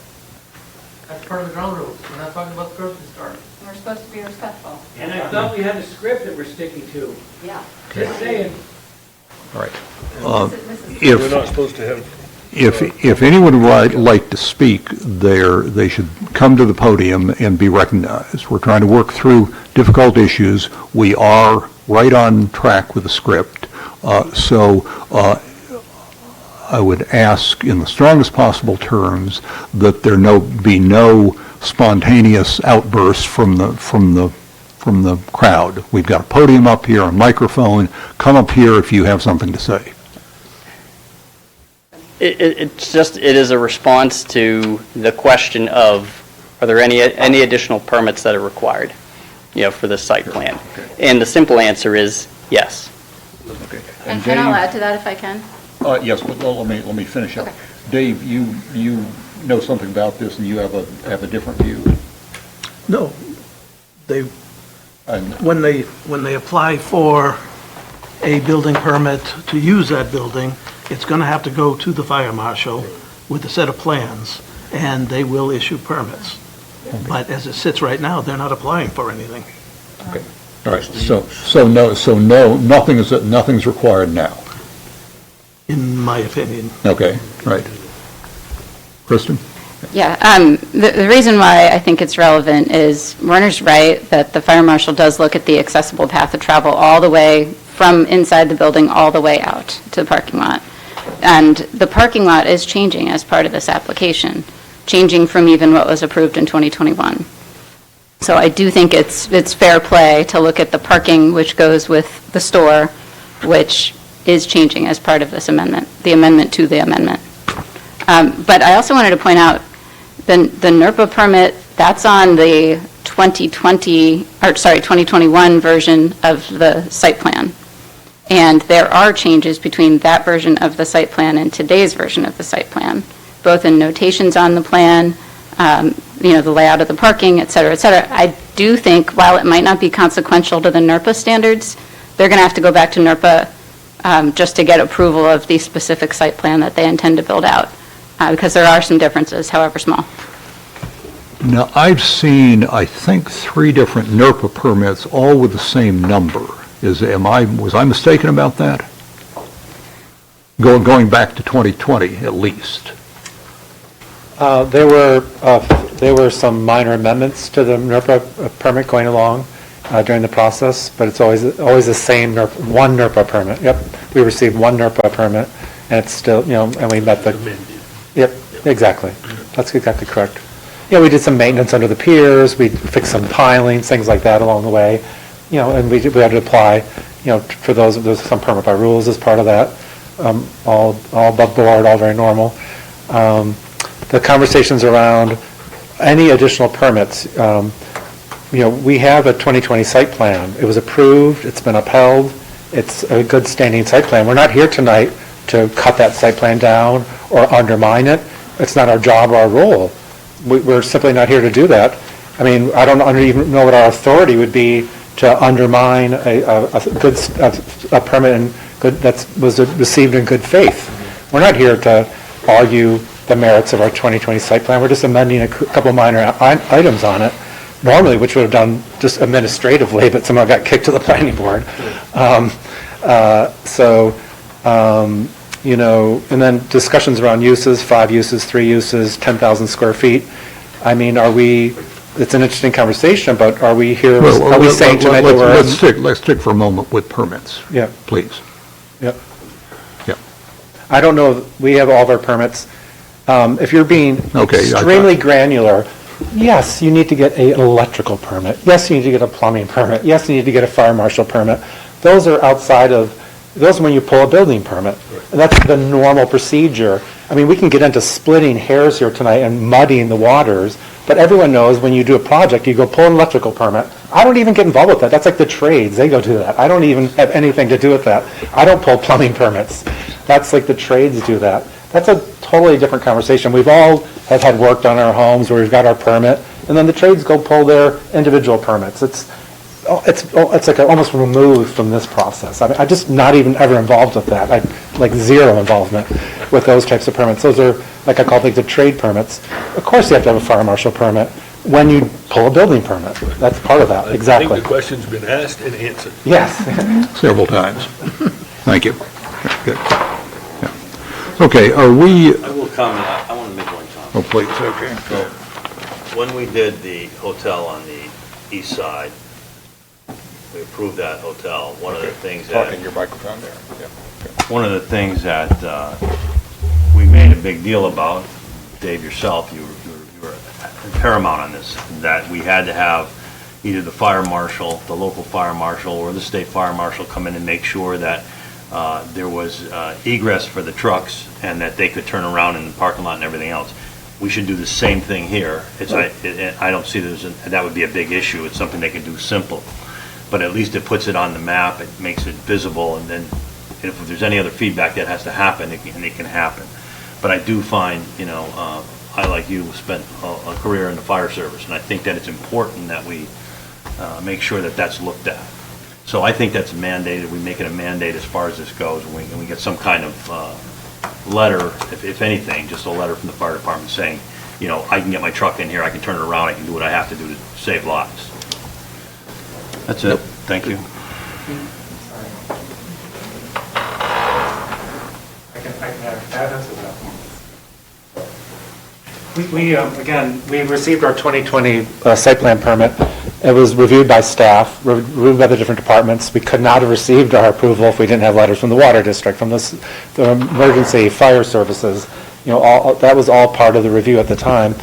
That's part of the ground rules. We're not talking about the grocery store. We're supposed to be respectful. And I thought we had a script that we're sticking to. Yeah. Just saying. All right. We're not supposed to have. If anyone would like to speak there, they should come to the podium and be recognized. We're trying to work through difficult issues. We are right on track with the script. So I would ask in the strongest possible terms that there be no spontaneous outbursts from the crowd. We've got a podium up here, a microphone. Come up here if you have something to say. It is a response to the question of, are there any additional permits that are required, for this site plan? And the simple answer is yes. Okay. And I'll add to that if I can. Yes, but let me finish up. Okay. Dave, you know something about this, and you have a different view. No, when they apply for a building permit to use that building, it's going to have to go to the fire marshal with a set of plans, and they will issue permits. Okay. But as it sits right now, they're not applying for anything. Okay. All right. So no, nothing's required now. In my opinion. Okay. Right. Kristen? Yeah, the reason why I think it's relevant is Werner's right that the fire marshal does look at the accessible path of travel all the way from inside the building all the way out to the parking lot. And the parking lot is changing as part of this application, changing from even what was approved in 2021. So I do think it's fair play to look at the parking which goes with the store, which is changing as part of this amendment, the amendment to the amendment. But I also wanted to point out the NERPA permit, that's on the 2021 version of the site plan. And there are changes between that version of the site plan and today's version of the site plan, both in notations on the plan, the layout of the parking, et cetera, et cetera. I do think while it might not be consequential to the NERPA standards, they're going to have to go back to NERPA just to get approval of the specific site plan that they intend to build out, because there are some differences, however small. Now, I've seen, I think, 3 different NERPA permits, all with the same number. Was I mistaken about that? Going back to 2020, at least. There were some minor amendments to the NERPA permit going along during the process, but it's always the same one NERPA permit. Yep, we received one NERPA permit, and it's still, and we met the. Yep, exactly. That's exactly correct. We did some maintenance under the piers. We fixed some pilings, things like that along the way. And we had to apply, for those some permit by rules as part of that. All above board, all very normal. The conversations around any additional permits, we have a 2020 site plan. It was approved, it's been upheld, it's a good standing site plan. We're not here tonight to cut that site plan down or undermine it. It's not our job or our role. We're simply not here to do that. I mean, I don't even know what our authority would be to undermine a permit that was received in good faith. We're not here to argue the merits of our 2020 site plan. We're just amending a couple minor items on it, normally, which would have done just administratively, but somehow got kicked to the planning board. And then discussions around uses, 5 uses, 3 uses, 10,000 square feet. I mean, it's an interesting conversation, but are we here, are we saying tonight that we're... Let's stick for a moment with permits. Yeah. Please. Yep. Yeah. I don't know, we have all of our permits. If you're being extremely granular, yes, you need to get an electrical permit. Yes, you need to get a plumbing permit. Yes, you need to get a fire marshal permit. Those are when you pull a building permit. And that's the normal procedure. I mean, we can get into splitting hairs here tonight and muddying the waters, but everyone knows when you do a project, you go pull an electrical permit. I don't even get involved with that. That's like the trades. They go do that. I don't even have anything to do with that. I don't pull plumbing permits. That's like the trades do that. That's a totally different conversation. We've all have had work done in our homes where we've got our permit, and then the trades go pull their individual permits. It's like almost removed from this process. I mean, I'm just not even ever involved with that. Like zero involvement with those types of permits. Those are, like I call the trade permits. Of course you have to have a fire marshal permit when you pull a building permit. That's part of that, exactly. I think the question's been asked and answered. Yes. Several times. Thank you. Good. Yeah. Okay, are we... I will comment. I want to make one comment. Oh, please. Okay. So, when we did the hotel on the east side, we approved that hotel. One of the things that... And your microphone there. Yeah. One of the things that we made a big deal about, Dave, yourself, you were paramount on this, that we had to have either the fire marshal, the local fire marshal, or the state fire marshal come in and make sure that there was egress for the trucks and that they could turn around in the parking lot and everything else. We should do the same thing here. I don't see that would be a big issue. It's something they can do simple. But at least it puts it on the map, it makes it visible, and then if there's any other feedback that has to happen, it can happen. But I do find, I, like you, spent a career in the fire service, and I think that it's important that we make sure that that's looked at. So I think that's mandated. We make it a mandate as far as this goes, and we get some kind of letter, if anything, just a letter from the fire department saying, I can get my truck in here, I can turn it around, I can do what I have to do to save lives. That's it. Thank you. I can add to that. Again, we received our 2020 site plan permit. It was reviewed by staff, reviewed by the different departments. We could not have received our approval if we didn't have letters from the water district, from the emergency fire services. That was all part of the review at the time.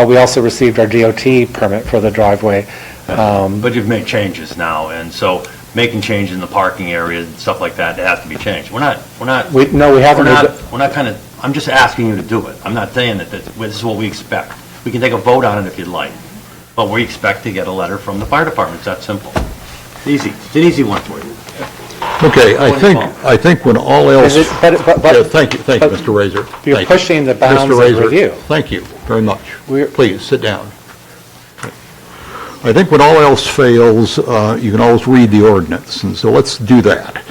We also received our DOT permit for the driveway. But you've made changes now, and so making changes in the parking area and stuff like that, it has to be changed. We haven't. We're not kind of, I'm just asking you to do it. I'm not saying that this is what we expect. We can take a vote on it if you'd like, but we expect to get a letter from the fire department. It's that simple. Easy. It's an easy one for you. Okay, I think when all else. Thank you, Mr. Razor. You're pushing the bounds of review. Thank you very much. Please, sit down. I think when all else fails, you can always read the ordinance, and so let's do that.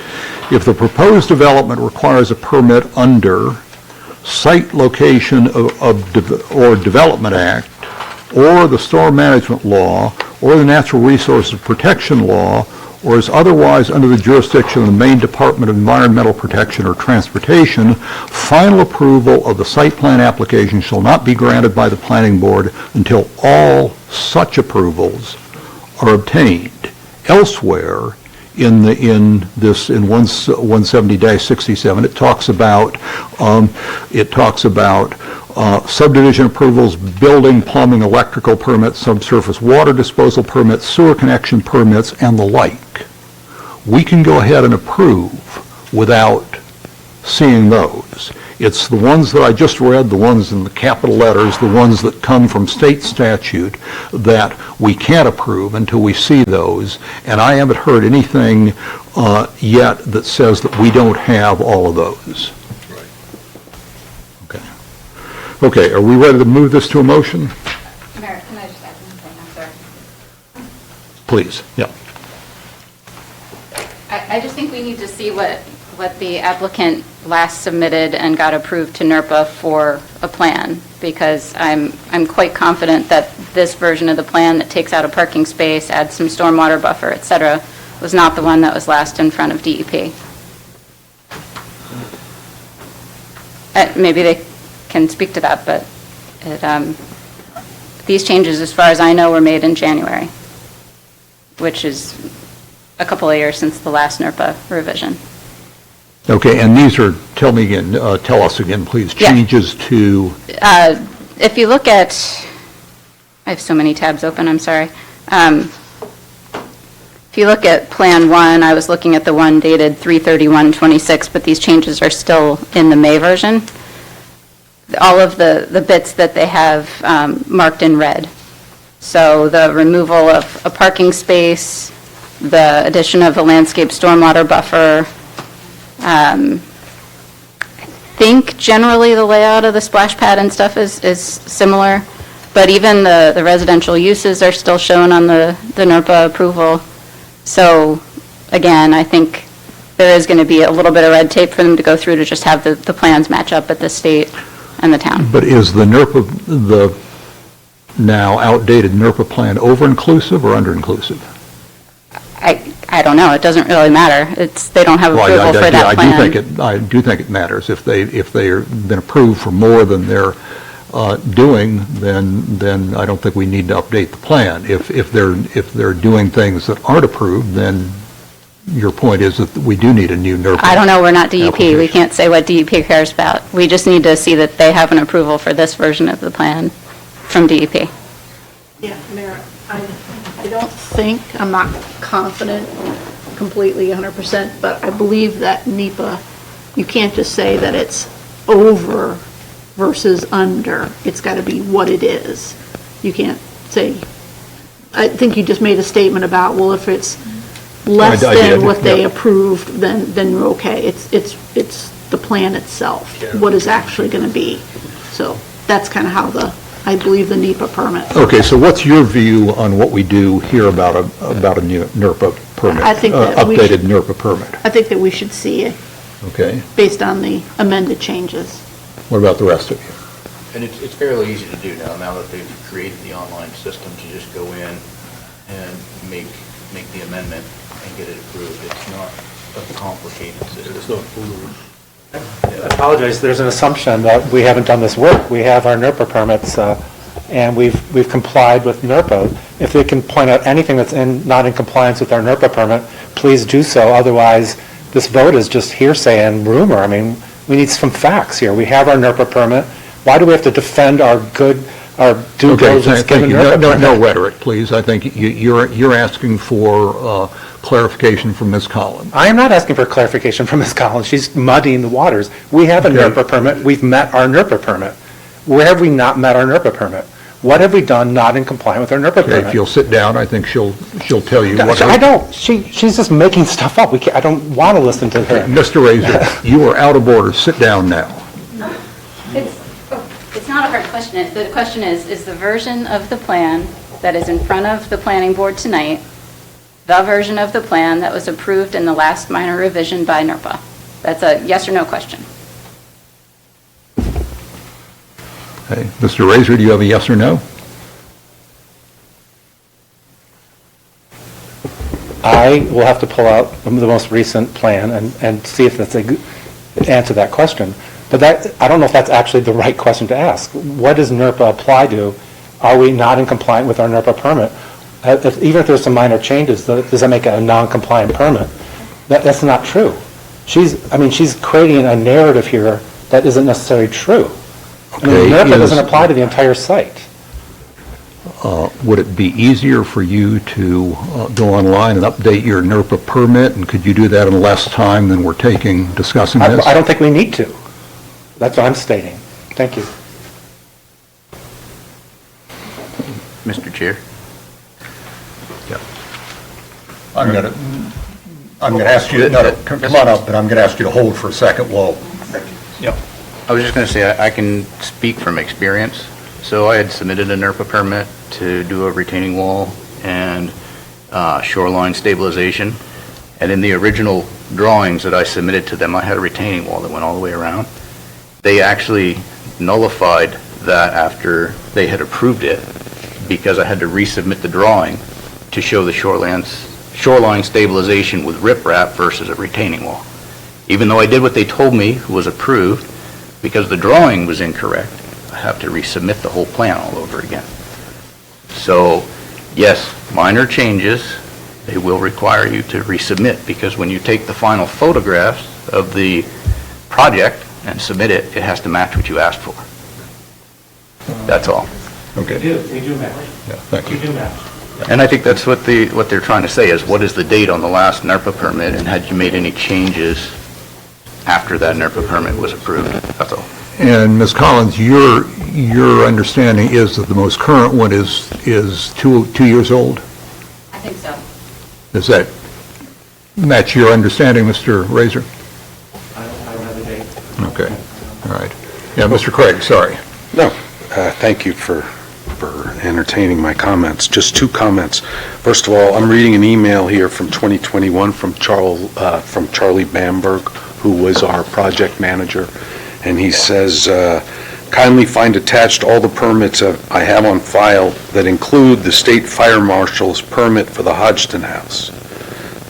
If the proposed development requires a permit under Site Location or Development Act, or the Storm Management Law, or the Natural Resources Protection Law, or is otherwise under the jurisdiction of the Maine Department of Environmental Protection or Transportation, final approval of the site plan application shall not be granted by the planning board until all such approvals are obtained. Elsewhere in 170-67, it talks about subdivision approvals, building, plumbing, electrical permits, subsurface water disposal permits, sewer connection permits, and the like. We can go ahead and approve without seeing those. It's the ones that I just read, the ones in the capital letters, the ones that come from state statute that we can't approve until we see those, and I haven't heard anything yet that says that we don't have all of those. Okay, are we ready to move this to a motion? Mayor, can I just add one thing? I'm sorry. Please, yeah. I just think we need to see what the applicant last submitted and got approved to NERPA for a plan, because I'm quite confident that this version of the plan that takes out a parking space, adds some stormwater buffer, et cetera, was not the one that was last in front of DEP. Maybe they can speak to that, but these changes, as far as I know, were made in January, which is a couple of years since the last NERPA revision. Okay, and these are, tell us again, please, changes to? If you look at, I have so many tabs open, I'm sorry. If you look at Plan 1, I was looking at the one dated 3/31/26, but these changes are still in the May version. All of the bits that they have marked in red. So the removal of a parking space, the addition of a landscape stormwater buffer. I think generally the layout of the splash pad and stuff is similar, but even the residential uses are still shown on the NERPA approval. So again, I think there is going to be a little bit of red tape for them to go through to just have the plans match up at the state and the town. But is the NERPA, the now outdated NERPA plan over-inclusive or under-inclusive? I don't know. It doesn't really matter. They don't have approval for that plan. I do think it matters. If they've been approved for more than they're doing, then I don't think we need to update the plan. If they're doing things that aren't approved, then your point is that we do need a new NERPA. I don't know. We're not DEP. We can't say what DEP cares about. We just need to see that they have an approval for this version of the plan from DEP. Yeah, Mayor, I don't think, I'm not confident completely 100%, but I believe that NEPA, you can't just say that it's over versus under. It's got to be what it is. You can't say, I think you just made a statement about, well, if it's less than what they approved, then we're okay. It's the plan itself, what is actually going to be. So that's kind of how I believe the NEPA permit. Okay, so what's your view on what we do here about a new NERPA permit? I think that updated NERPA permit. I think that we should see it. Okay. Based on the amended changes. What about the rest of you? And it's fairly easy to do now that they've created the online system, to just go in and make the amendment and get it approved. It's not a complicated system. It's not I apologize, there's an assumption that we haven't done this work. We have our NERPA permits, and we've complied with NERPA. If they can point out anything that's not in compliance with our NERPA permit, please do so. Otherwise, this vote is just hearsay and rumor. I mean, we need some facts here. We have our NERPA permit. Why do we have to defend our due diligence given NERPA permit? No rhetoric, please. I think you're asking for clarification from Ms. Collins. I am not asking for clarification from Ms. Collins. She's muddying the waters. We have a NERPA permit. We've met our NERPA permit. Where have we not met our NERPA permit? What have we done not in compliance with our NERPA permit? If you'll sit down, I think she'll tell you what. I don't. She's just making stuff up. I don't want to listen to her. Mr. Razor, you are out of order. Sit down now. It's not a hard question. The question is the version of the plan that is in front of the planning board tonight the version of the plan that was approved in the last minor revision by NERPA? That's a yes or no question. Okay. Mr. Razor, do you have a yes or no? I will have to pull out the most recent plan and see if that's a good answer to that question. But I don't know if that's actually the right question to ask. What does NERPA apply to? Are we not in compliance with our NERPA permit? Even if there's some minor changes, does that make it a non-compliant permit? That's not true. She's creating a narrative here that isn't necessarily true. Okay, NERPA doesn't apply to the entire site. Would it be easier for you to go online and update your NERPA permit, and could you do that in less time than we're discussing this? I don't think we need to. That's what I'm stating. Thank you. Mr. Chair. Yeah. I'm going to ask you, come on up, but I'm going to ask you to hold for a second while. Yep. I was just going to say, I can speak from experience. So I had submitted a NERPA permit to do a retaining wall and shoreline stabilization. And in the original drawings that I submitted to them, I had a retaining wall that went all the way around. They actually nullified that after they had approved it because I had to resubmit the drawing to show the shoreline stabilization with riprap versus a retaining wall. Even though I did what they told me was approved, because the drawing was incorrect, I have to resubmit the whole plan all over again. So, yes, minor changes, they will require you to resubmit, because when you take the final photographs of the project and submit it, it has to match what you asked for. That's all. Okay. They do match. Yeah, thank you. They do match. And I think that's what they're trying to say is, what is the date on the last NERPA permit, and had you made any changes after that NERPA permit was approved? That's all. And Ms. Collins, your understanding is that the most current one is 2 years old? I think so. Does that match your understanding, Mr. Razor? I don't have a date. Okay, all right. Yeah, Mr. Craig, sorry. No, thank you for entertaining my comments. Just 2 comments. First of all, I'm reading an email here from 2021 from Charlie Bamberg, who was our project manager, and he says, kindly find attached all the permits I have on file that include the state fire marshal's permit for the Hodgson House,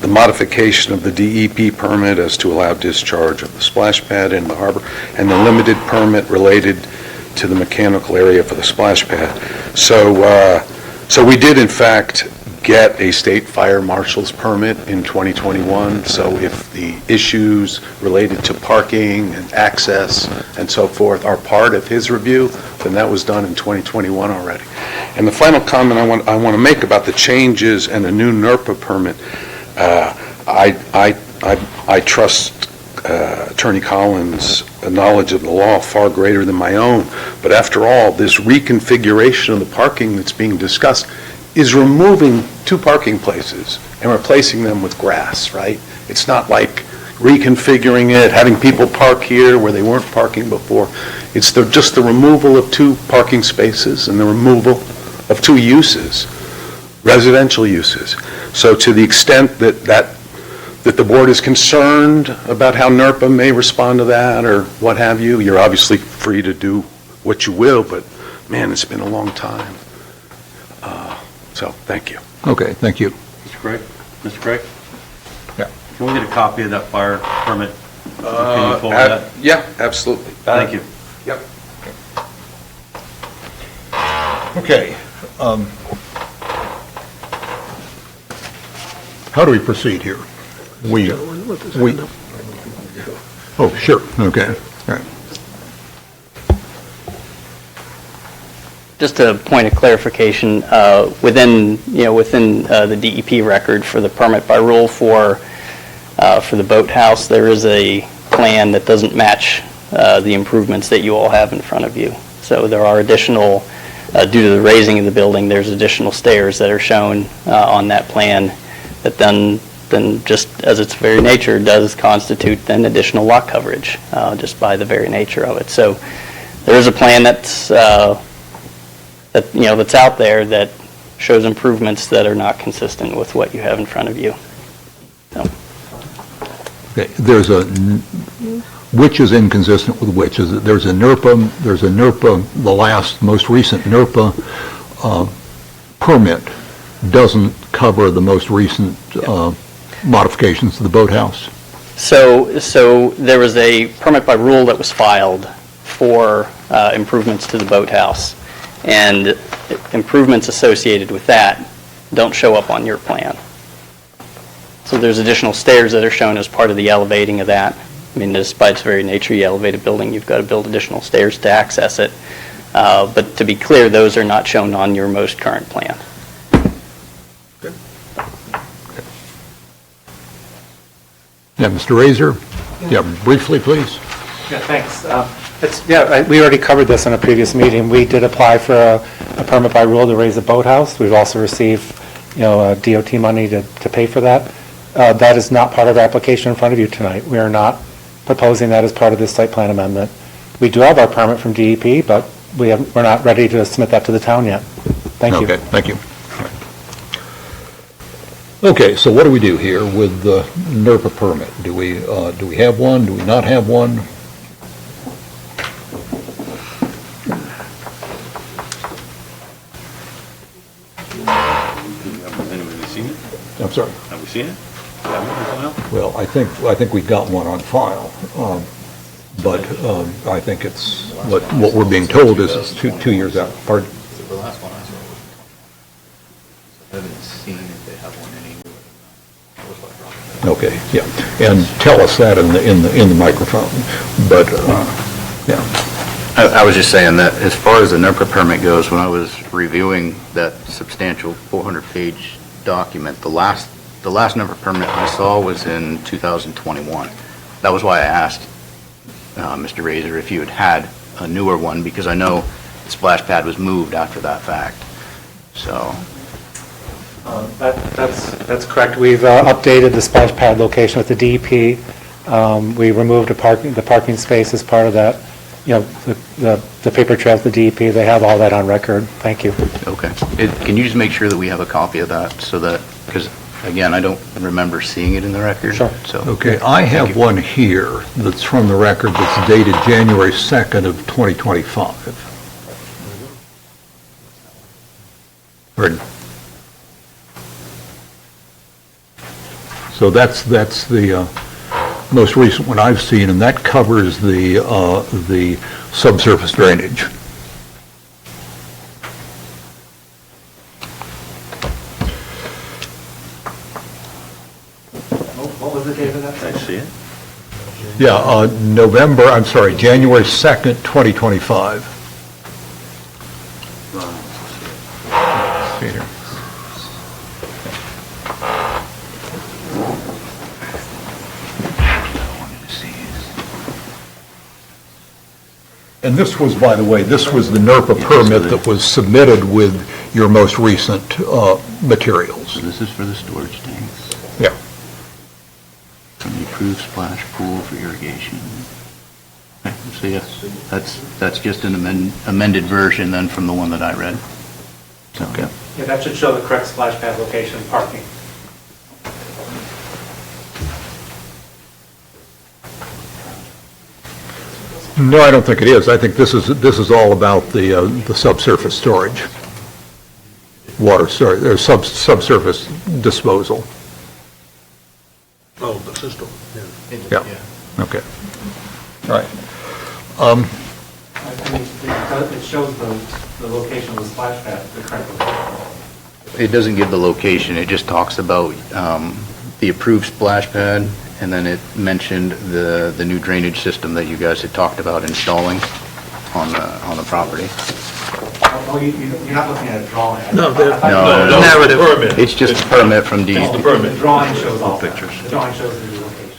the modification of the DEP permit as to allow discharge of the splash pad in the harbor, and the limited permit related to the mechanical area for the splash pad. So we did in fact get a state fire marshal's permit in 2021. So if the issues related to parking and access and so forth are part of his review, then that was done in 2021 already. And the final comment I want to make about the changes and the new NERPA permit, I trust Attorney Collins' knowledge of the law far greater than my own. But after all, this reconfiguration of the parking that's being discussed is removing 2 parking places and replacing them with grass, right? It's not like reconfiguring it, having people park here where they weren't parking before. It's just the removal of 2 parking spaces and the removal of 2 uses, residential uses. So to the extent that the board is concerned about how NERPA may respond to that or what have you, you're obviously free to do what you will, but man, it's been a long time. So, thank you. Okay, thank you. Mr. Craig? Mr. Craig? Yeah. Can we get a copy of that fire permit Can you forward that? Yeah, absolutely. Thank you. Yep. Okay. How do we proceed here? Oh, sure, okay. All right. Just a point of clarification, within the DEP record for the permit by rule for the boathouse, there is a plan that doesn't match the improvements that you all have in front of you. So there are additional, due to the raising of the building, there's additional stairs that are shown on that plan that then just as its very nature does constitute then additional lot coverage, just by the very nature of it. So there is a plan that's that's out there that shows improvements that are not consistent with what you have in front of you. So. Okay, which is inconsistent with which? There's a NERPA, the most recent NERPA permit doesn't cover the most recent modifications to the boathouse? So there was a permit by rule that was filed for improvements to the boathouse, and improvements associated with that don't show up on your plan. So there's additional stairs that are shown as part of the elevating of that. I mean, just by its very nature, you elevate a building, you've got to build additional stairs to access it. But to be clear, those are not shown on your most current plan. Yeah, Mr. Razor? Yeah, briefly, please. Yeah, thanks. We already covered this in a previous meeting. We did apply for a permit by rule to raise a boathouse. We've also received, DOT money to pay for that. That is not part of our application in front of you tonight. We are not proposing that as part of this site plan amendment. We do have our permit from DEP, but we're not ready to submit that to the town yet. Thank you. Okay, thank you. Okay, so what do we do here with the NERPA permit? Do we have one? Do we not have one? Have anybody seen it? I'm sorry? Have we seen it? Have we seen it? Well, I think we got one on file, but I think it's, what we're being told is it's 2 years out. Pardon? The last one I saw. I haven't seen if they have one anywhere. Okay, yeah, and tell us that in the microphone, but, yeah. I was just saying that as far as the NERPA permit goes, when I was reviewing that substantial 400-page document, the last NERPA permit I saw was in 2021. That was why I asked Mr. Razor if you had a newer one, because I know the splash pad was moved after that fact. So. That's correct. We've updated the splash pad location with the DEP. We removed the parking space as part of that. The paper trail with the DEP, they have all that on record. Thank you. Okay. Can you just make sure that we have a copy of that so that, because again, I don't remember seeing it in the record. Sure. So. Okay, I have one here that's from the record that's dated January 2nd of 2025. Pardon? So that's the most recent one I've seen, and that covers the subsurface drainage. What was the date of that? I see it. Yeah, January 2nd, 2025. See here. And this was, by the way, this was the NERPA permit that was submitted with your most recent materials. So this is for the storage tanks. Yeah. From the approved splash pool for irrigation. Okay, so yes, that's just an amended version then from the one that I read. So, okay. Yeah, that should show the correct splash pad location and parking. No, I don't think it is. I think this is all about the subsurface storage, water storage, or subsurface disposal. Oh, the system, yeah. Yeah. Okay. All right. It shows the location of the splash pad, the correct location. It doesn't give the location, it just talks about the approved splash pad, and then it mentioned the new drainage system that you guys had talked about installing on the property. Oh, you're not looking at a drawing. No, No, narrative. Permit. it's just a permit from DEP. It's the permit. The drawing shows all that. Pictures. The drawing shows the location.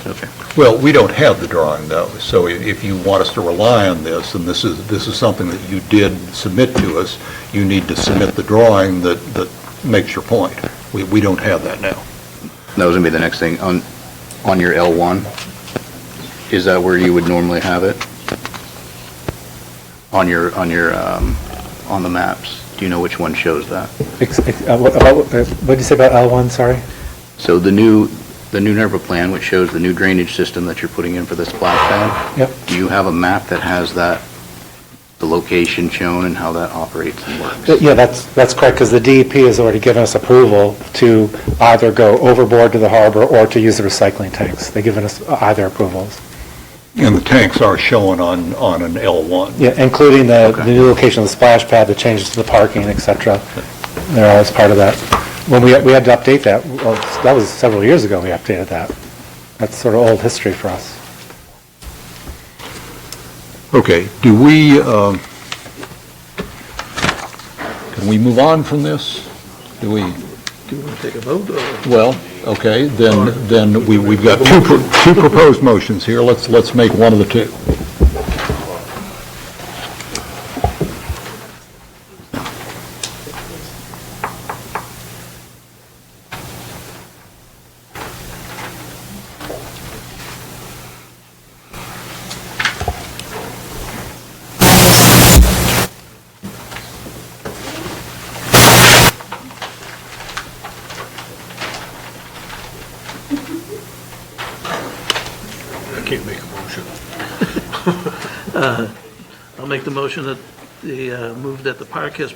Okay. Well, we don't have the drawing, though, so if you want us to rely on this, and this is something that you did submit to us, you need to submit the drawing that makes your point. We don't have that now. That was gonna be the next thing. On your L1, is that where you would normally have it? On the maps? Do you know which one shows that? What did you say about L1, sorry? So the new NERPA plan, which shows the new drainage system that you're putting in for the splash pad? Yep. Do you have a map that has the location shown and how that operates and works? Yeah, that's correct, because the DEP has already given us approval to either go overboard to the harbor or to use the recycling tanks. They've given us either approvals. And the tanks are shown on an L1. Yeah, including the new location of the splash pad, the changes to the parking, et cetera. They're all as part of that. When we had to update that, well, that was several years ago we updated that. That's sort of old history for us. Okay, can we move on from this? Do we Do you want to take a vote? Or? Well, okay, then we've got two proposed motions here. Let's make one of the two. I can't make a motion. I'll make the motion that move that the park has,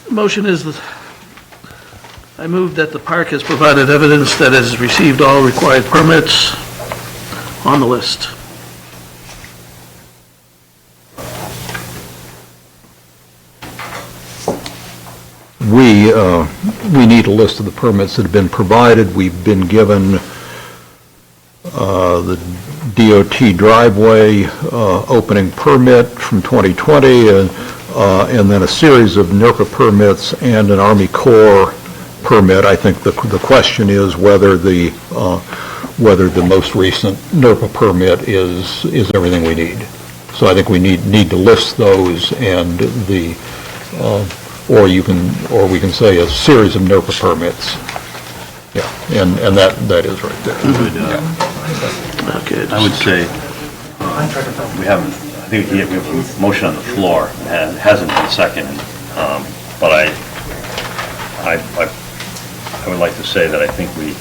motion is that, I move that the park has provided evidence that has received all required permits on the list. We need a list of the permits that have been provided. We've been given the DOT driveway opening permit from 2020, and then a series of NERPA permits and an Army Corps permit. I think the question is whether the most recent NERPA permit is everything we need. So I think we need to list those, and or we can say a series of NERPA permits. Yeah, and that is right there. Okay. I would say, we have a motion on the floor, and it hasn't been seconded, but I would like to say that I think we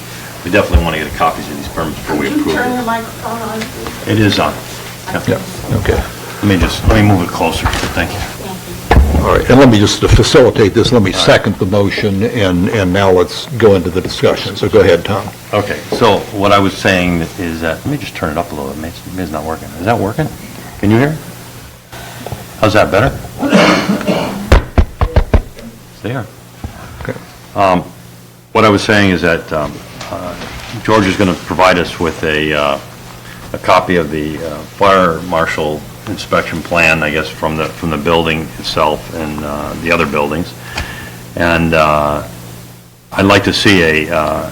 definitely want to get copies of these permits before we approve Turn your it. microphone on, please. It is on. Yeah, okay. Let me move it closer, thank you. All right, and let me just, to facilitate this, let me second the motion, and now let's go into the discussion. So go ahead, Tom. Okay, so what I was saying is that, let me just turn it up a little bit, maybe it's not working. Is that working? Can you hear? How's that, better? There. Okay. What I was saying is that George is going to provide us with a copy of the fire marshal inspection plan, I guess, from the building itself and the other buildings. And I'd like to see a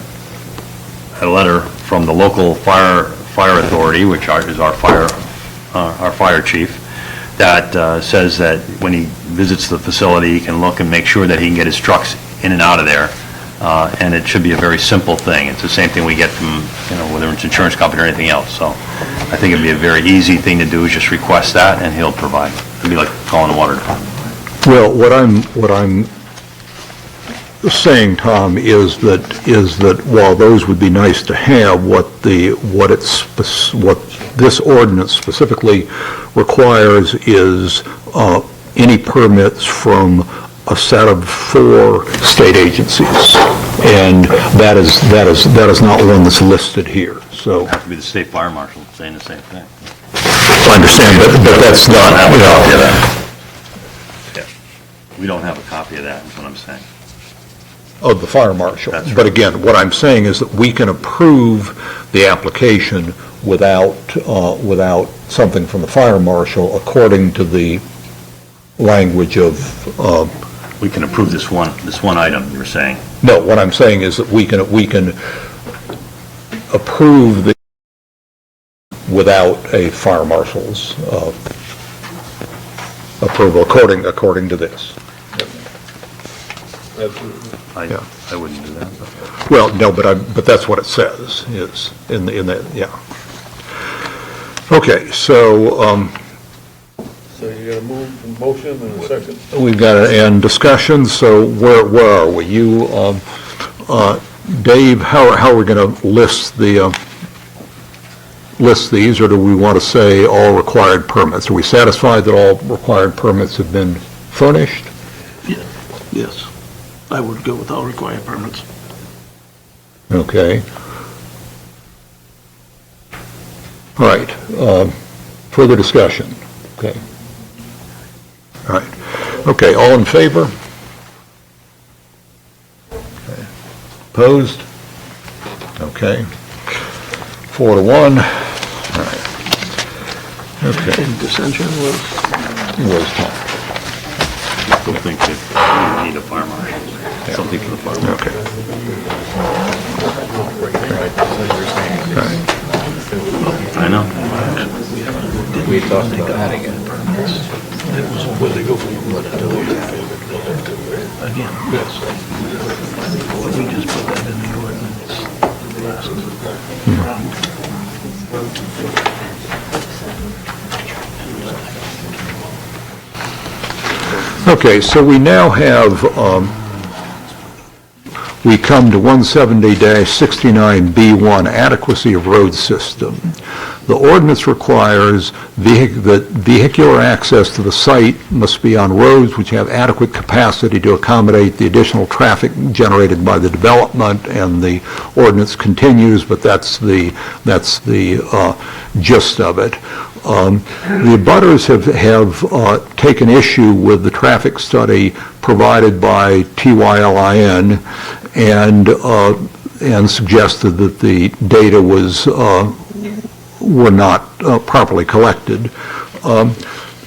letter from the local fire authority, which is our fire chief, that says that when he visits the facility, he can look and make sure that he can get his trucks in and out of there. And it should be a very simple thing. It's the same thing we get from, whether it's insurance company or anything else. So I think it'd be a very easy thing to do, is just request that, and he'll provide. It'd be like calling the water department. Well, what I'm saying, Tom, is that while those would be nice to have, what this ordinance specifically requires is any permits from a set of 4 state agencies. And that is not one that's listed here, so. Have to be the state fire marshal saying the same thing. I understand, but that's not, you know. We don't have a copy of that, is what I'm saying. Of the fire marshal. That's right. But again, what I'm saying is that we can approve the application without something from the fire marshal according to the language of, We can approve this one item, you were saying. no, what I'm saying is that we can approve the, without a fire marshal's approval, according to this. I wouldn't do that. Well, no, but that's what it says, is in that, yeah. Okay, so, So you got a motion and a second? we've got and discussion, so where are we? You, Dave, how are we going to list these, or do we want to say all required permits? Are we satisfied that all required permits have been furnished? Yes, I would go with all required permits. Okay. All right, further discussion? Okay. All right. Okay, all in favor? Okay. Opposed? Okay. 4-1. All right. Okay. And dissension was? I still think that we need a fire marshal. Something for the fire marshal. Okay. I know. We talked about adding it. Where they go from again, yes. We just put that in the ordinance last. Okay, so we now have, we come to 170-69B1, adequacy of road system. The ordinance requires that vehicular access to the site must be on roads which have adequate capacity to accommodate the additional traffic generated by the development, and the ordinance continues, but that's the gist of it. The abutters have taken issue with the traffic study provided by TYLIN and suggested that the data were not properly collected.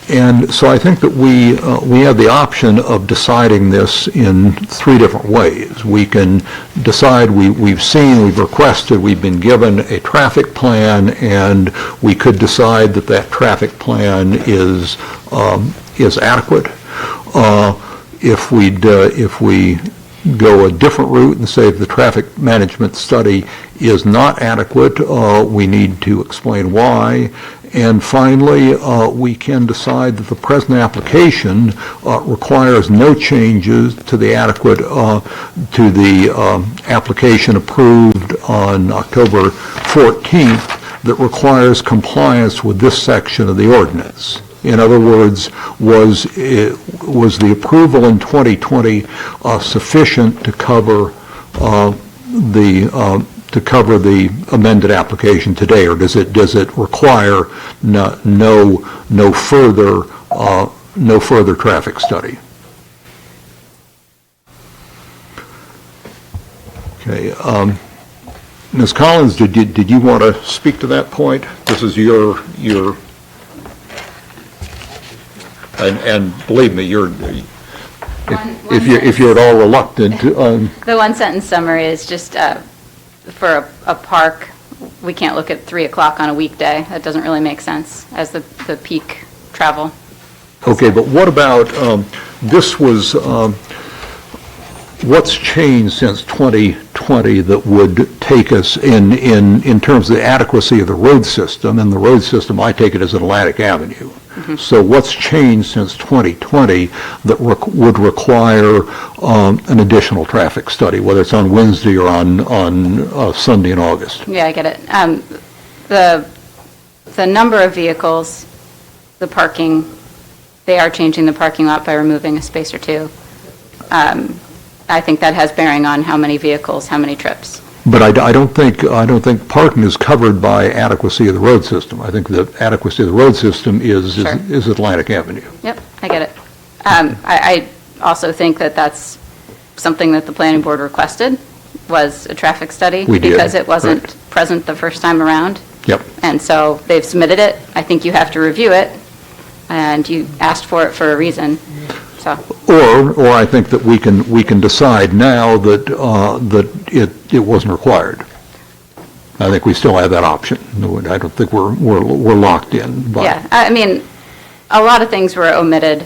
And so I think that we have the option of deciding this in 3 different ways. We can decide we've requested, we've been given a traffic plan, and we could decide that traffic plan is adequate. If we go a different route and say if the traffic management study is not adequate, we need to explain why. And finally, we can decide that the present application requires no changes to the application approved on October 14th that requires compliance with this section of the ordinance. In other words, was the approval in 2020 sufficient to cover the amended application today, or does it require no further traffic study? Okay. Ms. Collins, did you want to speak to that point? This is your and believe me, if you're at all reluctant. The one-sentence summary is just for a park, we can't look at 3 o'clock on a weekday. That doesn't really make sense as the peak travel. Okay, but what about, this was, what's changed since 2020 that would take us in terms of the adequacy of the road system? And the road system, I take it as Atlantic Avenue. Mm-hmm. So what's changed since 2020 that would require an additional traffic study, whether it's on Wednesday or on Sunday in August? Yeah, I get it. The number of vehicles, the parking, they are changing the parking lot by removing a space or two. I think that has bearing on how many vehicles, how many trips. But I don't think parking is covered by adequacy of the road system. I think the adequacy of the road system is Atlantic Avenue. Yep, I get it. I also think that that's something that the planning board requested, was a traffic study. We did, because it wasn't correct. present the first time around. Yep. And so they've submitted it. I think you have to review it, and you asked for it for a reason, so. Or I think that we can decide now that it wasn't required. I think we still have that option. I don't think we're locked in. But Yeah, I mean, a lot of things were omitted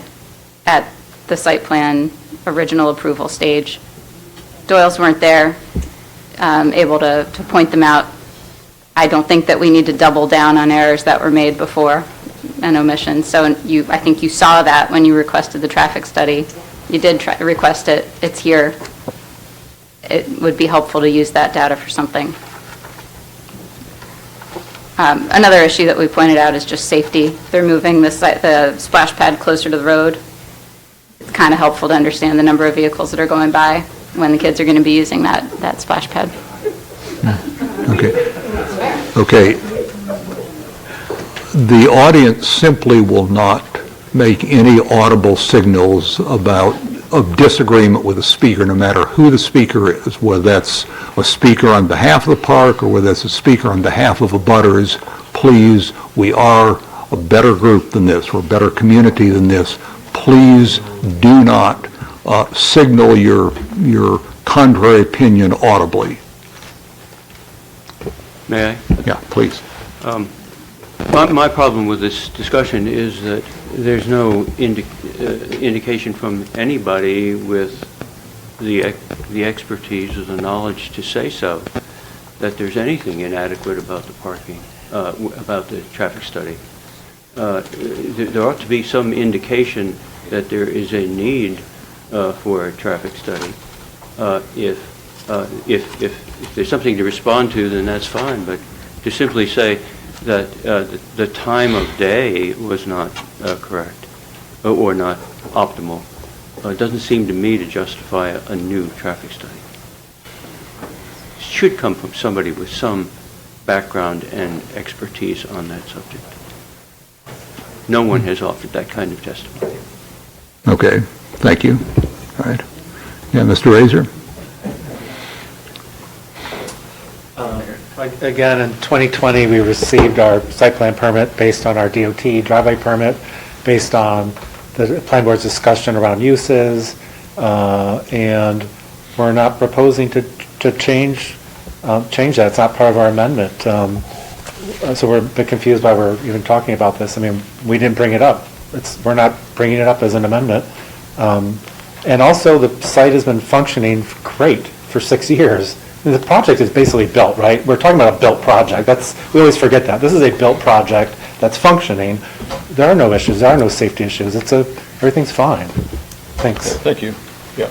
at the site plan original approval stage. Doyle's weren't there, able to point them out. I don't think that we need to double down on errors that were made before and omissions. So I think you saw that when you requested the traffic study. You did request it. It's here. It would be helpful to use that data for something. Another issue that we pointed out is just safety. They're moving the splash pad closer to the road. It's kind of helpful to understand the number of vehicles that are going by when the kids are going to be using that splash pad. Okay. Okay. The audience simply will not make any audible signals of disagreement with a speaker, no matter who the speaker is, whether that's a speaker on behalf of the park or whether that's a speaker on behalf of abutters. Please, we are a better group than this. We're a better community than this. Please do not signal your contrary opinion audibly. May I? Yeah, please. My problem with this discussion is that there's no indication from anybody with the expertise or the knowledge to say so, that there's anything inadequate about the parking, about the traffic study. There ought to be some indication that there is a need for a traffic study. If there's something to respond to, then that's fine, but to simply say that the time of day was not correct or not optimal doesn't seem to me to justify a new traffic study. It should come from somebody with some background and expertise on that subject. No one has offered that kind of testimony. Okay, thank you. All right. Yeah, Mr. Razor? Again, in 2020, we received our site plan permit based on our DOT driveway permit, based on the plan board's discussion around uses, and we're not proposing to change that. It's not part of our amendment. So we're a bit confused why we're even talking about this. I mean, we didn't bring it up. We're not bringing it up as an amendment. And also, the site has been functioning great for 6 years. I mean, the project is basically built, right? We're talking about a built project. We always forget that. This is a built project that's functioning. There are no issues. There are no safety issues. Everything's fine. Thanks. Thank you. Yeah.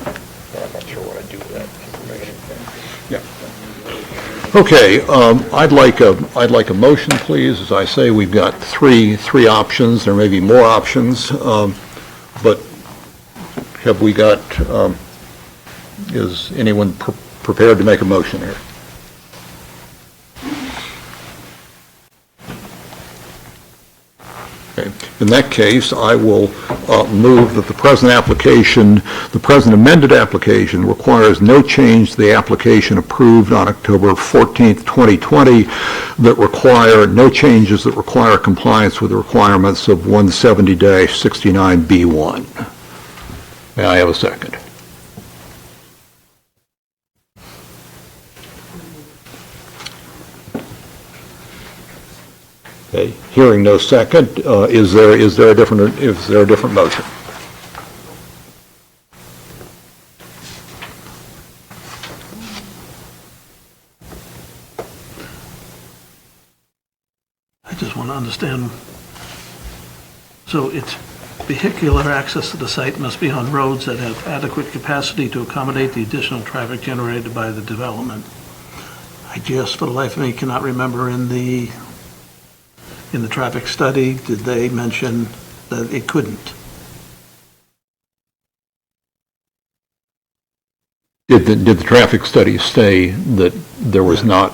I'm not sure what I'd do with that information. Yeah. Okay, I'd like a motion, please. As I say, we've got three options. There may be more options, but have we got? Is anyone prepared to make a motion here? Okay. In that case, I will move that the present amended application requires no change to the application approved on October 14th, 2020, no changes that require compliance with the requirements of 170-69B1. May I have a second? Okay, hearing no second, is there a different motion? I just want to understand. So it's vehicular access to the site must be on roads that have adequate capacity to accommodate the additional traffic generated by the development. I just, for the life of me, cannot remember in the traffic study, did they mention that it couldn't? Did the traffic study say that there was not?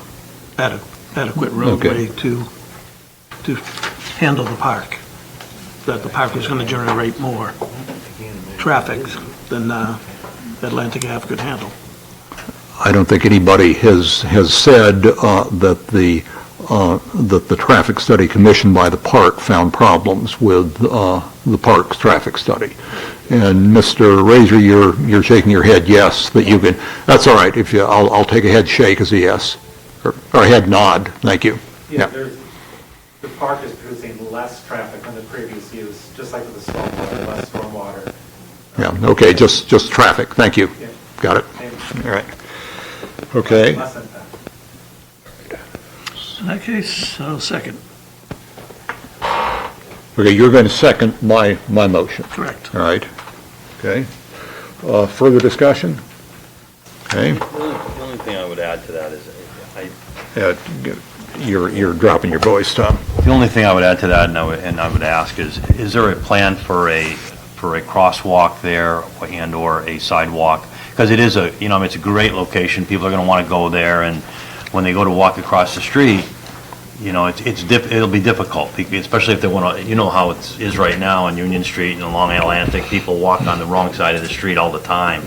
Adequate roadway to handle the park, that the park was going to generate more traffic than Atlantic Ave could handle. I don't think anybody has said that the traffic study commissioned by the park found problems with the park's traffic study. And Mr. Razor, you're shaking your head yes, that you can. That's all right. If I'll take a head shake as a yes, or a head nod. Thank you. Yeah, the park is producing less traffic than the previous use, just like with the stormwater, less stormwater. Yeah. Okay. Just traffic. Thank you. Yeah. Got it. All right. Okay. Less impact. In that case, I'll second. Okay, you're going to second my motion. Correct. All right. Okay. Further discussion? Okay. The only thing I would add to that is, You're dropping your voice, Tom. the only thing I would add to that, and I would ask is there a plan for a crosswalk there and/or a sidewalk? Because it is it's a great location. People are going to want to go there, and when they go to walk across the street, it'll be difficult, especially if they want to, how it is right now on Union Street and along Atlantic, people walk on the wrong side of the street all the time,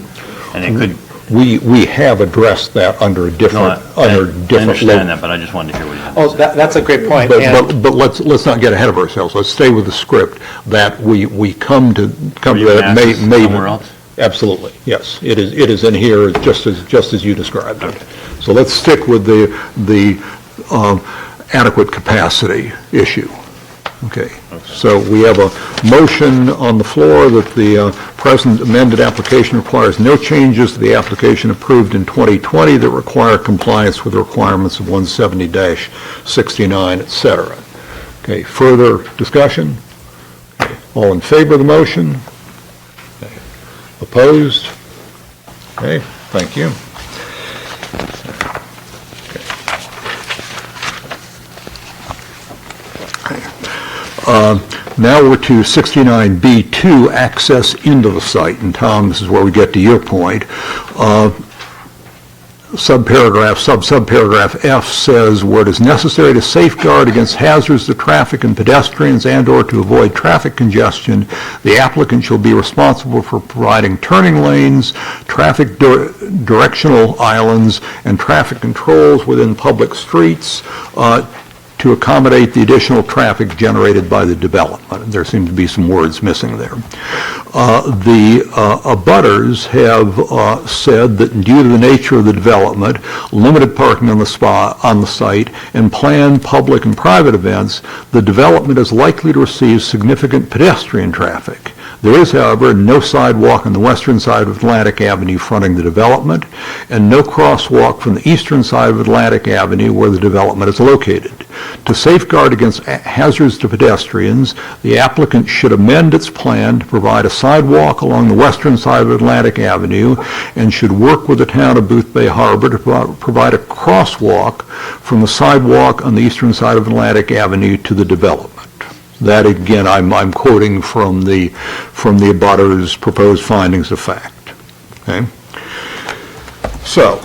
and it could. We have addressed that under a different, I understand that, but I just wanted to hear what you had to say. That's a great point. But let's not get ahead of ourselves. Let's stay with the script that we come to that may somewhere else? Absolutely, yes. It is in here just as you described it. So let's stick with the adequate capacity issue. Okay. So we have a motion on the floor that the present amended application requires no changes to the application approved in 2020 that require compliance with the requirements of 170-69, et cetera. Okay. Further discussion? Okay. All in favor of the motion? Okay. Opposed? Okay. Thank you. Now we're to 69B2, access into the site. And Tom, this is where we get to your point. Subparagraph F says, where it is necessary to safeguard against hazards to traffic and pedestrians and/or to avoid traffic congestion, the applicant shall be responsible for providing turning lanes, traffic directional islands, and traffic controls within public streets to accommodate the additional traffic generated by the development. There seem to be some words missing there. The abutters have said that due to the nature of the development, limited parking on the site, and planned public and private events, the development is likely to receive significant pedestrian traffic. There is, however, no sidewalk on the western side of Atlantic Avenue fronting the development, and no crosswalk from the eastern side of Atlantic Avenue where the development is located. To safeguard against hazards to pedestrians, the applicant should amend its plan to provide a sidewalk along the western side of Atlantic Avenue and should work with the town of Boothbay Harbor to provide a crosswalk from the sidewalk on the eastern side of Atlantic Avenue to the development. That, again, I'm quoting from the abutters' proposed findings of fact. Okay? So,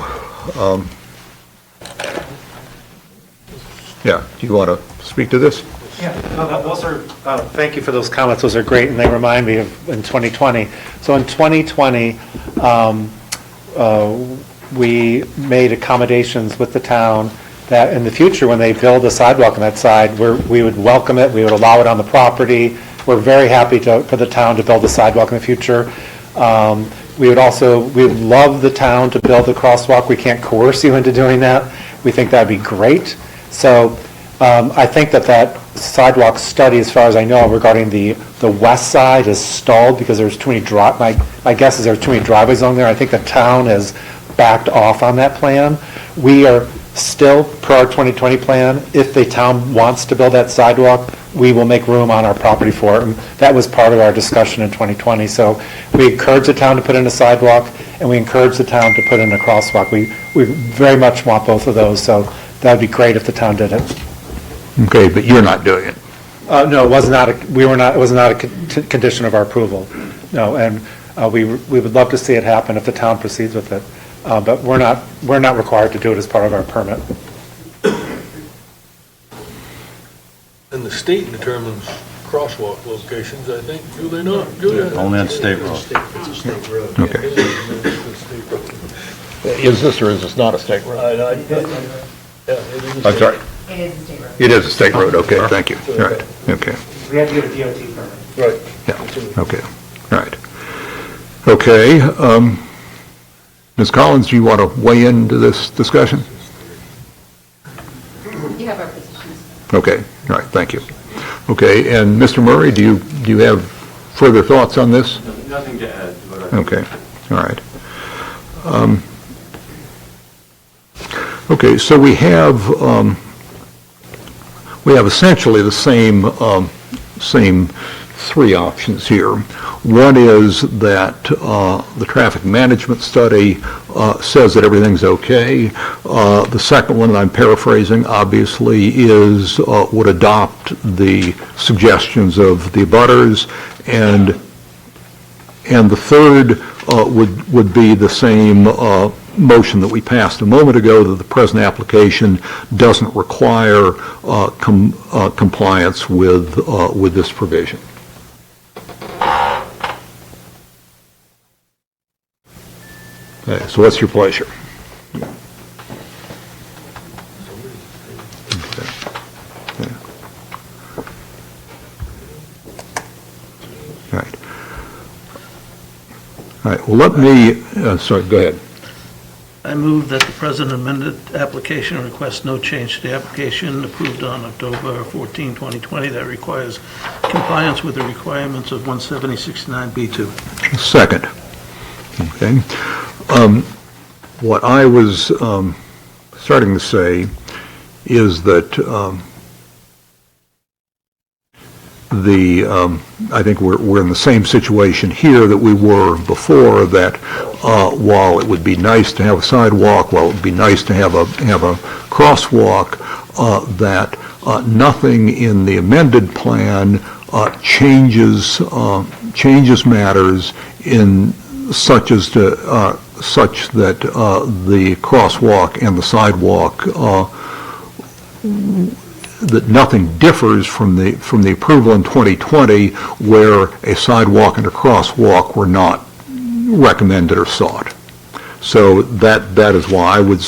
yeah, do you want to speak to this? Yeah, no, those are, thank you for those comments. Those are great, and they remind me of in 2020. So in 2020, we made accommodations with the town that in the future, when they build a sidewalk on that side, we would welcome it, we would allow it on the property. We're very happy for the town to build a sidewalk in the future. We would love the town to build a crosswalk. We can't coerce you into doing that. We think that'd be great. So I think that sidewalk study, as far as I know, regarding the west side is stalled because there's too many my guess is there's too many driveways on there. I think the town has backed off on that plan. We are still, per our 2020 plan, if the town wants to build that sidewalk, we will make room on our property for it. And that was part of our discussion in 2020. So we encourage the town to put in a sidewalk, and we encourage the town to put in a crosswalk. We very much want both of those, so that would be great if the town did it. Okay, but you're not doing it. No, it was not. It was not a condition of our approval. No, and we would love to see it happen if the town proceeds with it. but we're not required to do it as part of our permit. And the state determines crosswalk locations, I think, do they not, Julia? Only on state road. It's a state road. Okay. Is this or is this not a state road? I'm sorry. It is a state road. It is a state road, okay, thank you. All right, okay. We have to get a DOT permit. Right. Yeah, okay, all right. Okay, Ms. Collins, do you want to weigh into this discussion? You have our positions. Okay, all right, thank you. Okay, and Mr. Murray, do you have further thoughts on this? Nothing to add to what I... Okay, all right. Okay, so we have essentially the same three options here. One is that the traffic management study says that everything's okay. The second one, I'm paraphrasing, obviously, is would adopt the suggestions of the abutters, and the third would be the same motion that we passed a moment ago, that the present application doesn't require compliance with this provision. Okay, so what's your pleasure? Okay. Yeah. All right. All right, well, let me, sorry, go ahead. I move that the present amended application requests no change to the application approved on October 14, 2020 that requires compliance with the requirements of 17069B2. Second. Okay. What I was starting to say is that I think we're in the same situation here that we were before, that while it would be nice to have a sidewalk, while it would be nice to have a crosswalk, that nothing in the amended plan changes matters in such that the crosswalk and the sidewalk, that nothing differs from the approval in 2020 where a sidewalk and a crosswalk were not recommended or sought. So that is why I would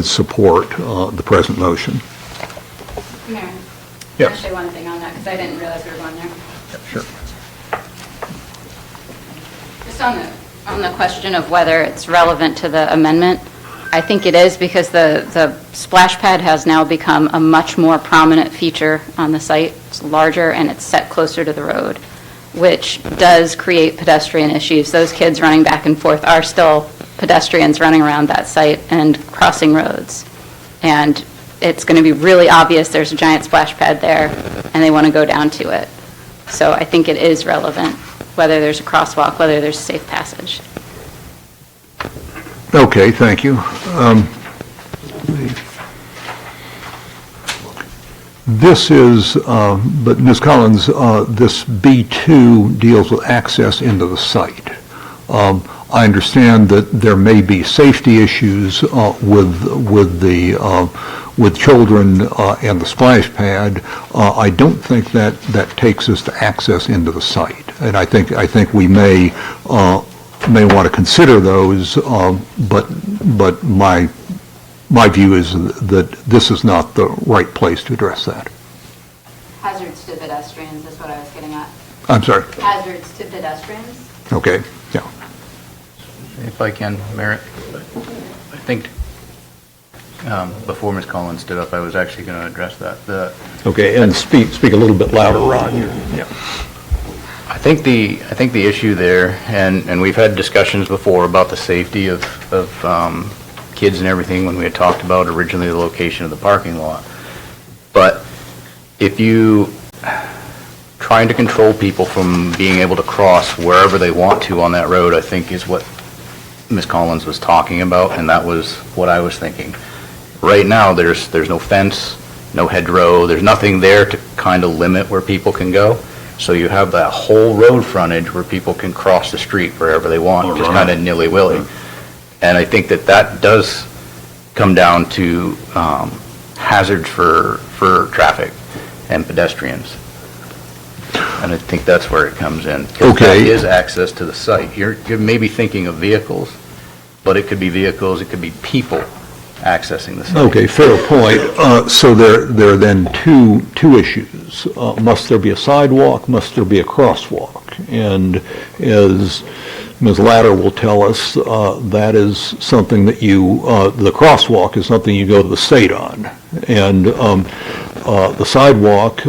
support the present motion. Mayor, Yes. can I say one thing on that, because I didn't realize we were going there. Sure. Just on the question of whether it's relevant to the amendment, I think it is, because the splash pad has now become a much more prominent feature on the site. It's larger and it's set closer to the road, which does create pedestrian issues. Those kids running back and forth are still pedestrians running around that site and crossing roads. And it's going to be really obvious there's a giant splash pad there and they want to go down to it. So I think it is relevant, whether there's a crosswalk, whether there's safe passage. Okay, thank you. This is, but Ms. Collins, this B2 deals with access into the site. I understand that there may be safety issues with children and the splash pad. I don't think that takes us to access into the site, and I think we may want to consider those, but my view is that this is not the right place to address that. Hazards to pedestrians is what I was getting at. I'm sorry. Hazards to pedestrians? Okay, yeah. If I can, Merritt, I think before Ms. Collins stood up, I was actually going to address that. Okay, and speak a little bit louder, Ron. Yeah. I think the issue there, and we've had discussions before about the safety of kids and everything when we had talked about originally the location of the parking lot. But if you trying to control people from being able to cross wherever they want to on that road, I think is what Ms. Collins was talking about, and that was what I was thinking. Right now, there's no fence, no hedgerow, there's nothing there to kind of limit where people can go. So you have that whole road frontage where people can cross the street wherever they want, just kind of nilly-willy. And I think that that does come down to hazards for traffic and pedestrians. And I think that's where it comes in. 'Cause Okay. that is access to the site. You're maybe thinking of vehicles, but it could be vehicles, it could be people accessing the site. Okay, fair point. So there are then two issues. Must there be a sidewalk? Must there be a crosswalk? And as Ms. Latter will tell us, that is something that the crosswalk is something you go to the state on. And the sidewalk,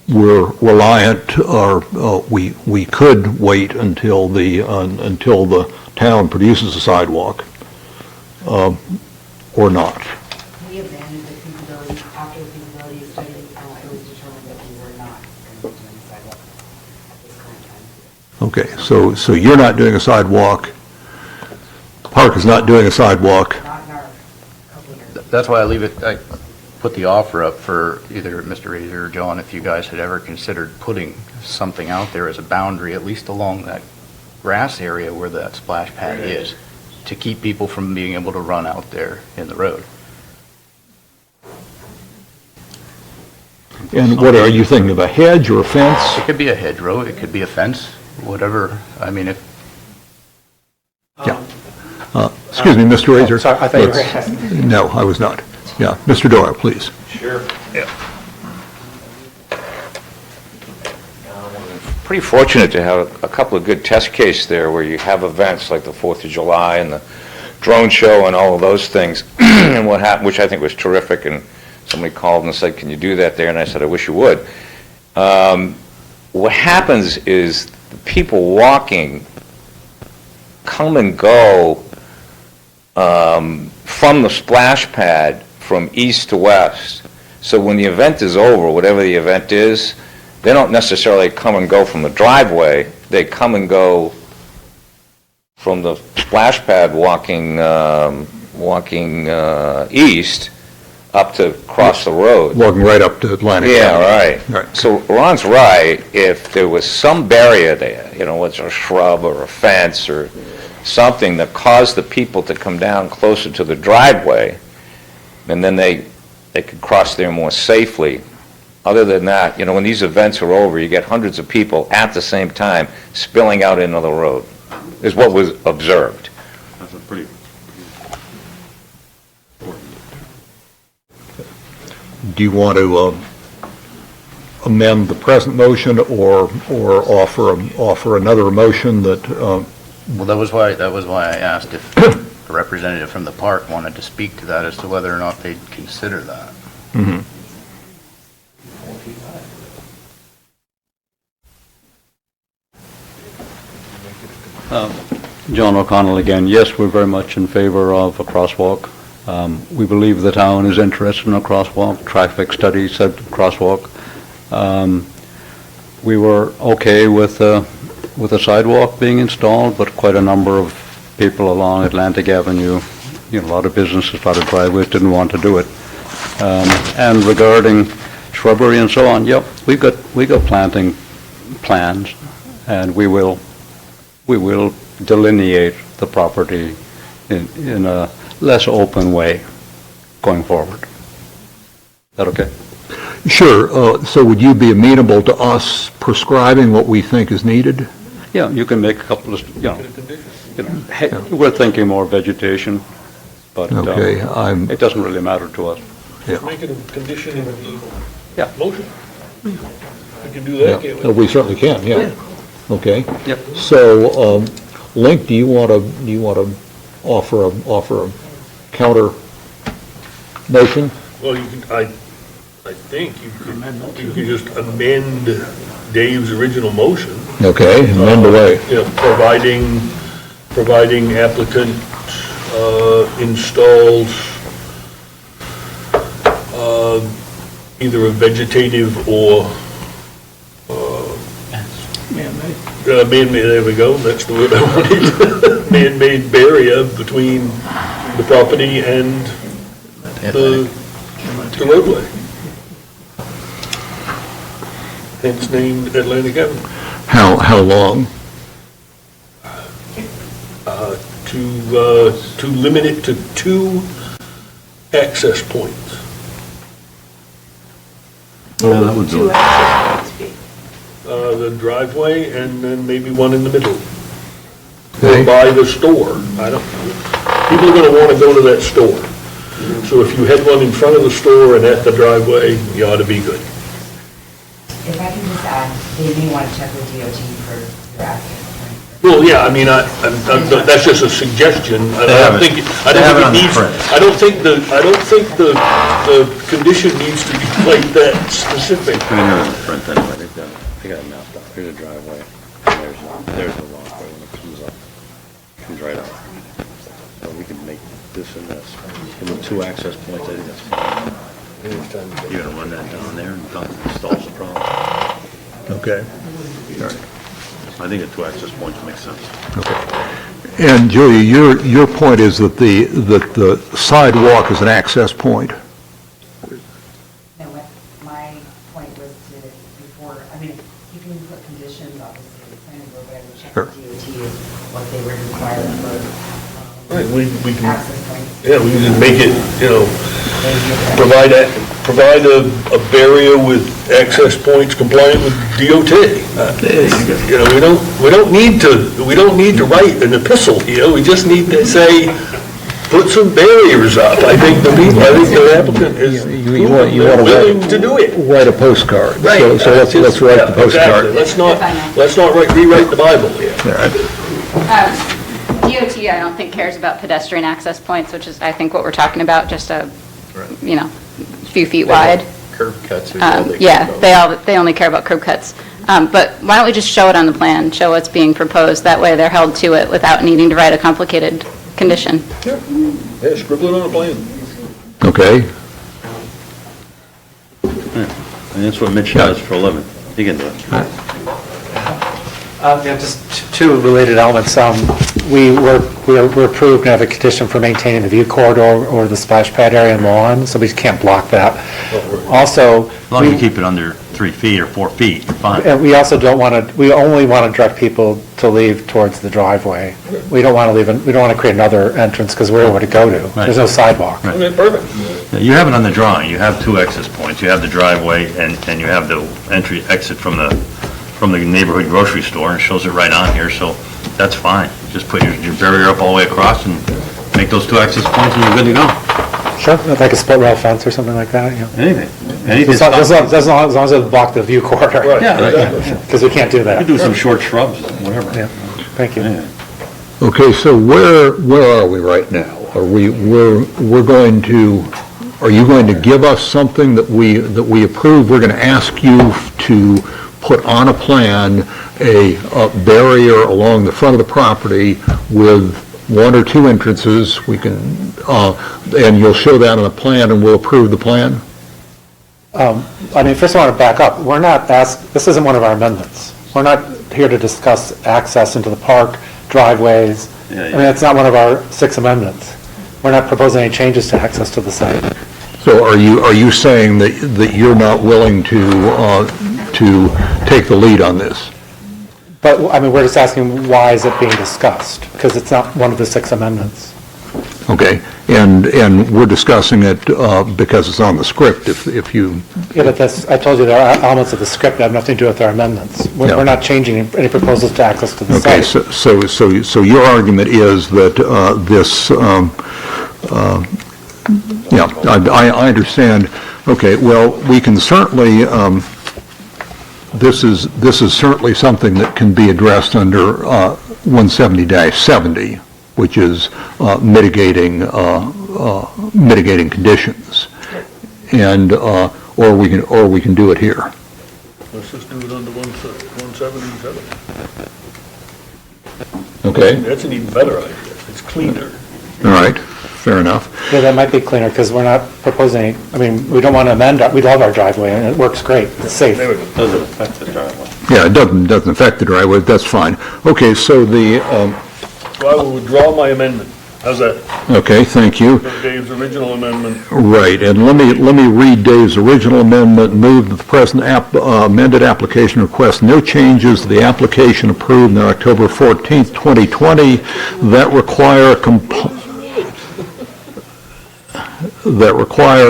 we're reliant, or we could wait until the town produces a sidewalk, or not. We abandoned the feasibility, after the feasibility study, it was determined that we were not going to be doing sidewalk at this current time. Okay, so you're not doing a sidewalk, Park is not doing a sidewalk. Not in our couple of years. That's why I put the offer up for either Mr. Razor or John, if you guys had ever considered putting something out there as a boundary, at least along that grass area where that splash pad is, to keep people from being able to run out there in the road. And what are you thinking of, a hedge or a fence? It could be a hedgerow, it could be a fence, whatever. I mean, if Yeah. Excuse me, Mr. Razor. Sorry, I thought you were Let's- asking. No, I was not. Yeah, Mr. Doyle, please. Sure. Pretty fortunate to have a couple of good test cases there where you have events like the 4th of July and the drone show and all of those things, and what happened, which I think was terrific, and somebody called and said, can you do that there? And I said, I wish you would. What happens is the people walking come and go from the splash pad from east to west. So when the event is over, whatever the event is, they don't necessarily come and go from the driveway. They come and go from the splash pad walking east up to cross the road. Walking right up to Atlantic. Yeah, Avenue. right. So Ron's right. If there was some barrier there, whether it's a shrub or a fence or something that caused the people to come down closer to the driveway, and then they could cross there more safely. Other than that, when these events are over, you get hundreds of people at the same time spilling out into the road, is what was observed. That's a pretty... Do you want to amend the present motion or offer another motion that, Well, that was why I asked if a representative from the park wanted to speak to that as to whether or not they'd consider that. mhm. John O'Connell again. Yes, we're very much in favor of a crosswalk. We believe the town is interested in a crosswalk. Traffic study said crosswalk. We were okay with a sidewalk being installed, but quite a number of people along Atlantic Avenue, a lot of businesses, a lot of driveways didn't want to do it. And regarding shrubbery and so on, yep, we got planting plans, and we will delineate the property in a less open way going forward. Is that okay? Sure. So would you be amenable to us prescribing what we think is needed? Yeah, you can make a couple of, hey, we're thinking more vegetation, but Okay, it doesn't really matter to us. Yeah. Make it a condition in the Yeah. motion. We can do that, Yeah, can't we? we certainly can, yeah. Okay. Yep. So, Link, do you want to offer a counter motion? Well, you can, I think you could just amend Dave's original motion. Okay, amend away. Providing applicant installs either a vegetative or man-made, there we go, that's the word I wanted. Man-made barrier between the property and the roadway. Hence named Atlantic Avenue. How long? to limit it to 2 access points. Yeah, that would do it. The driveway and then maybe one in the middle. Or by the store. People are going to want to go to that store. So if you had one in front of the store and at the driveway, you ought to be good. If I can just add, they may want to check with DOT for your access point. Well, yeah, I mean, that's just a suggestion. I don't think the condition needs to be quite that specific. They got it mapped out. Here's a driveway, and there's the walkway when it comes up. Comes right up. So we can make this and this. And with 2 access points, I think that's fine. You're gonna run that down there and solve the problem. Okay. All right. I think the 2 access points make sense. Okay. And Julia, your point is that the sidewalk is an access point. No, my point was to, before, I mean, you can put conditions, obviously, the planning board, but I would check with DOT is what they would require for Right, we can, access points. yeah, we can just make it, provide a barrier with access points compliant with DOT. We don't need to write an epistle here, we just need to say, put some barriers up. I think the applicant is willing to do it. Write a postcard. Right. So let's write the postcard. Exactly. Let's not rewrite the Bible here. DOT, I don't think cares about pedestrian access points, which is, I think, what we're talking about, just a, few feet wide. Curb cuts. They only care about curb cuts. But why don't we just show it on the plan, show what's being proposed, that way they're held to it without needing to write a complicated condition. Yeah, scribble it on a plan. Okay. And that's what Mitch does for a living. He can do it. Just 2 related elements. We were approved to have a condition for maintaining the view corridor or the splash pad area and lawn, so we can't block that. Also, As long as you keep it under 3 feet or 4 feet, you're fine. and we also don't want to, we only want to direct people to leave towards the driveway. We don't want to create another entrance because we're nowhere to go to. Right. There's no sidewalk. Right. Okay, perfect. Yeah, you have it on the drawing. You have 2 access points. You have the driveway and you have the entry, exit from the neighborhood grocery store, and it shows it right on here, so that's fine. Just put your barrier up all the way across and make those 2 access points and you're good to go. Sure, like a split rail fence or something like that, Anything. As long as it block the view corridor. Right. Yeah, Because we can't do that. You can do some short shrubs, whatever. Yeah, thank you. Yeah. Okay, so where are we right now? Are you going to give us something that we approve? We're going to ask you to put on a plan a barrier along the front of the property with 1 or 2 entrances. We can, and you'll show that on a plan, and we'll approve the plan? First I want to back up. This isn't one of our amendments. We're not here to discuss access into the park, driveways. It's not one of our 6 amendments. We're not proposing any changes to access to the site. So are you saying that you're not willing to take the lead on this? But, we're just asking, why is it being discussed? Because it's not one of the 6 amendments. Okay, and we're discussing it because it's on the script, if you... Yeah, but I told you there are elements of the script that have nothing to do with our amendments. We're not changing any proposals to access to the site. Okay, so your argument is that this... I understand. Okay, well, we can certainly... This is certainly something that can be addressed under 170-70, which is mitigating conditions, and or we can do it here. Let's just do it under 177. Okay. That's an even better idea. It's cleaner. All right. Fair enough. Yeah, that might be cleaner because we're not proposing. We don't want to amend. We love our driveway and it works great. It's safe. There we go. Doesn't affect the driveway. Yeah, it doesn't affect the driveway. That's fine. Okay, so So I will withdraw my amendment. How's that? Okay, thank you. Dave's original amendment. Right, and let me read Dave's original amendment. Move that the present amended application requests no changes to the application approved on October 14th, 2020 that require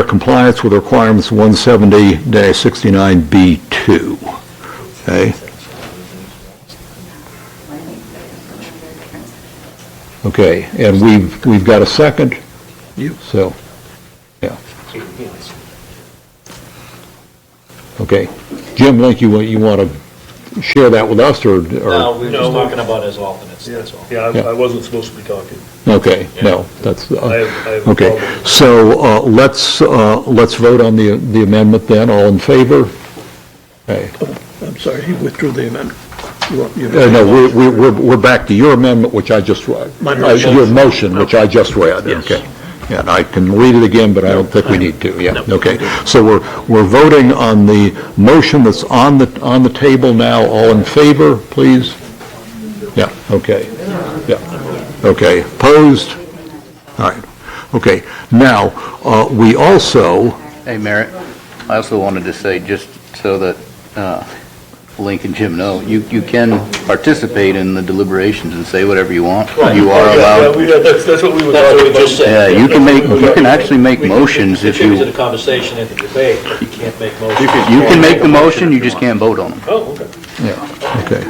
compliance with requirements 170-69B2. Okay? Okay, and we've got a second? So, yeah. Okay. Jim, like you want to share that with us, or? No, we were just talking about as alternates, that's all. Yeah, I wasn't supposed to be talking. Okay, no, that's, I have a okay. problem. So, let's vote on the amendment then. All in favor? Okay. I'm sorry, he withdrew the amendment. No, we're back to your amendment, which I just read. My motion. Your motion, which I just read. Yes. Okay. Yeah, and I can read it again, but I don't think we need to. Yeah. Okay. So we're voting on the motion that's on the table now. All in favor, please. Yeah. Okay. Yeah. Okay. Opposed? All right. Okay. Now we also. Hey, Merritt, I also wanted to say, just so that Link and Jim know, you can participate in the deliberations and say whatever you want. You are allowed. That's what we were That's what we talking just about. said. Yeah, you can actually make motions if you. Contribute to the conversation and the debate, but you can't make motions. You can make the motion, you just can't vote on them. Oh, okay. Yeah. Okay.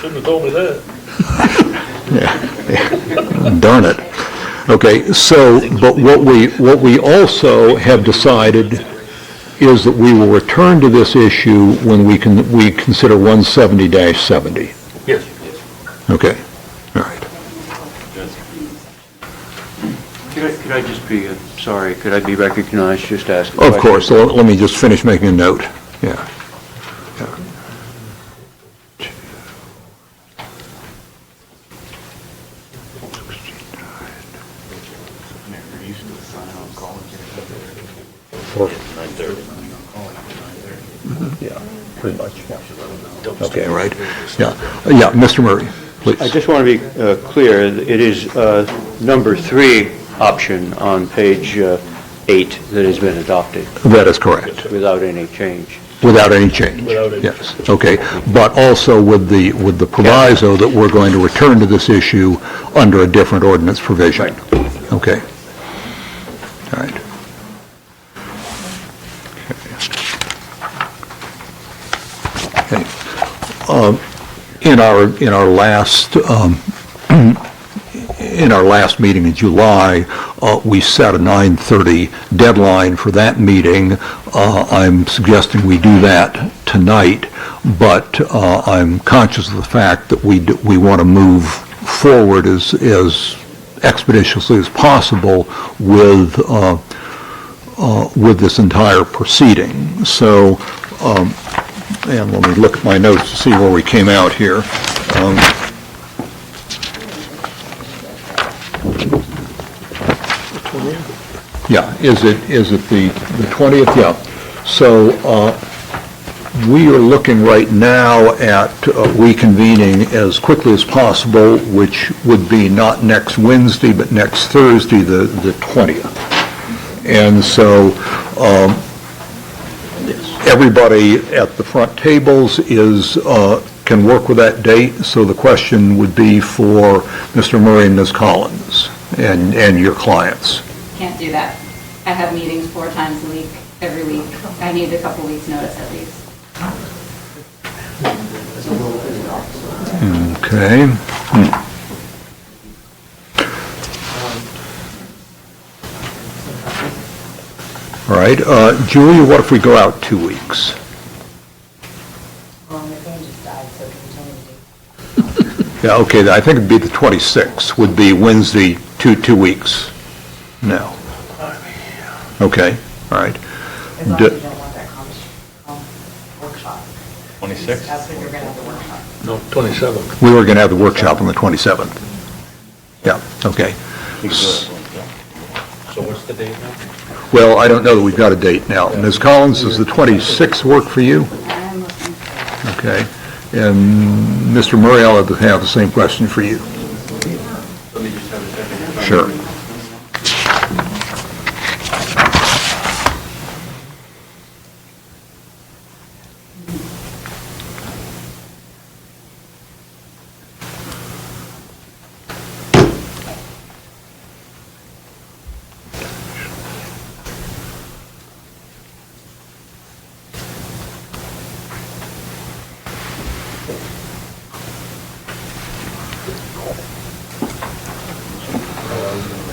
Shouldn't have told me that. Yeah. Darn it. Okay, so, but what we also have decided is that we will return to this issue when we consider 170-70. Yes. Okay, all right. Could I just be, sorry, could I be recognized, just ask a Of question? course, so let me just finish making a note. Yeah. Yeah, pretty much, yeah. Okay, right. Yeah, yeah, Mr. Murray, please. I just want to be clear, it is number 3 option on page 8 that has been adopted. That is correct. Without any change. Without any change? Without any yes. Okay, but also with the proviso that we're going to return to this issue under a different ordinance provision. Right. Okay. All right. Okay. In our last meeting in July, we set a 9:30 deadline for that meeting. I'm suggesting we do that tonight, but I'm conscious of the fact that we want to move forward as expeditiously as possible with this entire proceeding. So, and let me look at my notes to see where we came out here. Yeah, is it the 20th? Yeah. So we are looking right now at reconvening as quickly as possible, which would be not next Wednesday, but next Thursday, the 20th. And so everybody at the front tables can work with that date. So the question would be for Mr. Murray and Ms. Collins and your clients. Can't do that. I have meetings 4 times a week, every week. I need a couple weeks' notice at least. Okay. All right. Julia, what if we go out 2 weeks? The phone just died, so can you tell me? Yeah, okay, I think it'd be the 26th, would be Wednesday, 2 weeks. No. Okay, all right. As long as you don't want that workshop. 26th? That's when you're going to have the workshop. No, 27th. We were going to have the workshop on the 27th. Yeah, okay. So what's the date now? Well, I don't know that we've got a date now. Ms. Collins, does the 26th work for you? Okay. And Mr. Murray, I'll have the same question for you. Let me just have a second. Sure.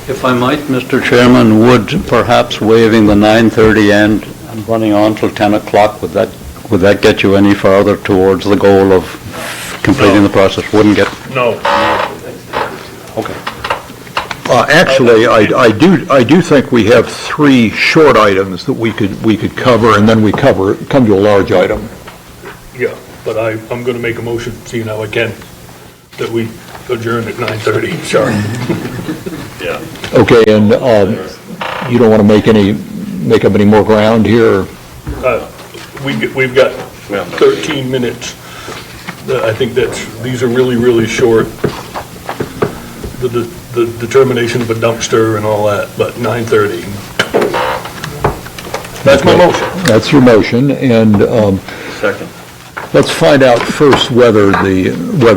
If I might, Mr. Chairman, would perhaps waiving the 9:30 end and running on till 10 o'clock, would that get you any farther towards the goal of completing the process? Wouldn't get? No. Okay. Actually, I do think we have 3 short items that we could cover, and then we come to a large item. Yeah, but I'm going to make a motion, seeing how I can, that we adjourn at 9:30, sorry. Yeah. Okay, and you don't want to make up any more ground here? We've got 13 minutes. I think these are really, really short. The determination of a dumpster and all that, but 9:30. That's my motion. That's your motion, and Second. let's find out first whether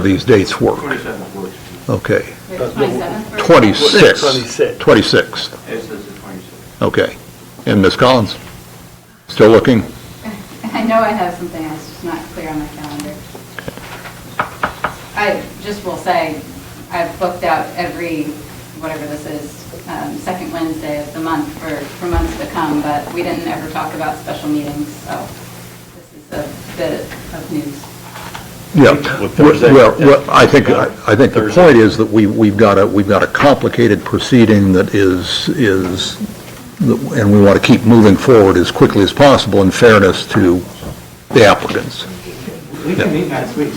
these dates work. 27th works. Okay. 27th? 26th. 26th. It says the 26th. Okay. And Ms. Collins? Still looking? I know I have something else, just not clear on my calendar. I just will say, I've booked out every, whatever this is, second Wednesday of the month for months to come, but we didn't ever talk about special meetings, so this is a bit of news. Yeah. Well, I think the point is that we've got a complicated proceeding that is, and we want to keep moving forward as quickly as possible in fairness to the applicants. We can meet next week.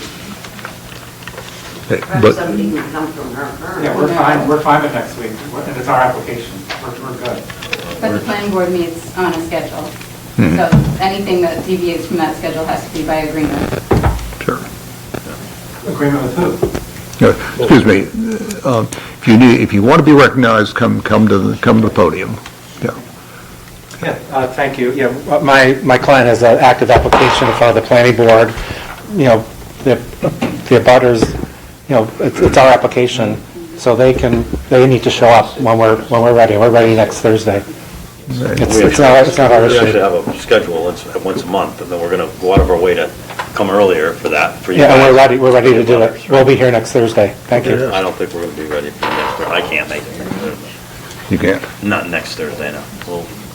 Okay, but Yeah, we're fine with next week. If it's our application, we're good. But the planning board meets on a schedule, so anything that deviates from that schedule has to be by agreement. Sure. Agreement with who? Excuse me. If you want to be recognized, come to the podium. Yeah. Yeah, thank you. Yeah, my client has an active application in front of the planning board. You know, the abutters, you know, it's our application, so they need to show up when we're ready. We're ready next Thursday. It's not our We issue. should have a schedule once a month, and then we're going to go out of our way to come earlier for that, for you Yeah, and guys. we're ready to do it. We'll be here next Thursday. Thank you. I don't think we're going to be ready for next Thursday. I can't make it next Thursday. You can't. Not next Thursday, no.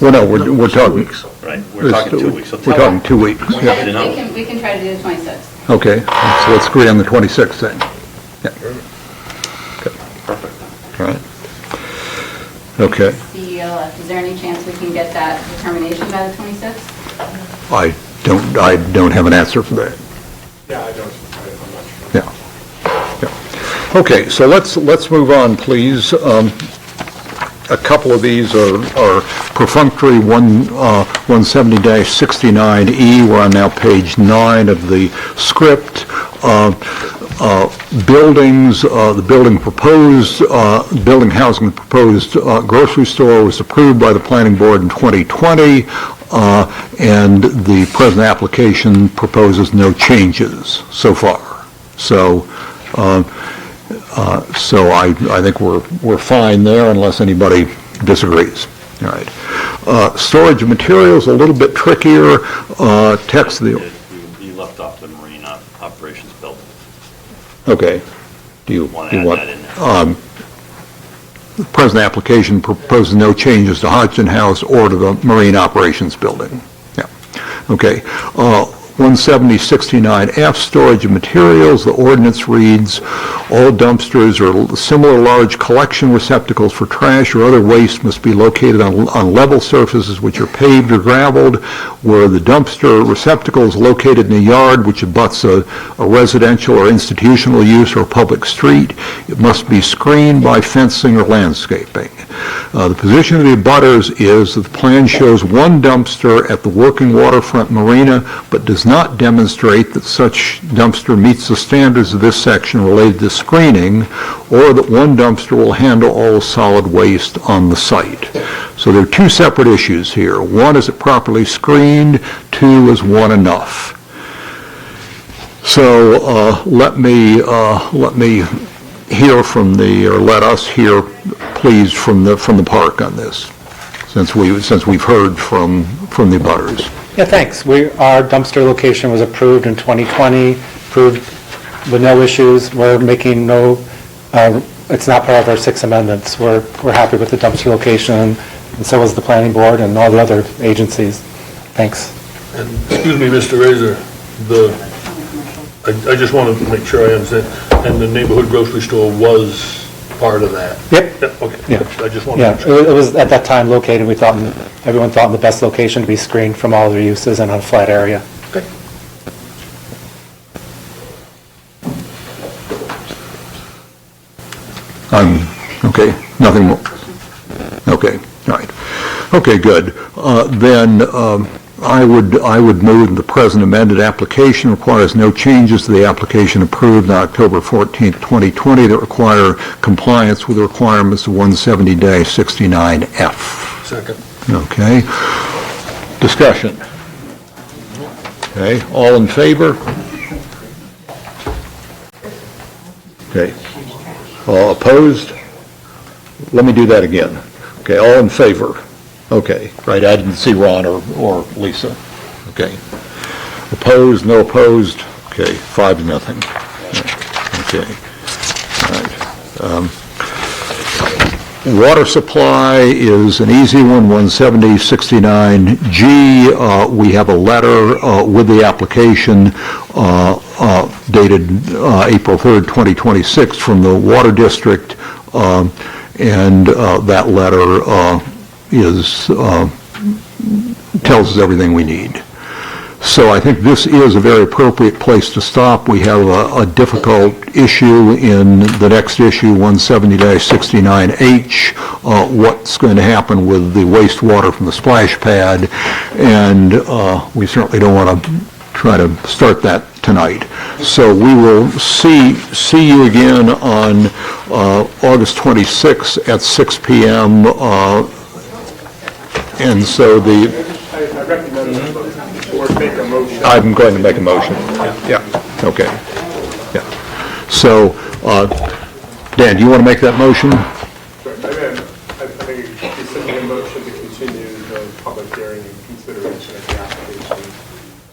Well, no, we're talking. Right, we're talking 2 weeks. So We're talking 2 weeks. Yeah. We can try to do the 26th. Okay, so let's agree on the 26th then. Yeah. Okay. Perfect. All right. Okay. CELF, is there any chance we can get that determination by the 26th? I don't have an answer for that. Yeah, I'm not sure. Yeah. Okay, so let's move on, please. A couple of these are perfunctory. 170-69E, we're on now page 9 of the script. Buildings, the building housing proposed grocery store was approved by the planning board in 2020, and the present application proposes no changes so far. So I think we're fine there unless anybody disagrees. All right. Storage of materials, a little bit trickier. Text the... You left off the marine operations building. Okay. Do you Want to add want... that in there? The present application proposes no changes to Hodgson House or to the Marine Operations Building. Yeah. Okay. 170-69F, storage of materials. The ordinance reads, all dumpsters or similar large collection receptacles for trash or other waste must be located on level surfaces which are paved or graveled. Where the dumpster receptacle is located in a yard which abuts a residential or institutional use or public street, it must be screened by fencing or landscaping. The position of the abutters is that the plan shows one dumpster at the working waterfront marina, but does not demonstrate that such dumpster meets the standards of this section related to screening, or that one dumpster will handle all solid waste on the site. So there are two separate issues here. One, is it properly screened? Two, is one enough? So let me hear from let us hear, please, from the park on this, since we've heard from the abutters. Yeah, thanks. Our dumpster location was approved in 2020, approved with no issues. We're making it's not part of our 6 amendments. We're happy with the dumpster location, and so was the planning board and all the other agencies. Thanks. And, excuse me, Mr. Razor, I just want to make sure I understand, and the neighborhood grocery store was part of that? Yep. Okay. Yeah. I just want to make sure. It was at that time located, everyone thought in the best location to be screened from all their uses and on a flat area. Okay. Okay, nothing more. Okay, all right. Okay, good. Then I would move the present amended application requires no changes to the application approved on October 14th, 2020 that require compliance with the requirements of 170-69F. Second. Okay. Discussion. Okay, all in favor? Okay. All opposed? Let me do that again. Okay, all in favor? Okay, right, I didn't see Ron or Lisa. Okay. Opposed, no opposed? Okay, 5-0. Okay, all right. Water supply is an easy one, 170-69G. We have a letter with the application dated April 3rd, 2026 from the Water District, and that letter tells us everything we need. So I think this is a very appropriate place to stop. We have a difficult issue in the next issue, 170-69H, what's going to happen with the wastewater from the splash pad, and we certainly don't want to try to start that tonight. So we will see you again on August 26th at 6 p.m. And so I recommend or make a motion. I'm going to make a motion. Yeah. Okay. Yeah. So, Dan, do you want to make that motion? I think it should be simply a motion to continue the public hearing and consideration of the application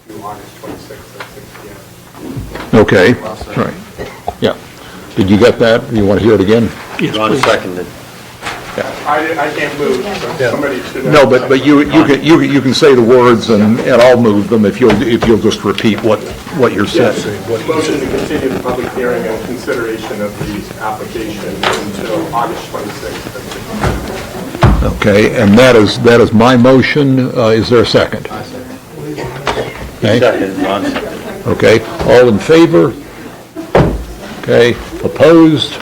to August 26th at 6 p.m. Okay. All right. Yeah. Did you get that? You want to hear it again? Yes, Ron seconded. I can't move, so somebody should. No, but you can say the words and I'll move them if you'll just repeat what you're saying. Yes, motion to continue the public hearing and consideration of the application until August 26th at 6 p.m. Okay, and that is my motion. Is there a second? Okay. Second, Ron. Okay, all in favor? Okay, opposed?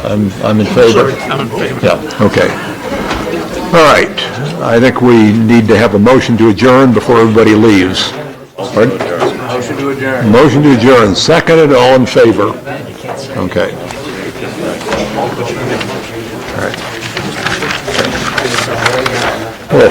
I'm in favor. I'm in favor. Yeah, okay. All right, I think we need to have a motion to adjourn before everybody leaves. Pardon? Motion to adjourn. Motion to adjourn, seconded, all in favor? Okay. All right. Well,